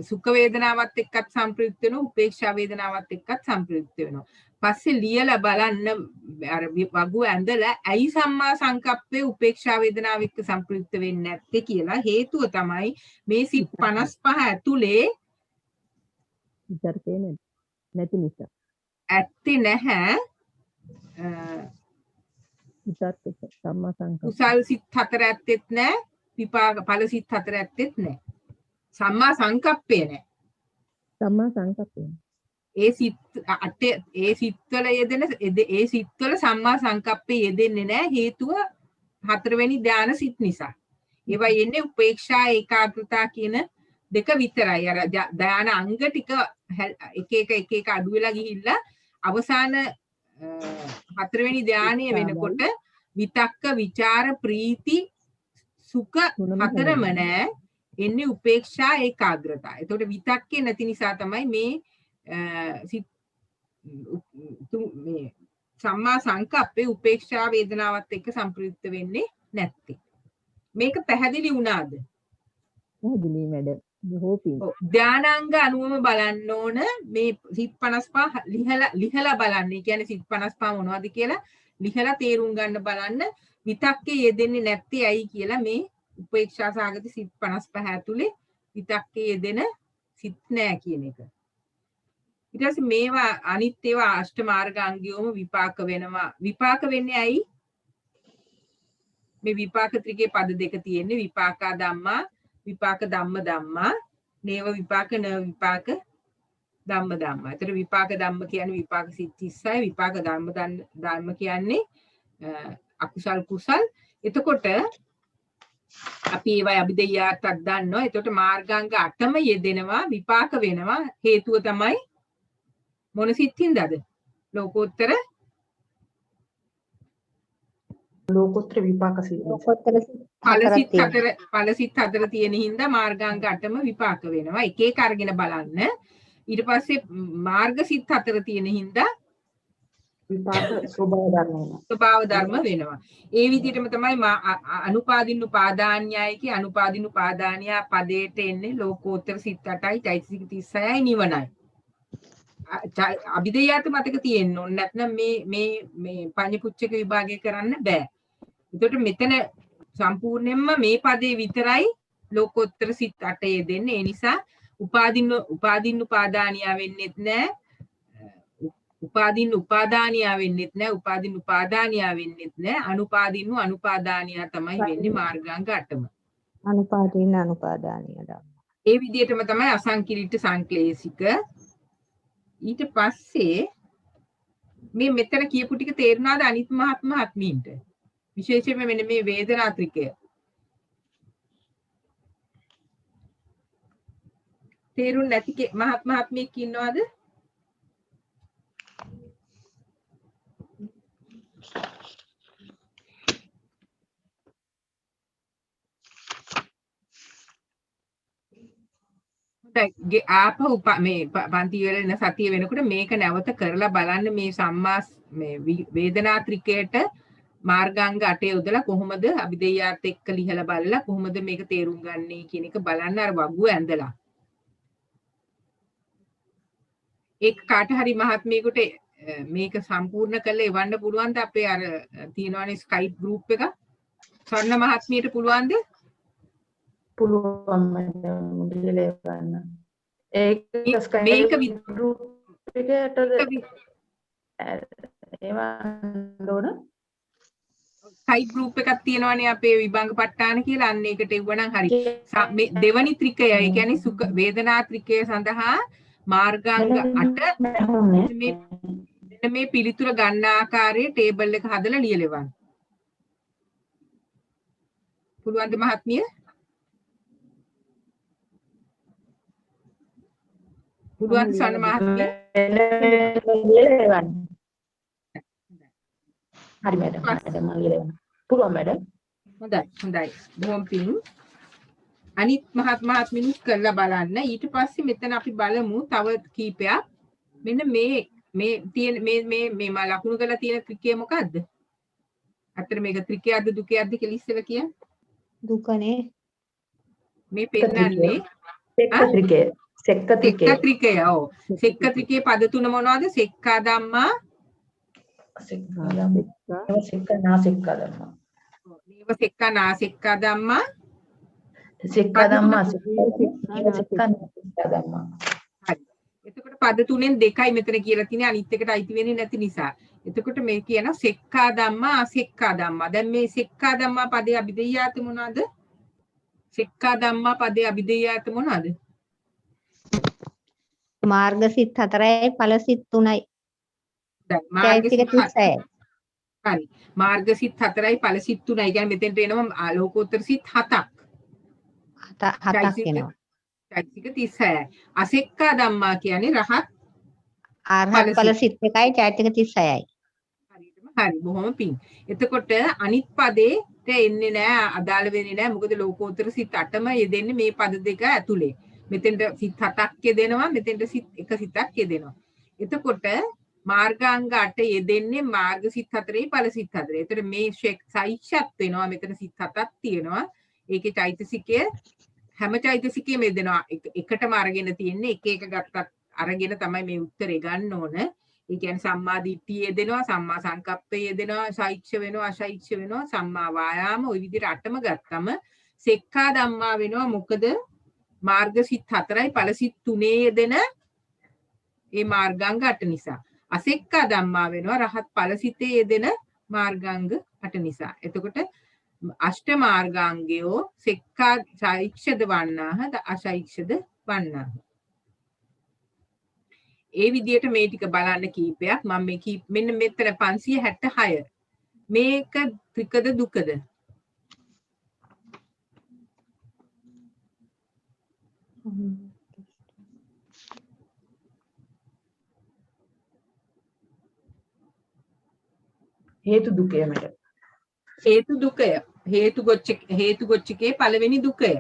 සුඛ වේදනාවත් එක්කත් සම්ප්‍රයුක්ත වෙනවා උපේක්ෂා වේදනාවත් එක්කත් සම්ප්‍රයුක්ත වෙනවා. පස්සේ ලියලා බලන්න අර වගු ඇඳලා ඇයි සම්මා සංකප්පේ උපේක්ෂා වේදනාව එක්ක සම්ප්‍රයුක්ත වෙන්නේ නැත්තේ කියලා හේතුව තමයි මේ සිත් 55 ඇතුලේ විතර්කේ නැති නිසා. ඇත්තේ නැහැ විතර්ක සම්මා සංකප්ප. කුසල් සිත් 4 ඇත්තෙත් නැහැ විපාක ඵල සිත් 4 ඇත්තෙත් නැහැ. සම්මා සංකප්පේ නැහැ. සම්මා සංකප්පේ. ඒ සිත් ඒ සිත්වල යෙදෙන ඒ සිත්වල සම්මා සංකප්පේ යෙදෙන්නේ නැහැ හේතුව 4 වෙනි ධාන සිත් නිසා. ඒවා එන්නේ උපේක්ෂා ඒකාග්‍රතා කියන දෙක විතරයි. අර ධාන අංග ටික එක එක අඩු වෙලා ගිහිල්ලා අවසාන 4 වෙනි ධානය වෙනකොට විතක්ක විචාර ප්‍රීති සුඛ 4ම නැහැ. එන්නේ උපේක්ෂා ඒකාග්‍රතා. එතකොට විතක්කේ නැති නිසා තමයි මේ සම්මා සංකප්පේ උපේක්ෂා වේදනාවත් එක්ක සම්ප්‍රයුක්ත වෙන්නේ නැත්තේ. මේක පැහැදිලි වුණාද? පැහැදිලි මැඩම්. බොහෝපින්. ධානාංග අනුවම බලන්න ඕන මේ සිත් 55 ලිහලා බලන්න. ඒ කියන්නේ සිත් 55 මොනවද කියලා ලිහලා තේරුම් ගන්න බලන්න. විතක්කේ යෙදෙන්නේ නැත්තේ ඇයි කියලා මේ උපේක්ෂා සාගත සිත් 55 ඇතුලේ විතක්කේ යෙදෙන සිත් නෑ කියන එක. ඊට පස්සේ මේවා අනිත් ඒවා අෂ්ට මාර්ගාංගියෝම විපාක වෙනවා. විපාක වෙන්නේ ඇයි? මේ විපාක ත්‍රිකේ පද දෙක තියෙන්නේ විපාකා ධම්මා, විපාක ධම්ම ධම්මා, නේව විපාක න විපාක ධම්ම ධම්මා. ඒතර විපාක ධම්ම කියන්නේ විපාක සිත් 30යි, විපාක ධම්ම කියන්නේ අකුසල් කුසල්. එතකොට අපි ඒවා අභිදේයාටත් දන්නවා. එතකොට මාර්ගාංග 8ම යෙදෙනවා විපාක වෙනවා. හේතුව තමයි මොන සිත්ින්දද? ලෝකෝත්තර විපාක සිත්. ඵල සිත් 4 තියෙන හින්දා මාර්ගාංග 8ම විපාක වෙනවා. එක එක අරගෙන බලන්න. ඊට පස්සේ මාර්ග සිත් 4 තියෙන හින්දා විපාක ස්වභාව ධර්ම වෙනවා. ඒ විදිහටම තමයි අනුපාදින්න උපාදාන්‍යයි අනුපාදින්න උපාදානියා පදයට එන්නේ ලෝකෝත්තර සිත් 8යි චෛතසික 36යි නිවනයි. අභිදේයාට මතක තියෙන්න ඕනේ. නැත්නම් මේ පඤ්ඤපුච්චක විභාගය කරන්න බෑ. ඒකට මෙතන සම්පූර්ණයෙන්ම මේ පදේ විතරයි ලෝකෝත්තර සිත් 8 දෙන්නේ. ඒ නිසා උපාදින්න උපාදානියා වෙන්නෙත් නෑ. උපාදින්න උපාදානියා වෙන්නෙත් නෑ. උපාදින්න උපාදානියා වෙන්නෙත් නෑ. අනුපාදින්න අනුපාදානියා තමයි වෙන්නේ මාර්ගාංග 8ම. අනුපාදින්න අනුපාදානිය ධම්ම. ඒ විදිහටම තමයි අසංකිලිට සංක්ලේශික. ඊට පස්සේ මේ මෙතන කියපු ටික තේරුණාද අනිත් මහත්මීන්ට? විශේෂයෙන්ම මෙන්න මේ වේදනා ත්‍රිකය. තේරුම් නැති මහත්මීක් ඉන්නවද? ආපහු මේ පන්ති වල එන සතිය වෙනකොට මේක නැවත කරලා බලන්න මේ සම්මා මේ වේදනා ත්‍රිකයට මාර්ගාංග 8 යොදලා කොහොමද අභිදේයාත් එක්ක ලිහලා බලලා කොහොමද මේක තේරුම් ගන්නේ කියන එක බලන්න අර වගුව ඇඳලා. ඒක කාට හරි මහත්මියෙකුට මේක සම්පූර්ණ කරලා එවන්න පුළුවන්ද? අපේ අර තියෙනවනේ ස්කයිප් ගෲප් එක. ස්වර්ණ මහත්මියට පුළුවන්ද? පුළුවන් මම ගන්න. ඒක මේක ගෲප් එකට ඒවා නෝන ස්කයිප් ගෲප් එකක් තියෙනවනේ අපේ විභංග ප ဋ ාණ කියලා. අන්න ඒකට එවනම් හරි. මේ දෙවනි ත්‍රිකය ඒ කියන්නේ සුඛ වේදනා ත්‍රිකය සඳහා මාර්ගාංග 8 මේ පිළිතුර ගන්න ආකාරයේ ටේබල් එක හදලා ලියලෙවන්න. පුළුවන්ද මහත්මිය? පුළුවන් සන මහත්මිය? හරි මැඩම් මම ලියලා පුළුවන් මැඩම්. හොඳයි. බොහොම පිං. අනිත් මහත්මිනුත් කරලා බලන්න. ඊට පස්සේ මෙතන අපි බලමු තව කීපයක්. මෙන්න මේ තියෙන මේ මා ලකුණු කරලා තියෙන ත්‍රිකය මොකද්ද? අතර මේක ත්‍රිකයක්ද දුකයක්ද කියලා ඉස්සෙල්ලා කියන්න. දුකනේ. මේ පෙන්නන්නේ සෙක්ක ත්‍රිකය. සෙක්ක ත්‍රිකය. ඔව්. සෙක්ක ත්‍රිකයේ පද තුන මොනවද? සෙක්කා ධම්මා, සෙක්කා නාසෙක්කා ධම්මා. නේව සෙක්කා නාසෙක්කා ධම්මා, සෙක්කා ධම්මා සෙක්කා ධම්මා. හරි. එතකොට පද තුනෙන් දෙකයි මෙතන කියලා තියෙන්නේ, අනිත් එකට අයිති වෙන්නේ නැති නිසා. එතකොට මේ කියන සෙක්කා ධම්මා අසෙක්කා ධම්මා. දැන් මේ සෙක්කා ධම්මා පදේ අභිධේයාත මොනවද? සෙක්කා ධම්මා පදේ අභිධේයාත මොනවද? මාර්ගසිත 4යි ඵලසිත 3යි. දැන් චෛතසික 36යි. හරි. මාර්ගසිත 4යි ඵලසිත 3යි. කියන්නේ මෙතෙන්ට එනවා ආලෝකෝත්තර සිත් 7ක්. 7ක් එනවා. චෛතසික 36යි. අසෙක්කා ධම්මා කියන්නේ රහත් අරහත් ඵලසිත 1යි චෛතසික 36යි. හරි බොහොම පිං. එතකොට අනිත් පදේට එන්නේ නැහැ, අදාළ වෙන්නේ නැහැ. මොකද ලෝකෝත්තර සිත් 8ම යෙදෙන්නේ මේ පද දෙක ඇතුලේ. මෙතෙන්ට සිත් 7ක් යෙදෙනවා, මෙතෙන්ට සිත් 1 සිතක් යෙදෙනවා. එතකොට මාර්ගාංග 8 යෙදෙන්නේ මාර්ග සිත් 4යි ඵල සිත් 4යි. එතකොට මේ සයිෂත් වෙනවා. මෙතන සිත් 7ක් තියෙනවා. ඒකේ චෛතසිකය හැම චෛතසිකයේම යෙදෙනවා. එකටම අරගෙන තියෙන්නේ එක ගත්තත් අරගෙන තමයි මේ උත්තරේ ගන්න ඕන. ඒ කියන්නේ සම්මා දිට්ඨිය යෙදෙනවා, සම්මා සංකප්පය යෙදෙනවා, සයිච්ඡ වෙනවා, අසයිච්ඡ වෙනවා, සම්මා වායාම ওই විදිහට 8ම ගත්තම සෙක්කා ධම්මා වෙනවා. මොකද මාර්ග සිත් 4යි ඵල සිත් 3 යෙදෙන ඒ මාර්ගාංග 8 නිසා. අසෙක්කා ධම්මා වෙනවා රහත් ඵල සිතේ යෙදෙන මාර්ගාංග 8 නිසා. එතකොට අෂ්ට මාර්ගාංගයෝ සෙක්කා සයිච්ඡද වන්නාහ අසයිච්ඡද වන්නාහ. ඒ විදිහට මේ ටික බලන්න කීපයක් මම මේ මෙන්න මෙතන 566 මේක ත්‍රිකද දුකද? හේතු දුකය මැඩම්. හේතු දුකය. හේතු ගොච්චකේ පළවෙනි දුකය.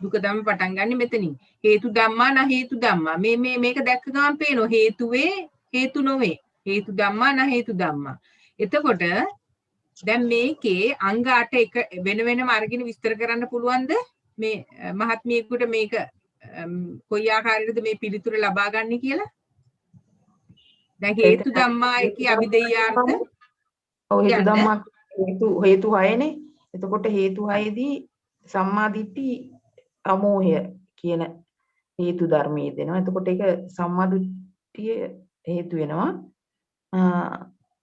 දුක ධම්ම පටන් ගන්න මෙතනින්. හේතු ධම්මා න හේතු ධම්මා. මේක දැක්ක ගමන් පේනවා හේතුවේ හේතු නොවේ. හේතු ධම්මා න හේතු ධම්මා. එතකොට දැන් මේකේ අංග 8 එක වෙන වෙනම අරගෙන විස්තර කරන්න පුළුවන්ද? මේ මහත්මියෙකුට මේක කොයි ආකාරයකද මේ පිළිතුර ලබා ගන්න කියලා? දැන් හේතු ධම්මා එකේ අභිධේයාර්ථ ඔව් හේතු ධම්මා හේතු 6නේ. එතකොට හේතු 6දී සම්මා දිට්ඨි අමෝහය කියන හේතු ධර්මයේ දෙනවා. එතකොට ඒක සම්මා දිට්ඨිය හේතු වෙනවා.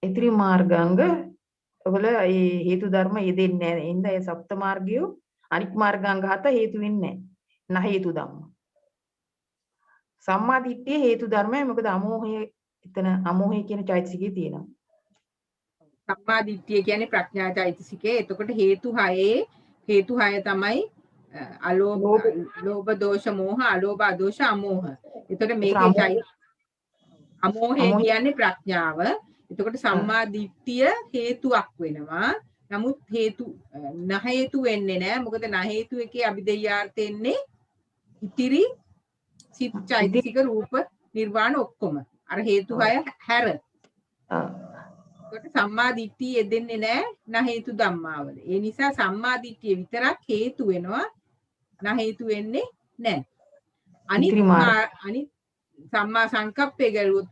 ඉතිරි මාර්ගාංග වල ඒ හේතු ධර්ම යෙදෙන්නේ නැහැ. එහෙනම් ඒ සප්ත මාර්ගය අනික් මාර්ගාංග 7 හේතු වෙන්නේ නැහැ. හේතු ධම්ම. සම්මා දිට්ඨිය හේතු ධර්මයි. මොකද අමෝහය එතන අමෝහය කියන චෛතසිකයේ තියෙනවා. සම්මා දිට්ඨිය කියන්නේ ප්‍රඥා චෛතසිකය. එතකොට හේතු 6 තමයි අලෝභ ලෝභ දෝෂ මෝහ අලෝභ අදෝෂ අමෝහ. එතකොට මේකේ අමෝහය කියන්නේ ප්‍රඥාව. එතකොට සම්මා දිට්ඨිය හේතුවක් වෙනවා. නමුත් හේතු වෙන්නේ නැහැ. මොකද හේතු එකේ අභිධේයාර්ථය එන්නේ ඉතිරි සිත් චෛතසික රූප නිර්වාණ ඔක්කොම. අර හේතු 6 හැර. ඒකට සම්මා දිට්ඨිය යෙදෙන්නේ නැහැ හේතු ධම්මාවල. ඒ නිසා සම්මා දිට්ඨිය විතරක් හේතු වෙනවා. හේතු වෙන්නේ නැහැ. අනිත් සම්මා සංකප්පය ගැලුවොත්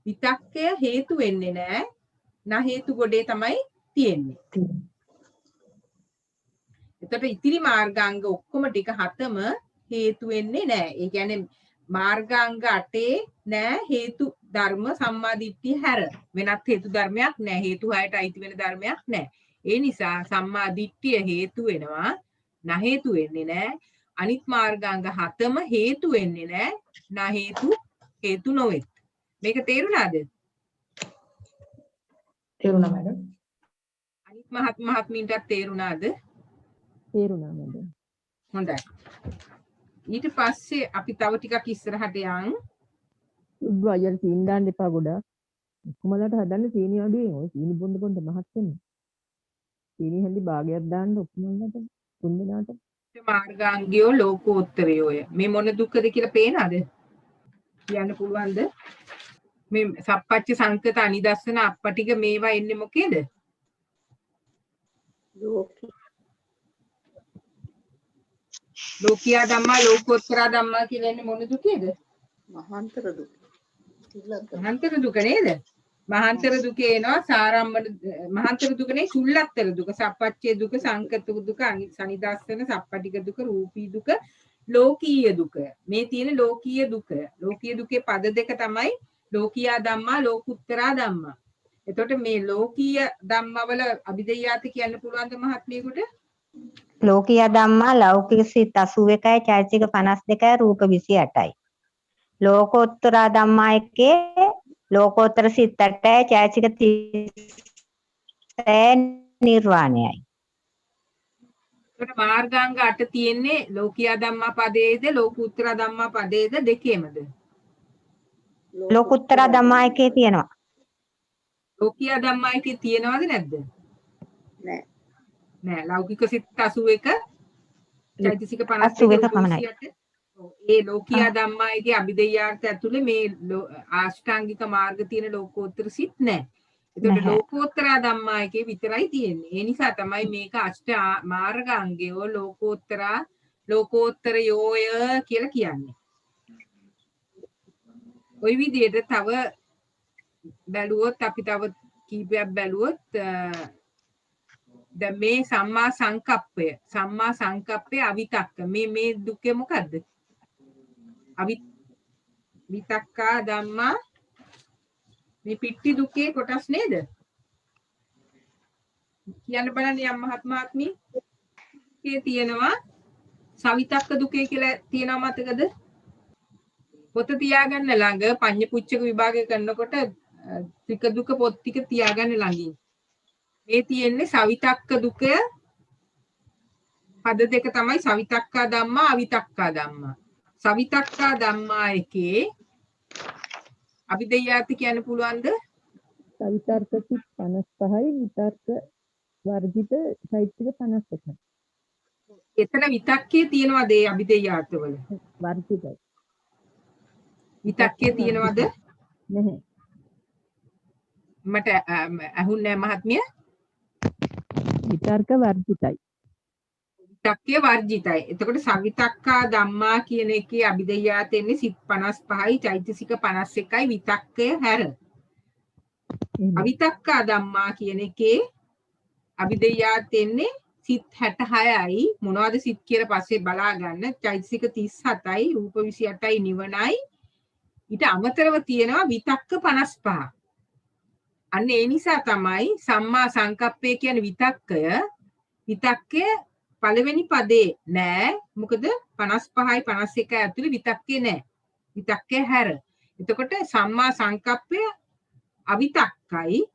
විතක්කය හේතු වෙන්නේ නැහැ. හේතු ගොඩේ තමයි තියෙන්නේ. එතකොට ඉතිරි මාර්ගාංග ඔක්කොම ටික 7ම හේතු වෙන්නේ නැහැ. ඒ කියන්නේ මාර්ගාංග 8 නෑ හේතු ධර්ම සම්මා දිට්ඨිය හැර වෙනත් හේතු ධර්මයක් නෑ. හේතු 6ට අයිති වෙන ධර්මයක් නෑ. ඒ නිසා සම්මා දිට්ඨිය හේතු වෙනවා. හේතු වෙන්නේ නෑ. අනිත් මාර්ගාංග 7ම හේතු වෙන්නේ නෑ. හේතු නොවෙත්. මේක තේරුණාද? තේරුණා මැඩම්. අනිත් මහත්මීන්ටත් තේරුණාද? තේරුණා මැඩම්. හොඳයි. ඊට පස්සේ අපි තව ටිකක් ඉස්සරහට යන් සුදු අයියට සීනි දාන්න එපා ගොඩක්. ඔක්කොමලට හදන්න සීනි අඩුවෙන්. ඔය සීනි බොන්න බොන්න මහත් වෙනවා. සීනි හැඳි භාගයක් දාන්න ඔක්කොමලට තුන් දෙනාට. මාර්ගාංගයෝ ලෝකෝත්තරයෝය. මේ මොන දුකද කියලා පේනවද? කියන්න පුළුවන්ද? මේ සප්පච්ච සංකත අනිදස්සන අප්පටික මේවා එන්නේ මොකේද? ලෝකියා ධම්මා ලෝකෝත්තර ධම්මා කියලා එන්නේ මොන දුකේද? මහාන්තර දුක නේද? මහාන්තර දුක එනවා සාරම්මන මහාන්තර දුක නේ චුල්ලත්තර දුක, සප්පච්චේ දුක, සංකත දුක, සනිදස්සන සප්පටික දුක, රූපී දුක, ලෝකීය දුක. මේ තියෙන ලෝකීය දුක. ලෝකීය දුකේ පද දෙක තමයි ලෝකියා ධම්මා ලෝකුත්තරා ධම්මා. එතකොට මේ ලෝකීය ධම්මවල අභිධේයාති කියන්න පුළුවන්ද මහත්මියකට? ලෝකීය ධම්මා ලෞකික සිත් 81යි චෛතසික 52යි රූප 28යි. ලෝකෝත්තර ධම්මා එකේ ලෝකෝත්තර සිත් 8යි චෛතසික 36 නිර්වාණයයි. එතකොට මාර්ගාංග 8 තියෙන්නේ ලෝකියා ධම්මා පදයේද ලෝකුත්තර ධම්මා පදයේද දෙකේමද? ලෝකෝත්තර ධම්මා එකේ තියෙනවා. ලෝකියා ධම්මා එකේ තියෙනවද නැද්ද? නෑ. ලෞකික සිත් 81 චෛතසික 52 පමණයි. ඒ ලෝකියා ධම්මා එකේ අභිධේයාර්ථ ඇතුලේ මේ ආෂ්ටාංගික මාර්ග තියෙන ලෝකෝත්තර සිත් නෑ. එතකොට ලෝකෝත්තර ධම්මා එකේ විතරයි තියෙන්නේ. ඒ නිසා තමයි මේක අෂ්ට මාර්ගාංගයෝ ලෝකෝත්තරයෝය කියලා කියන්නේ. ওই විදිහට තව බැලුවොත් අපි තව කීපයක් බැලුවොත් දැන් මේ සම්මා සංකප්පය අවිතක්ක මේ දුකේ මොකද්ද? විතක්කා ධම්මා මේ පිට්ටි දුකේ කොටස් නේද? කියන්න බලන්න යම් මහත්මාත්මී කේ තියෙනවා සවිතක්ක දුකේ කියලා තියෙනවා මතකද? පොත තියාගන්න ළඟ පඤ්ඤපුච්චක විභාගය කරනකොට ත්‍රික දුක පොත් ටික තියාගන්න ළඟින්. මේ තියෙන්නේ සවිතක්ක දුකය පද දෙක තමයි සවිතක්කා ධම්මා අවිතක්කා ධම්මා. සවිතක්කා ධම්මා එකේ අභිධේයාති කියන්න පුළුවන්ද? සවිතර්ක සිත් 55යි විතර්ක වර්ජිත චෛතසික 51යි. එතන විතක්කේ තියෙනවද ඒ අභිධේයාර්ථවල? වර්ජිතයි. විතක්කේ තියෙනවද? නැහැ. මට අහුන්නේ මහත්මිය. විතර්ක වර්ජිතයි. විතක්කේ වර්ජිතයි. එතකොට සවිතක්කා ධම්මා කියන එකේ අභිධේයාර්ථ එන්නේ සිත් 55යි චෛතසික 51යි විතක්කය හැර. අවිතක්කා ධම්මා කියන එකේ අභිධේයාර්ථ එන්නේ සිත් 66යි මොනවද සිත් කියලා පස්සේ බලා ගන්න. චෛතසික 37යි රූප 28යි නිවනයි. ඊට අමතරව තියෙනවා විතක්ක 55. අන්න ඒ නිසා තමයි සම්මා සංකප්පය කියන විතක්කය පළවෙනි පදේ නෑ. මොකද 55යි 51යි ඇතුලේ විතක්කේ නෑ. විතක්කේ හැර. එතකොට සම්මා සංකප්පය අවිතක්කයි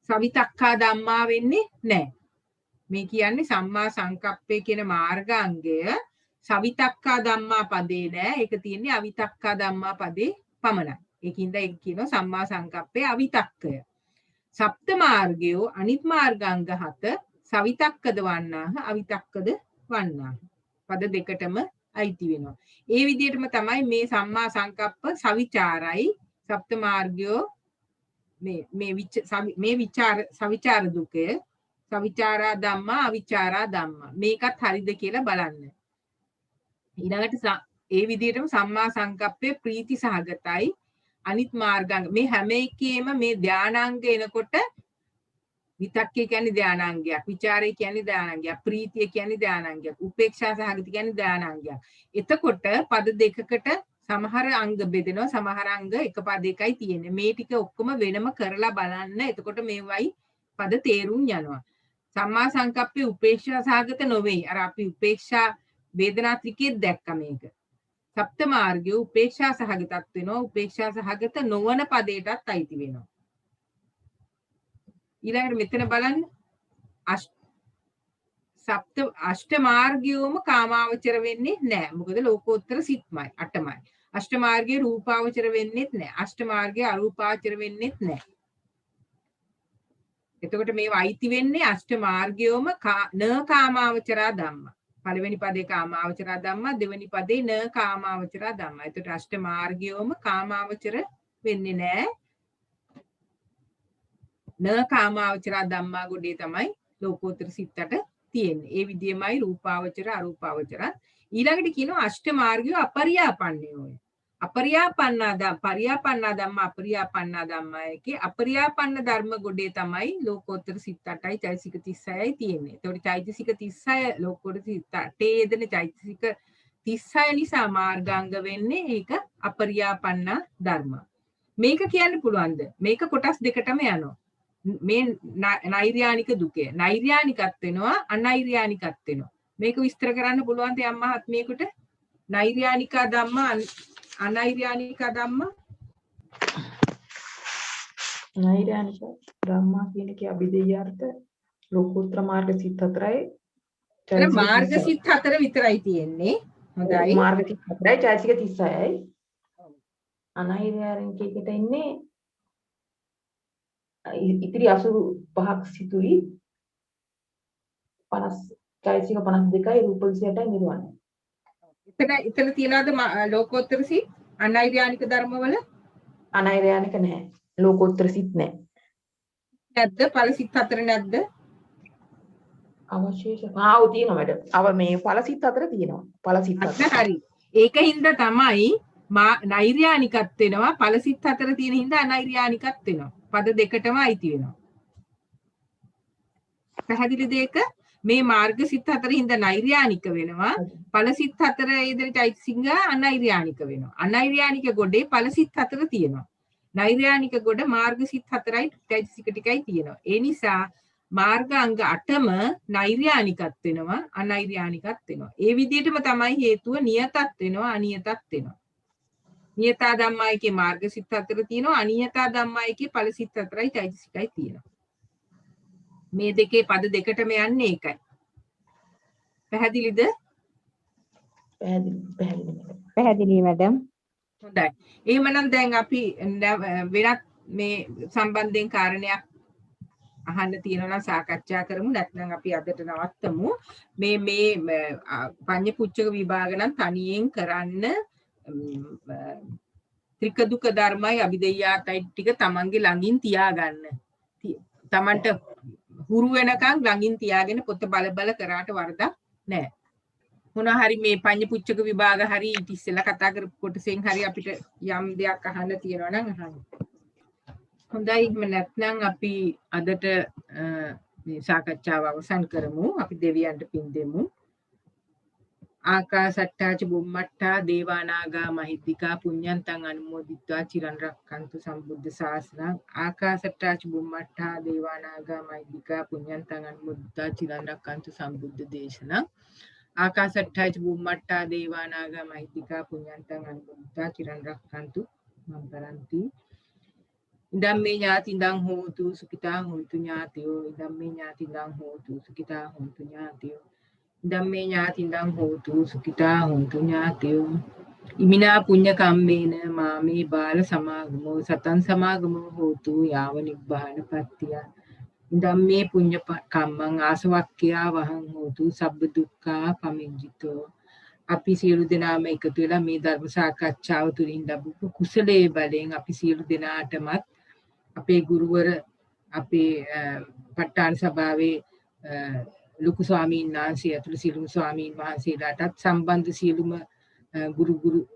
සවිතක්කා ධම්මා වෙන්නේ නෑ. මේ කියන්නේ සම්මා සංකප්පය කියන මාර්ගාංගය සවිතක්කා ධම්මා පදේ නෑ. ඒක තියෙන්නේ අවිතක්කා ධම්මා පදේ පමණයි. ඒකින්ද ඒක කියනවා සම්මා සංකප්පේ අවිතක්කය. සප්ත මාර්ගයෝ අනිත් මාර්ගාංග 7 සවිතක්කද වන්නාහ අවිතක්කද වන්නාහ. පද දෙකටම අයිති වෙනවා. ඒ විදිහටම තමයි මේ සම්මා සංකප්ප සවිචාරයි සප්ත මාර්ගයෝ මේ විචාර සවිචාර දුකය සවිචාරා ධම්මා අවිචාරා ධම්මා. මේකත් හරිද කියලා බලන්න. ඊළඟට ඒ විදිහටම සම්මා සංකප්පේ ප්‍රීති සහගතයි අනිත් මාර්ගාංග මේ හැම එකේම මේ ධානාංග එනකොට විතක්කේ කියන්නේ ධානාංගයක්, විචාරය කියන්නේ ධානාංගයක්, ප්‍රීතිය කියන්නේ ධානාංගයක්, උපේක්ෂා සහගත කියන්නේ ධානාංගයක්. එතකොට පද දෙකකට සමහර අංග බෙදෙනවා, සමහර අංග එක පදයකයි තියෙන්නේ. මේ ටික ඔක්කොම වෙනම කරලා බලන්න. එතකොට මේවයි පද තේරුම් යනවා. සම්මා සංකප්පේ උපේක්ෂා සහගත නොවේ. අර අපි උපේක්ෂා වේදනා ත්‍රිකේ දැක්ක මේක. සප්ත මාර්ගයේ උපේක්ෂා සහගතත් වෙනවා. උපේක්ෂා සහගත නොවන පදයටත් අයිති වෙනවා. ඊළඟට මෙතන බලන්න සප්ත අෂ්ට මාර්ගයෝම කාමාවචර වෙන්නේ නැහැ. මොකද ලෝකෝත්තර සිත්මයි 8මයි. අෂ්ට මාර්ගයේ රූපාවචර වෙන්නේත් නැහැ. අෂ්ට මාර්ගයේ අරූපාවචර වෙන්නේත් නැහැ. එතකොට මේවා අයිති වෙන්නේ අෂ්ට මාර්ගයෝම න කාමාවචරා ධම්ම. පළවෙනි පදේ කාමාවචරා ධම්ම, දෙවෙනි පදේ න කාමාවචරා ධම්ම. එතකොට අෂ්ට මාර්ගයෝම කාමාවචර වෙන්නේ නැහැ. න කාමාවචරා ධම්මා ගොඩේ තමයි ලෝකෝත්තර සිත් 8 තියෙන්නේ. ඒ විදිහමයි රූපාවචර අරූපාවචර. ඊළඟට කියනවා අෂ්ට මාර්ගය අපරියාපන්නයෝය. අපරියාපන්නා ධම්ම අපරියාපන්නා ධම්මයකේ අපරියාපන්න ධර්ම ගොඩේ තමයි ලෝකෝත්තර සිත් 8යි චෛතසික 36යි තියෙන්නේ. ඒතකොට චෛතසික 36 ලෝකෝත්තර සිත් 8 යෙදෙන චෛතසික 36 නිසා මාර්ගාංග වෙන්නේ ඒක අපරියාපන්නා ධර්ම. මේක කියන්න පුළුවන්ද? මේක කොටස් දෙකටම යනවා. මේ නෛර්යානික දුකේ නෛර්යානිකත් වෙනවා අනෛර්යානිකත් වෙනවා. මේක විස්තර කරන්න පුළුවන්ද යම් මහත්මියකට? නෛර්යානික ධම්ම අනෛර්යානික ධම්ම. නෛර්යානික ධම්මා කියන එකේ අභිධේයාර්ථ ලෝකෝත්තර මාර්ග සිත් 4යි. මාර්ග සිත් 4 විතරයි තියෙන්නේ. හොඳයි. මාර්ග සිත් 4යි චෛතසික 36යි. අනෛර්යානිකයකට ඉන්නේ ඉතිරි 85ක් සිතුයි 50 චෛතසික 52යි රූප 28යි නිර්වාණය. එතන තියනවාද ලෝකෝත්තර සිත් අනෛර්යානික ධර්මවල? අනෛර්යානික නැහැ. ලෝකෝත්තර සිත් නැහැ. නැද්ද? ඵල සිත් 4 නැද්ද? අවශේෂ තියෙනවා මැඩම්. මේ ඵල සිත් 4 තියෙනවා. ඵල සිත් 4. හරි. ඒකින්ද තමයි නෛර්යානිකත් වෙනවා. ඵල සිත් 4 තියෙන හින්දා අනෛර්යානිකත් වෙනවා. පද දෙකටම අයිති වෙනවා. පැහැදිලිද ඒක? මේ මාර්ග සිත් 4 හින්දා නෛර්යානික වෙනවා. ඵල සිත් 4 යෙදෙන චෛතසික අනෛර්යානික වෙනවා. අනෛර්යානික ගොඩේ ඵල සිත් 4 තියෙනවා. නෛර්යානික ගොඩ මාර්ග සිත් 4යි චෛතසික ටිකයි තියෙනවා. ඒ නිසා මාර්ගාංග 8ම නෛර්යානිකත් වෙනවා අනෛර්යානිකත් වෙනවා. ඒ විදිහටම තමයි හේතුව නියතත් වෙනවා අනියතත් වෙනවා. නියතා ධම්මයිකේ මාර්ග සිත් 4 තියෙනවා. අනියතා ධම්මයිකේ ඵල සිත් 4යි චෛතසිකයි තියෙනවා. මේ දෙකේ පද දෙකටම යන්නේ ඒකයි. පැහැදිලිද? පැහැදිලි මැඩම්. හොඳයි. එහෙමනම් දැන් අපි වෙනත් මේ සම්බන්ධයෙන් කාරණයක් අහන්න තියෙනවා නම් සාකච්ඡා කරමු. නැත්නම් අපි අදට නවත්තමු. මේ පඤ්ඤ පුච්චක විභාග නම් තනියෙන් කරන්න ත්‍රික දුක ධර්මයි අභිධේයාතයි ටික තමන්ගේ ළඟින් තියාගන්න. තමන්ට හුරු වෙනකන් ළඟින් තියාගෙන පොත බල බල කරාට වරදක් නැහැ. මොනවා හරි මේ පඤ්ඤ පුච්චක විභාග හරි ඊට ඉස්සෙල්ලා කතා කරපු කොටසෙන් හරි අපිට යම් දෙයක් අහන්න තියෙනවා නම් අහන්න. හොඳයි. නැත්නම් අපි අදට මේ සාකච්ඡාව අවසන් කරමු. අපි දෙවියන්ට පින් දෙමු. ආකාසට්ටා ච බුම්මට්ටා දේවානාගා මහිද්దికා පුඤ්ඤන්තං අනුමෝදිත්වා චිරන් රක්칸තු සම්බුද්ධ ශාසනං. ආකාසට්ටා ච බුම්මට්ටා දේවානාගා මහිද්దికා පුඤ්ඤන්තං අනුමෝදිත්වා චිරන් රක්칸තු සම්බුද්ධ දේශනං. ආකාසට්ටා ච බුම්මට්ටා දේවානාගා මහිද්దికා පුඤ්ඤන්තං අනුමෝදිත්වා චිරන් රක්칸තු මං කරන්ති. ඉදම්මේ ඥාතිඳං හෝතු සුඛිතා හොන්තු ඥාතියෝ. ඉදම්මේ ඥාතිඳං හෝතු සුඛිතා හොන්තු ඥාතියෝ. ඉදම්මේ ඥාතිඳං හෝතු සුඛිතා හොන්තු ඥාතියෝ. ඉමිනා පුඤ්ඤ කම්මේන මාමේ බාල සමාගමෝ සතං සමාගමෝ හෝතු යාව නිබ්බාන පත්තිය. ඉදම්මේ පුඤ්ඤ කම්මං ආසවක්ඛ්‍යා වහං හෝතු සබ්බ දුක්ඛා පමිඤ්ජිතෝ. අපි සියලු දෙනාම එකතු වෙලා මේ ධර්ම සාකච්ඡාව තුළින් ලැබුණු කුසලයේ බලයෙන් අපි සියලු දෙනාටමත් අපේ ගුරුවර අපේ ප ဋ ාණ සභාවේ ලොකු ස්වාමීන් වහන්සේ ඇතුළු සියලුම ස්වාමීන් වහන්සේලාටත් සම්බන්ධ සියලුම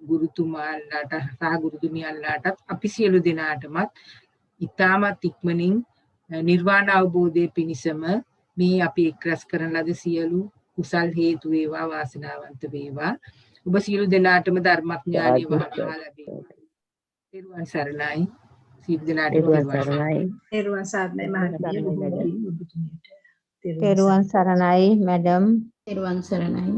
ගුරුතුමාලාට සහ ගුරුතුමියන්ලාටත් අපි සියලු දෙනාටමත් ඊටමත් ඉක්මනින් නිර්වාණ අවබෝධයේ පිණිසම මේ අපි එක්රැස් කරන ලද සියලු කුසල් හේතු වේවා වාසනාවන්ත වේවා. ඔබ සියලු දෙනාටම ධර්මඥානය වහවා ලැබේවා. ත්වන් සරණයි. සියලු දෙනාටම තෙරුවන් සරණයි මහත්මිය. තෙරුවන් සරණයි මැඩම්. තෙරුවන් සරණයි.